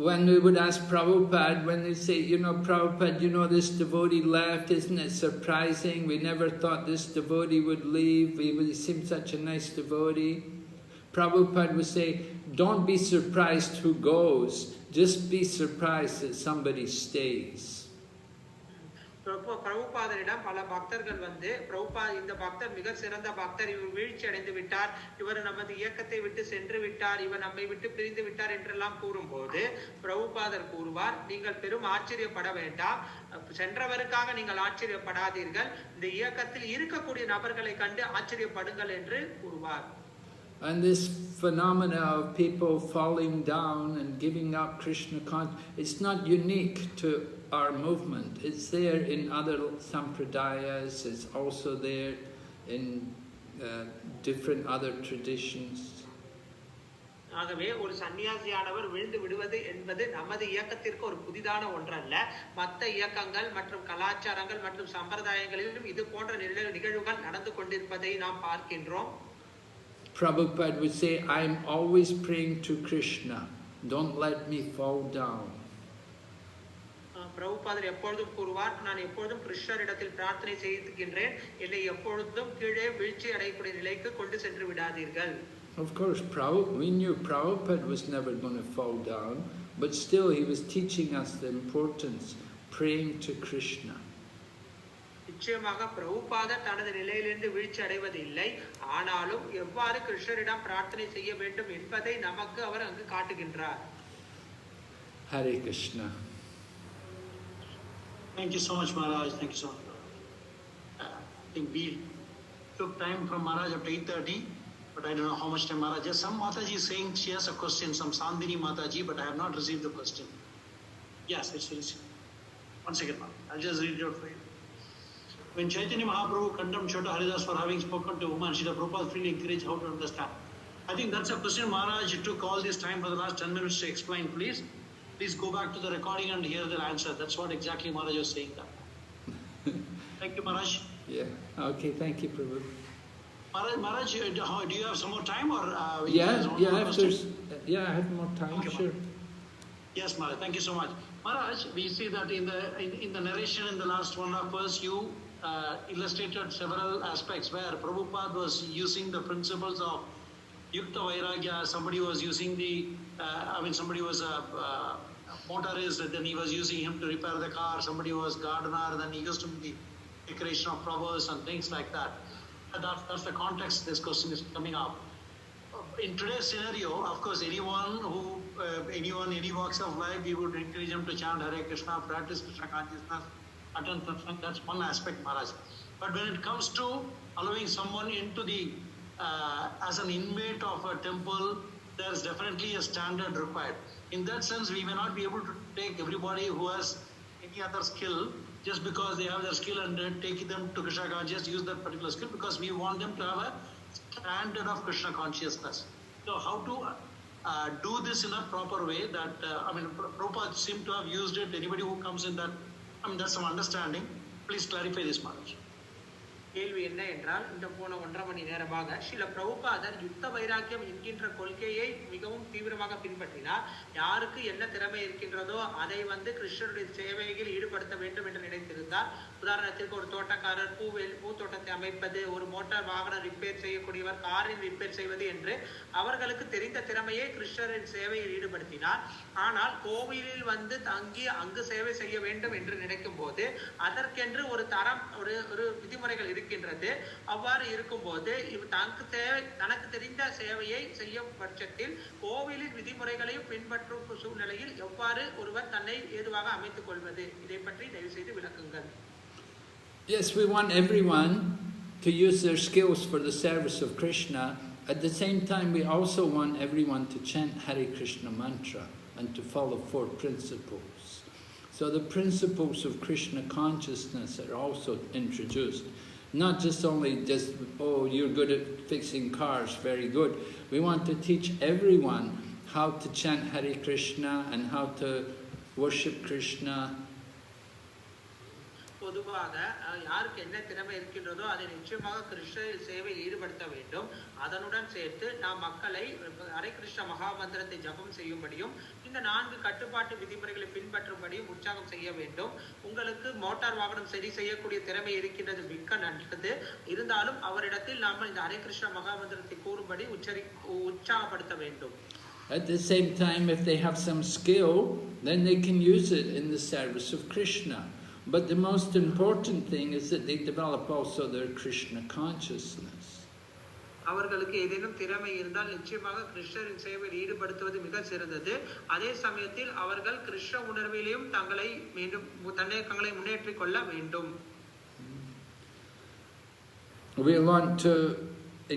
When we would ask Prabhupada, when they say, Prabhupada, this devotee left, isn't it surprising? We never thought this devotee would leave. He seemed such a nice devotee. Prabhupada would say, don't be surprised who goes. Just be surprised that somebody stays. பிரபுபாதரிடம் பல பக்தர்கள் வந்து, பிரபுபாத் இந்த பக்தர் மிக சிறந்த பக்தர், இவர் வீழ்ச்சி அடைந்து விட்டார், இவர் நமது இயக்கத்தை விட்டு சென்று விட்டார், இவர் நம்மை விட்டு பிரிந்து விட்டார் என்றெல்லாம் கூறும்போது பிரபுபாதர் கூறுவார், நீங்கள் பெரும் ஆச்சரியப்பட வேண்டாம், சென்றவருக்காக நீங்கள் ஆச்சரியப்படாதீர்கள், இந்த இயக்கத்தில் இருக்கக்கூடிய நபர்களை கண்டு ஆச்சரியப்படுங்கள் என்று கூறுவார். And this phenomena of people falling down and giving up Krishna consciousness, it's not unique to our movement. It's there in other sampradayas, it's also there in different other traditions. ஆகவே ஒரு சன்னியாசியானவர் விழுந்து விடுவது என்பது நமது இயக்கத்திற்கு ஒரு புதிதான ஒன்றல்ல. மற்ற இயக்கங்கள் மற்றும் கலாச்சாரங்கள் மற்றும் சம்பிரதாயங்களிலும் இது போன்ற நிகழ்வுகள் நடந்து கொண்டிருப்பதை நாம் பார்க்கின்றோம். Prabhupada would say, I'm always praying to Krishna. Don't let me fall down. பிரபுபாதர் எப்பொழுதும் கூறுவார், நான் எப்பொழுதும் கிருஷ்ணரிடத்தில் பிரார்த்தனை செய்கின்றேன், என்னை எப்பொழுதும் கீழே வீழ்ச்சி அடையக்கூடிய நிலைக்கு கொண்டு சென்று விடாதீர்கள். Of course, we knew Prabhupada was never going to fall down, but still he was teaching us the importance of praying to Krishna. நிச்சயமாக பிரபுபாதர் தனது நிலையிலிருந்து வீழ்ச்சி அடைவது இல்லை, ஆனாலும் எவ்வாறு கிருஷ்ணரிடம் பிரார்த்தனை செய்ய வேண்டும் என்பதை நமக்கு அவர் அங்கு காட்டுகின்றார். Hare Krishna. Thank you so much, Maharaj. Thank you so much. I think we took time from Maharaj up to 8:30, but I don't know how much time Maharaj. Just some Mataji is saying she has a question, some Sandini Mataji, but I have not received the question. Yes, it's received. One second, Maharaj. I'll just read it out for you. When Chaitanya Mahaprabhu condemned Chota Haridas for having spoken to a woman, Srila Prabhupada freely encouraged how to understand. I think that's a question Maharaj took all this time for the last 10 minutes to explain. Please go back to the recording and hear the answer. That's what exactly Maharaj was saying that. Thank you, Maharaj. Yeah. Okay. Thank you, Prabhu. Maharaj, do you have some more time or? Yeah. I have more time. Okay, sure. Yes, Maharaj. Thank you so much, Maharaj. We see that in the narration in the last 1.5 verse, you illustrated several aspects where Prabhupada was using the principles of Yukta Vairagya. Somebody was using somebody was a motorist, then he was using him to repair the car. Somebody was gardener, then he used him the decoration of flowers and things like that. That's the context this question is coming up. In today's scenario, of course, any walks of life, we would encourage them to chant Hare Krishna, practice Krishna consciousness, attend satsang. That's one aspect, Maharaj. But when it comes to allowing someone into the as an inmate of a temple, there's definitely a standard required. In that sense, we may not be able to take everybody who has any other skill just because they have their skill and take them to Krishna consciousness, use that particular skill, because we want them to have a standard of Krishna consciousness. So how to do this in a proper way that, Prabhupada seemed to have used it. Anybody who comes in that, that's some understanding. Please clarify this, Maharaj. கேள்வி என்ன என்றால், இந்த போன 1.5 மணி நேரமாக ஸ்ரீல பிரபுபாதர் யுத்த வைராக்கியம் என்கின்ற கொள்கையை மிகவும் தீவிரமாக பின்பற்றினார். யாருக்கு என்ன திறமை இருக்கின்றதோ அதை கிருஷ்ணருடைய சேவையில் ஈடுபடுத்த வேண்டும் என்று நினைத்திருந்தார். உதாரணத்திற்கு ஒரு தோட்டக்காரர் பூத்தோட்டத்தை அமைப்பது, ஒரு மோட்டார் வாகனம் ரிப்பேர் செய்யக்கூடியவர் காரின் ரிப்பேர் செய்வது என்று அவர்களுக்கு தெரிந்த திறமையை கிருஷ்ணரின் சேவையில் ஈடுபடுத்தினார். ஆனால் கோவிலில் தங்கி அங்கு சேவை செய்ய வேண்டும் என்று நினைக்கும் போது அதற்கென்று ஒரு தரம் ஒரு விதிமுறைகள் இருக்கின்றது. அவ்வாறு இருக்கும்போது தனக்கு தெரிந்த சேவையை செய்யும் பட்சத்தில் கோவிலின் விதிமுறைகளையும் பின்பற்றும் சூழ்நிலையில் எவ்வாறு ஒருவர் தன்னை ஏதுவாக அமைத்துக் கொள்வது, இதை பற்றி தயவு செய்து விளக்குங்கள். Yes, we want everyone to use their skills for the service of Krishna. At the same time, we also want everyone to chant Hare Krishna mantra and to follow 4 principles. So the principles of Krishna consciousness are also introduced. Not just you're good at fixing cars, very good. We want to teach everyone how to chant Hare Krishna and how to worship Krishna. பொதுவாக யாருக்கு என்ன திறமை இருக்கின்றதோ அதை நிச்சயமாக கிருஷ்ண சேவையில் ஈடுபடுத்த வேண்டும். அதனுடன் சேர்த்து நாம் மக்களை ஹரே கிருஷ்ண மகா மந்திரத்தை ஜபம் செய்யும்படியும் இந்த 4 கட்டுப்பாட்டு விதிமுறைகளை பின்பற்றும்படியும் உற்சாகம் செய்ய வேண்டும். உங்களுக்கு மோட்டார் வாகனம் சரி செய்யக்கூடிய திறமை இருக்கின்றது, மிக்க நல்லது. இருந்தாலும் அவரிடத்தில் நாம் இந்த ஹரே கிருஷ்ண மகா மந்திரத்தை கூறும்படி உற்சாகப்படுத்த வேண்டும். At the same time, if they have some skill, then they can use it in the service of Krishna. But the most important thing is that they develop also their Krishna consciousness. அவர்களுக்கு ஏதேனும் திறமை இருந்தால் நிச்சயமாக கிருஷ்ணரின் சேவையில் ஈடுபடுத்துவது மிக சிறந்தது. அதே சமயத்தில் அவர்கள் கிருஷ்ண உணர்விலையும் தங்களை முன்னேற்றிக் கொள்ள வேண்டும். We want to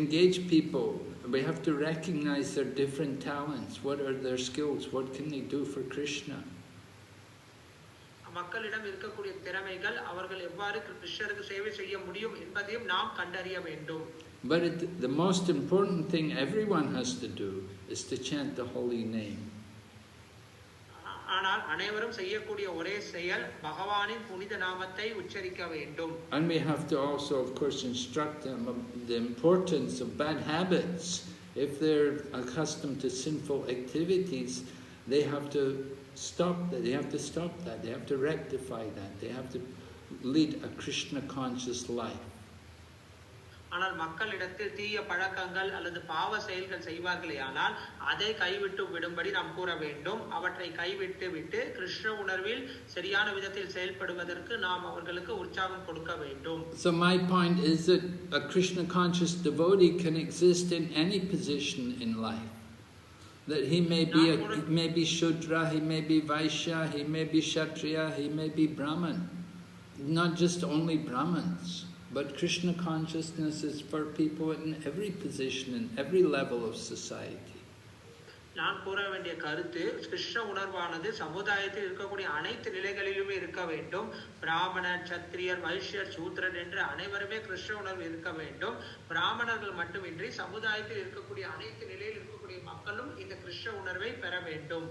engage people. We have to recognize their different talents. What are their skills? What can they do for Krishna? மக்களிடம் இருக்கக்கூடிய திறமைகள், அவர்கள் எவ்வாறு கிருஷ்ணருக்கு சேவை செய்ய முடியும் என்பதையும் நாம் கண்டறிய வேண்டும். But the most important thing everyone has to do is to chant the holy name. ஆனால் அனைவரும் செய்யக்கூடிய ஒரே செயல் பகவானின் புனித நாமத்தை உச்சரிக்க வேண்டும். And we have to also, of course, instruct them of the importance of bad habits. If they're accustomed to sinful activities, they have to stop that. They have to stop that. They have to rectify that. They have to lead a Krishna conscious life. ஆனால் மக்களிடத்தில் தீய பழக்கங்கள் அல்லது பாவ செயல்கள் செய்வார்களேயானால் அதை கைவிட்டு விடும்படி நாம் கூற வேண்டும். அவற்றை கைவிட்டு விட்டு கிருஷ்ண உணர்வில் சரியான விதத்தில் செயல்படுவதற்கு நாம் அவர்களுக்கு உற்சாகம் கொடுக்க வேண்டும். So my point is that a Krishna conscious devotee can exist in any position in life. That he may be Shudra, he may be Vaishya, he may be Kshatriya, he may be Brahman. Not just only Brahmins, but Krishna consciousness is for people in every position, in every level of society. நான் கூற வேண்டிய கருத்து, கிருஷ்ண உணர்வானது சமுதாயத்தில் இருக்கக்கூடிய அனைத்து நிலைகளிலுமே இருக்க வேண்டும். பிராமணர், சத்திரியர், வைஷ்யர், சூத்ரன் என்று அனைவருமே கிருஷ்ண உணர்வு இருக்க வேண்டும். பிராமணர்கள் மட்டுமின்றி சமுதாயத்தில் இருக்கக்கூடிய அனைத்து நிலையில் இருக்கக்கூடிய மக்களும் இந்த கிருஷ்ண உணர்வை பெற வேண்டும்.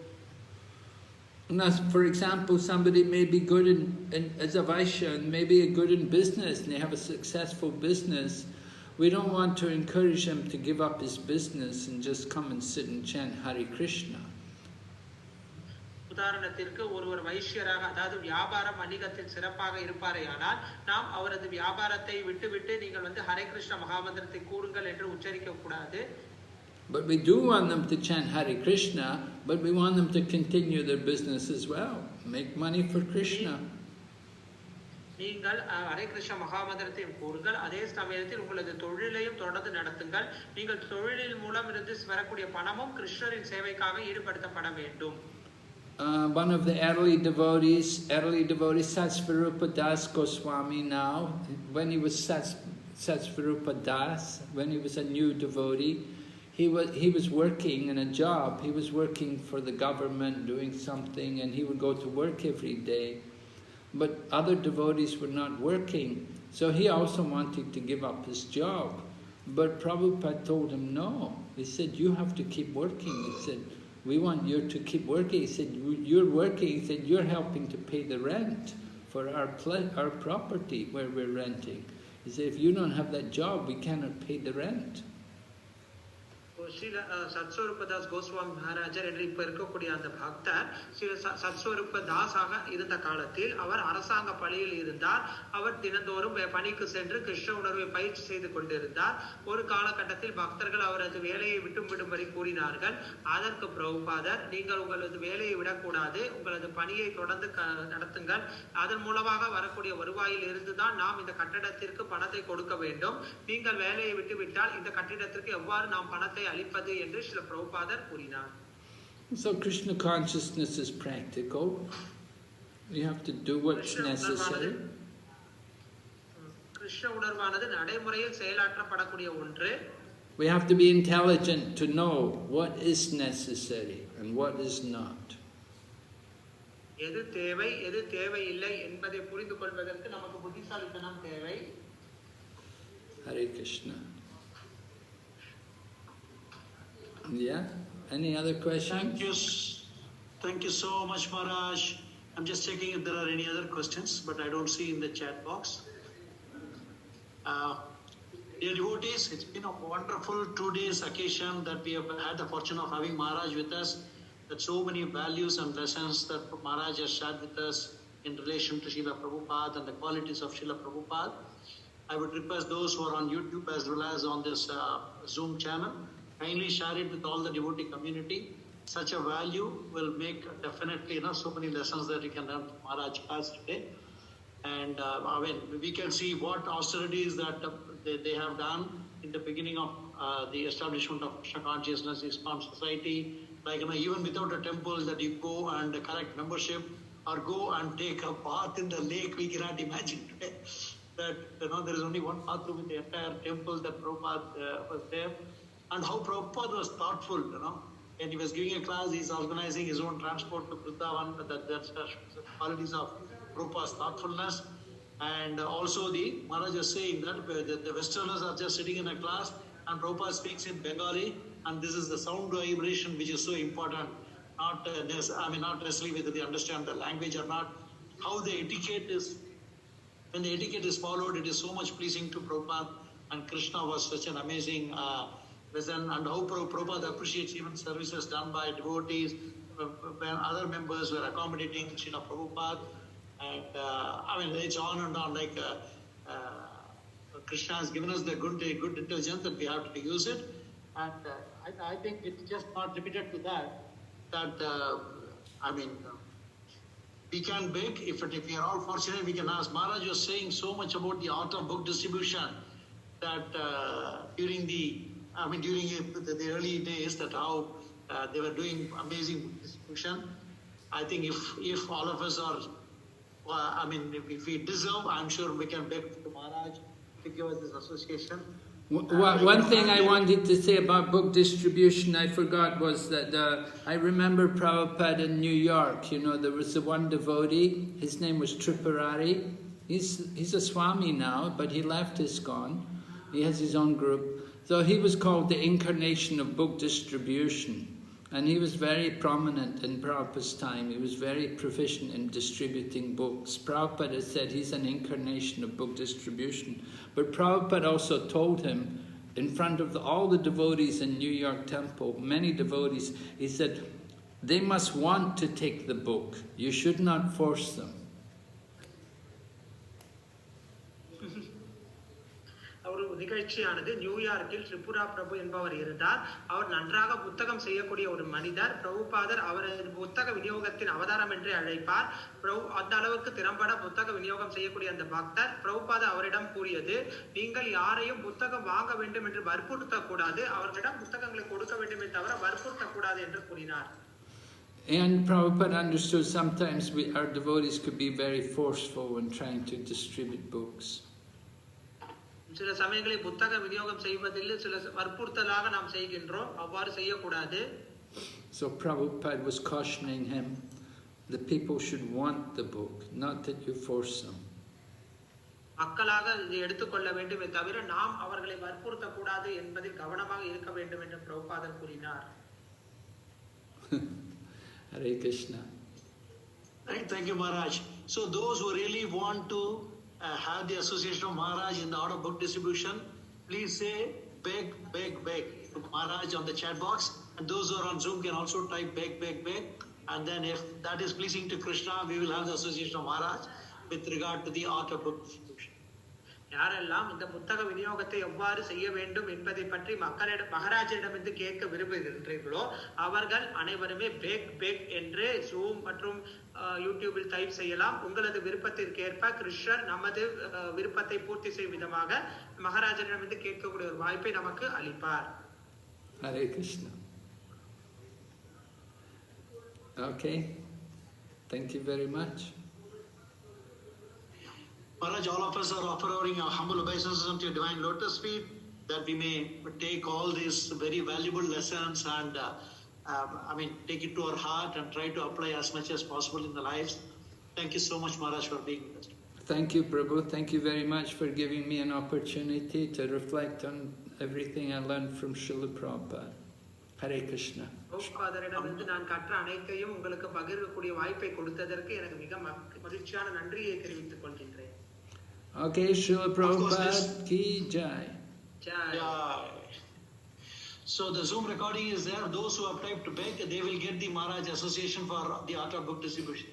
Now, for example, somebody may be good as a Vaishya and maybe good in business and they have a successful business. We don't want to encourage him to give up his business and just come and sit and chant Hare Krishna. உதாரணத்திற்கு ஒருவர் வைஷ்யராக, அதாவது வியாபாரம் வணிகத்தில் சிறப்பாக இருப்பாரேயானால் நாம் அவரது வியாபாரத்தை விட்டுவிட்டு நீங்கள் வந்து ஹரே கிருஷ்ண மகாமந்திரத்தை கூறுங்கள் என்று உச்சரிக்க கூடாது. But we do want them to chant Hare Krishna, but we want them to continue their business as well, make money for Krishna. நீங்கள் ஹரே கிருஷ்ண மகாமந்திரத்தையும் கூறுங்கள், அதே சமயத்தில் உங்களது தொழிலையும் தொடர்ந்து நடத்துங்கள். நீங்கள் தொழிலின் மூலம் இருந்து வரக்கூடிய பணமும் கிருஷ்ணரின் சேவைக்காக ஈடுபடுத்தப்பட வேண்டும். One of the early devotees, Satsvarupa Das Goswami now, when he was Satsvarupa Das, when he was a new devotee, he was working in a job. He was working for the government, doing something, and he would go to work every day. But other devotees were not working, so he also wanted to give up his job. But Prabhupada told him no. He said, you have to keep working. He said, we want you to keep working. He said, you're working. He said, you're helping to pay the rent for our property where we're renting. He said, if you don't have that job, we cannot pay the rent. Srila சத்ஸ்வரூபதாஸ் Goswami மகாராஜர் என்று இப்ப இருக்கக்கூடிய அந்த பக்தர் சத்ஸ்வரூப தாஸாக இருந்த காலத்தில் அவர் அரசாங்க பணியில் இருந்தார். அவர் தினந்தோறும் பணிக்கு சென்று கிருஷ்ண உணர்வை பயிற்சி செய்து கொண்டிருந்தார். ஒரு காலகட்டத்தில் பக்தர்கள் அவரது வேலையை விடும்படி கூறினார்கள். அதற்கு பிரபுபாதர், நீங்கள் உங்களது வேலையை விடக்கூடாது, உங்களது பணியை தொடர்ந்து நடத்துங்கள். அதன் மூலமாக வரக்கூடிய வருவாயில் இருந்துதான் நாம் இந்த கட்டடத்திற்கு பணத்தை கொடுக்க வேண்டும். நீங்கள் வேலையை விட்டுவிட்டால் இந்த கட்டிடத்திற்கு எவ்வாறு நாம் பணத்தை அளிப்பது என்று ஸ்ரீல பிரபுபாதர் கூறினார். So Krishna consciousness is practical. You have to do what's necessary. Krishna உணர்வானது நடைமுறையில் செயலாற்றப்படக்கூடிய ஒன்று. We have to be intelligent to know what is necessary and what is not. எது தேவை, எது தேவையில்லை என்பதை புரிந்து கொள்வதற்கு நமக்கு புத்திசாலித்தனம் தேவை. Hare Krishna. Yeah? Any other questions? Thank you so much, Maharaj. I'm just checking if there are any other questions, but I don't see in the chat box. Dear devotees, it's been a wonderful 2 days occasion that we have had the fortune of having Maharaj with us. That so many values and lessons that Maharaj has shared with us in relation to Srila Prabhupada and the qualities of Srila Prabhupada. I would request those who are on YouTube as well as on this Zoom channel, kindly share it with all the devotee community. Such a value will make definitely so many lessons that we can learn from Maharaj has today. And we can see what austerities that they have done in the beginning of the establishment of Krishna consciousness, ISKCON society. Like even without a temple, that you go and collect membership or go and take a bath in the lake, we cannot imagine today that there is only one bathroom in the entire temple that Prabhupada was there. And how Prabhupada was thoughtful, when he was giving a class, he's organizing his own transport to Vrindavan. That's the qualities of Prabhupada's thoughtfulness. And also Maharaj was saying that the Westerners are just sitting in a class and Prabhupada speaks in Bengali, and this is the sound vibration which is so important. Not necessarily whether they understand the language or not. How the etiquette is, when the etiquette is followed, it is so much pleasing to Prabhupada. And Krishna was such an amazing lesson, and how Prabhupada appreciates even services done by devotees when other members were accommodating Srila Prabhupada. And it's on and on, like Krishna has given us the good intelligence that we have to use it. And I think it's just not limited to that. We can beg, if we are all fortunate, we can ask. Maharaj was saying so much about the art of book distribution that during the early days, that how they were doing amazing book distribution. I think if all of us are, if we deserve, I'm sure we can beg to Maharaj to give us this association. One thing I wanted to say about book distribution I forgot was that I remember Prabhupada in New York, there was the one devotee, his name was Tripurari. He's a Swami now, but he left ISKCON. He has his own group. So he was called the incarnation of book distribution. And he was very prominent in Prabhupada's time. He was very proficient in distributing books. Prabhupada said he's an incarnation of book distribution. But Prabhupada also told him, in front of all the devotees in New York Temple, many devotees, he said, they must want to take the book. You should not force them. நிகழ்ச்சியானது நியூயார்க்கில் திரிபுரா பிரபு என்பவர் இருந்தார். அவர் நன்றாக புத்தகம் செய்யக்கூடிய ஒரு மனிதர். பிரபுபாதர் அவரது புத்தக விநியோகத்தின் அவதாரம் என்றே அழைப்பார். அந்த அளவுக்கு திறம்பட புத்தக விநியோகம் செய்யக்கூடிய அந்த பக்தர். பிரபுபாதர் அவரிடம் கூறியது, நீங்கள் யாரையும் புத்தகம் வாங்க வேண்டும் என்று வற்புறுத்தக்கூடாது, அவர்களிடம் புத்தகங்களை கொடுக்க வேண்டுமே தவிர வற்புறுத்தக்கூடாது என்று கூறினார். And Prabhupada understood sometimes our devotees could be very forceful when trying to distribute books. சில சமயங்களில் புத்தக விநியோகம் செய்வதில் சில வற்புறுத்தலாக நாம் செய்கின்றோம். அவ்வாறு செய்யக்கூடாது. So Prabhupada was cautioning him, the people should want the book, not that you force them. மக்களாக இதை எடுத்துக்கொள்ள வேண்டுமே தவிர நாம் அவர்களை வற்புறுத்தக்கூடாது என்பதில் கவனமாக இருக்க வேண்டும் என்று பிரபுபாதர் கூறினார். Hare Krishna. Right, thank you, Maharaj. So those who really want to have the association of Maharaj in the art of book distribution, please say beg to Maharaj on the chat box. And those who are on Zoom can also type beg. And then if that is pleasing to Krishna, we will have the association of Maharaj with regard to the art of book distribution. யாரெல்லாம் இந்த புத்தக விநியோகத்தை எவ்வாறு செய்ய வேண்டும் என்பதை பற்றி மகாராஜரிடமிருந்து கேட்க விரும்புகின்றீர்களோ அவர்கள் அனைவருமே பெக் என்று ஜூம் மற்றும் யூடியூபில் டைப் செய்யலாம். உங்களது விருப்பத்திற்கேற்ப கிருஷ்ணர் நமது விருப்பத்தை பூர்த்தி செய்யும் விதமாக மகாராஜரிடமிருந்து கேட்கக்கூடிய ஒரு வாய்ப்பை நமக்கு அளிப்பார். Hare Krishna. Okay. Thank you very much. Maharaj, all of us are offering our humble obeisances unto your divine lotus feet, that we may take all these very valuable lessons and take it to our heart and try to apply as much as possible in the lives. Thank you so much, Maharaj, for being with us. Thank you, Prabhu. Thank you very much for giving me an opportunity to reflect on everything I learned from Srila Prabhupada. Hare Krishna. பிரபுபாதரிடமிருந்து நான் கற்ற அனைத்தையும் உங்களுக்கு பகிர்வக்கூடிய வாய்ப்பை கொடுத்ததற்கு எனக்கு மிக மகிழ்ச்சியான நன்றியை தெரிவித்துக் கொள்கின்றேன். Okay, Srila Prabhupada ki jai. Jai. So the Zoom recording is there. Those who have typed beg, they will get the Maharaj Association for the art of book distribution.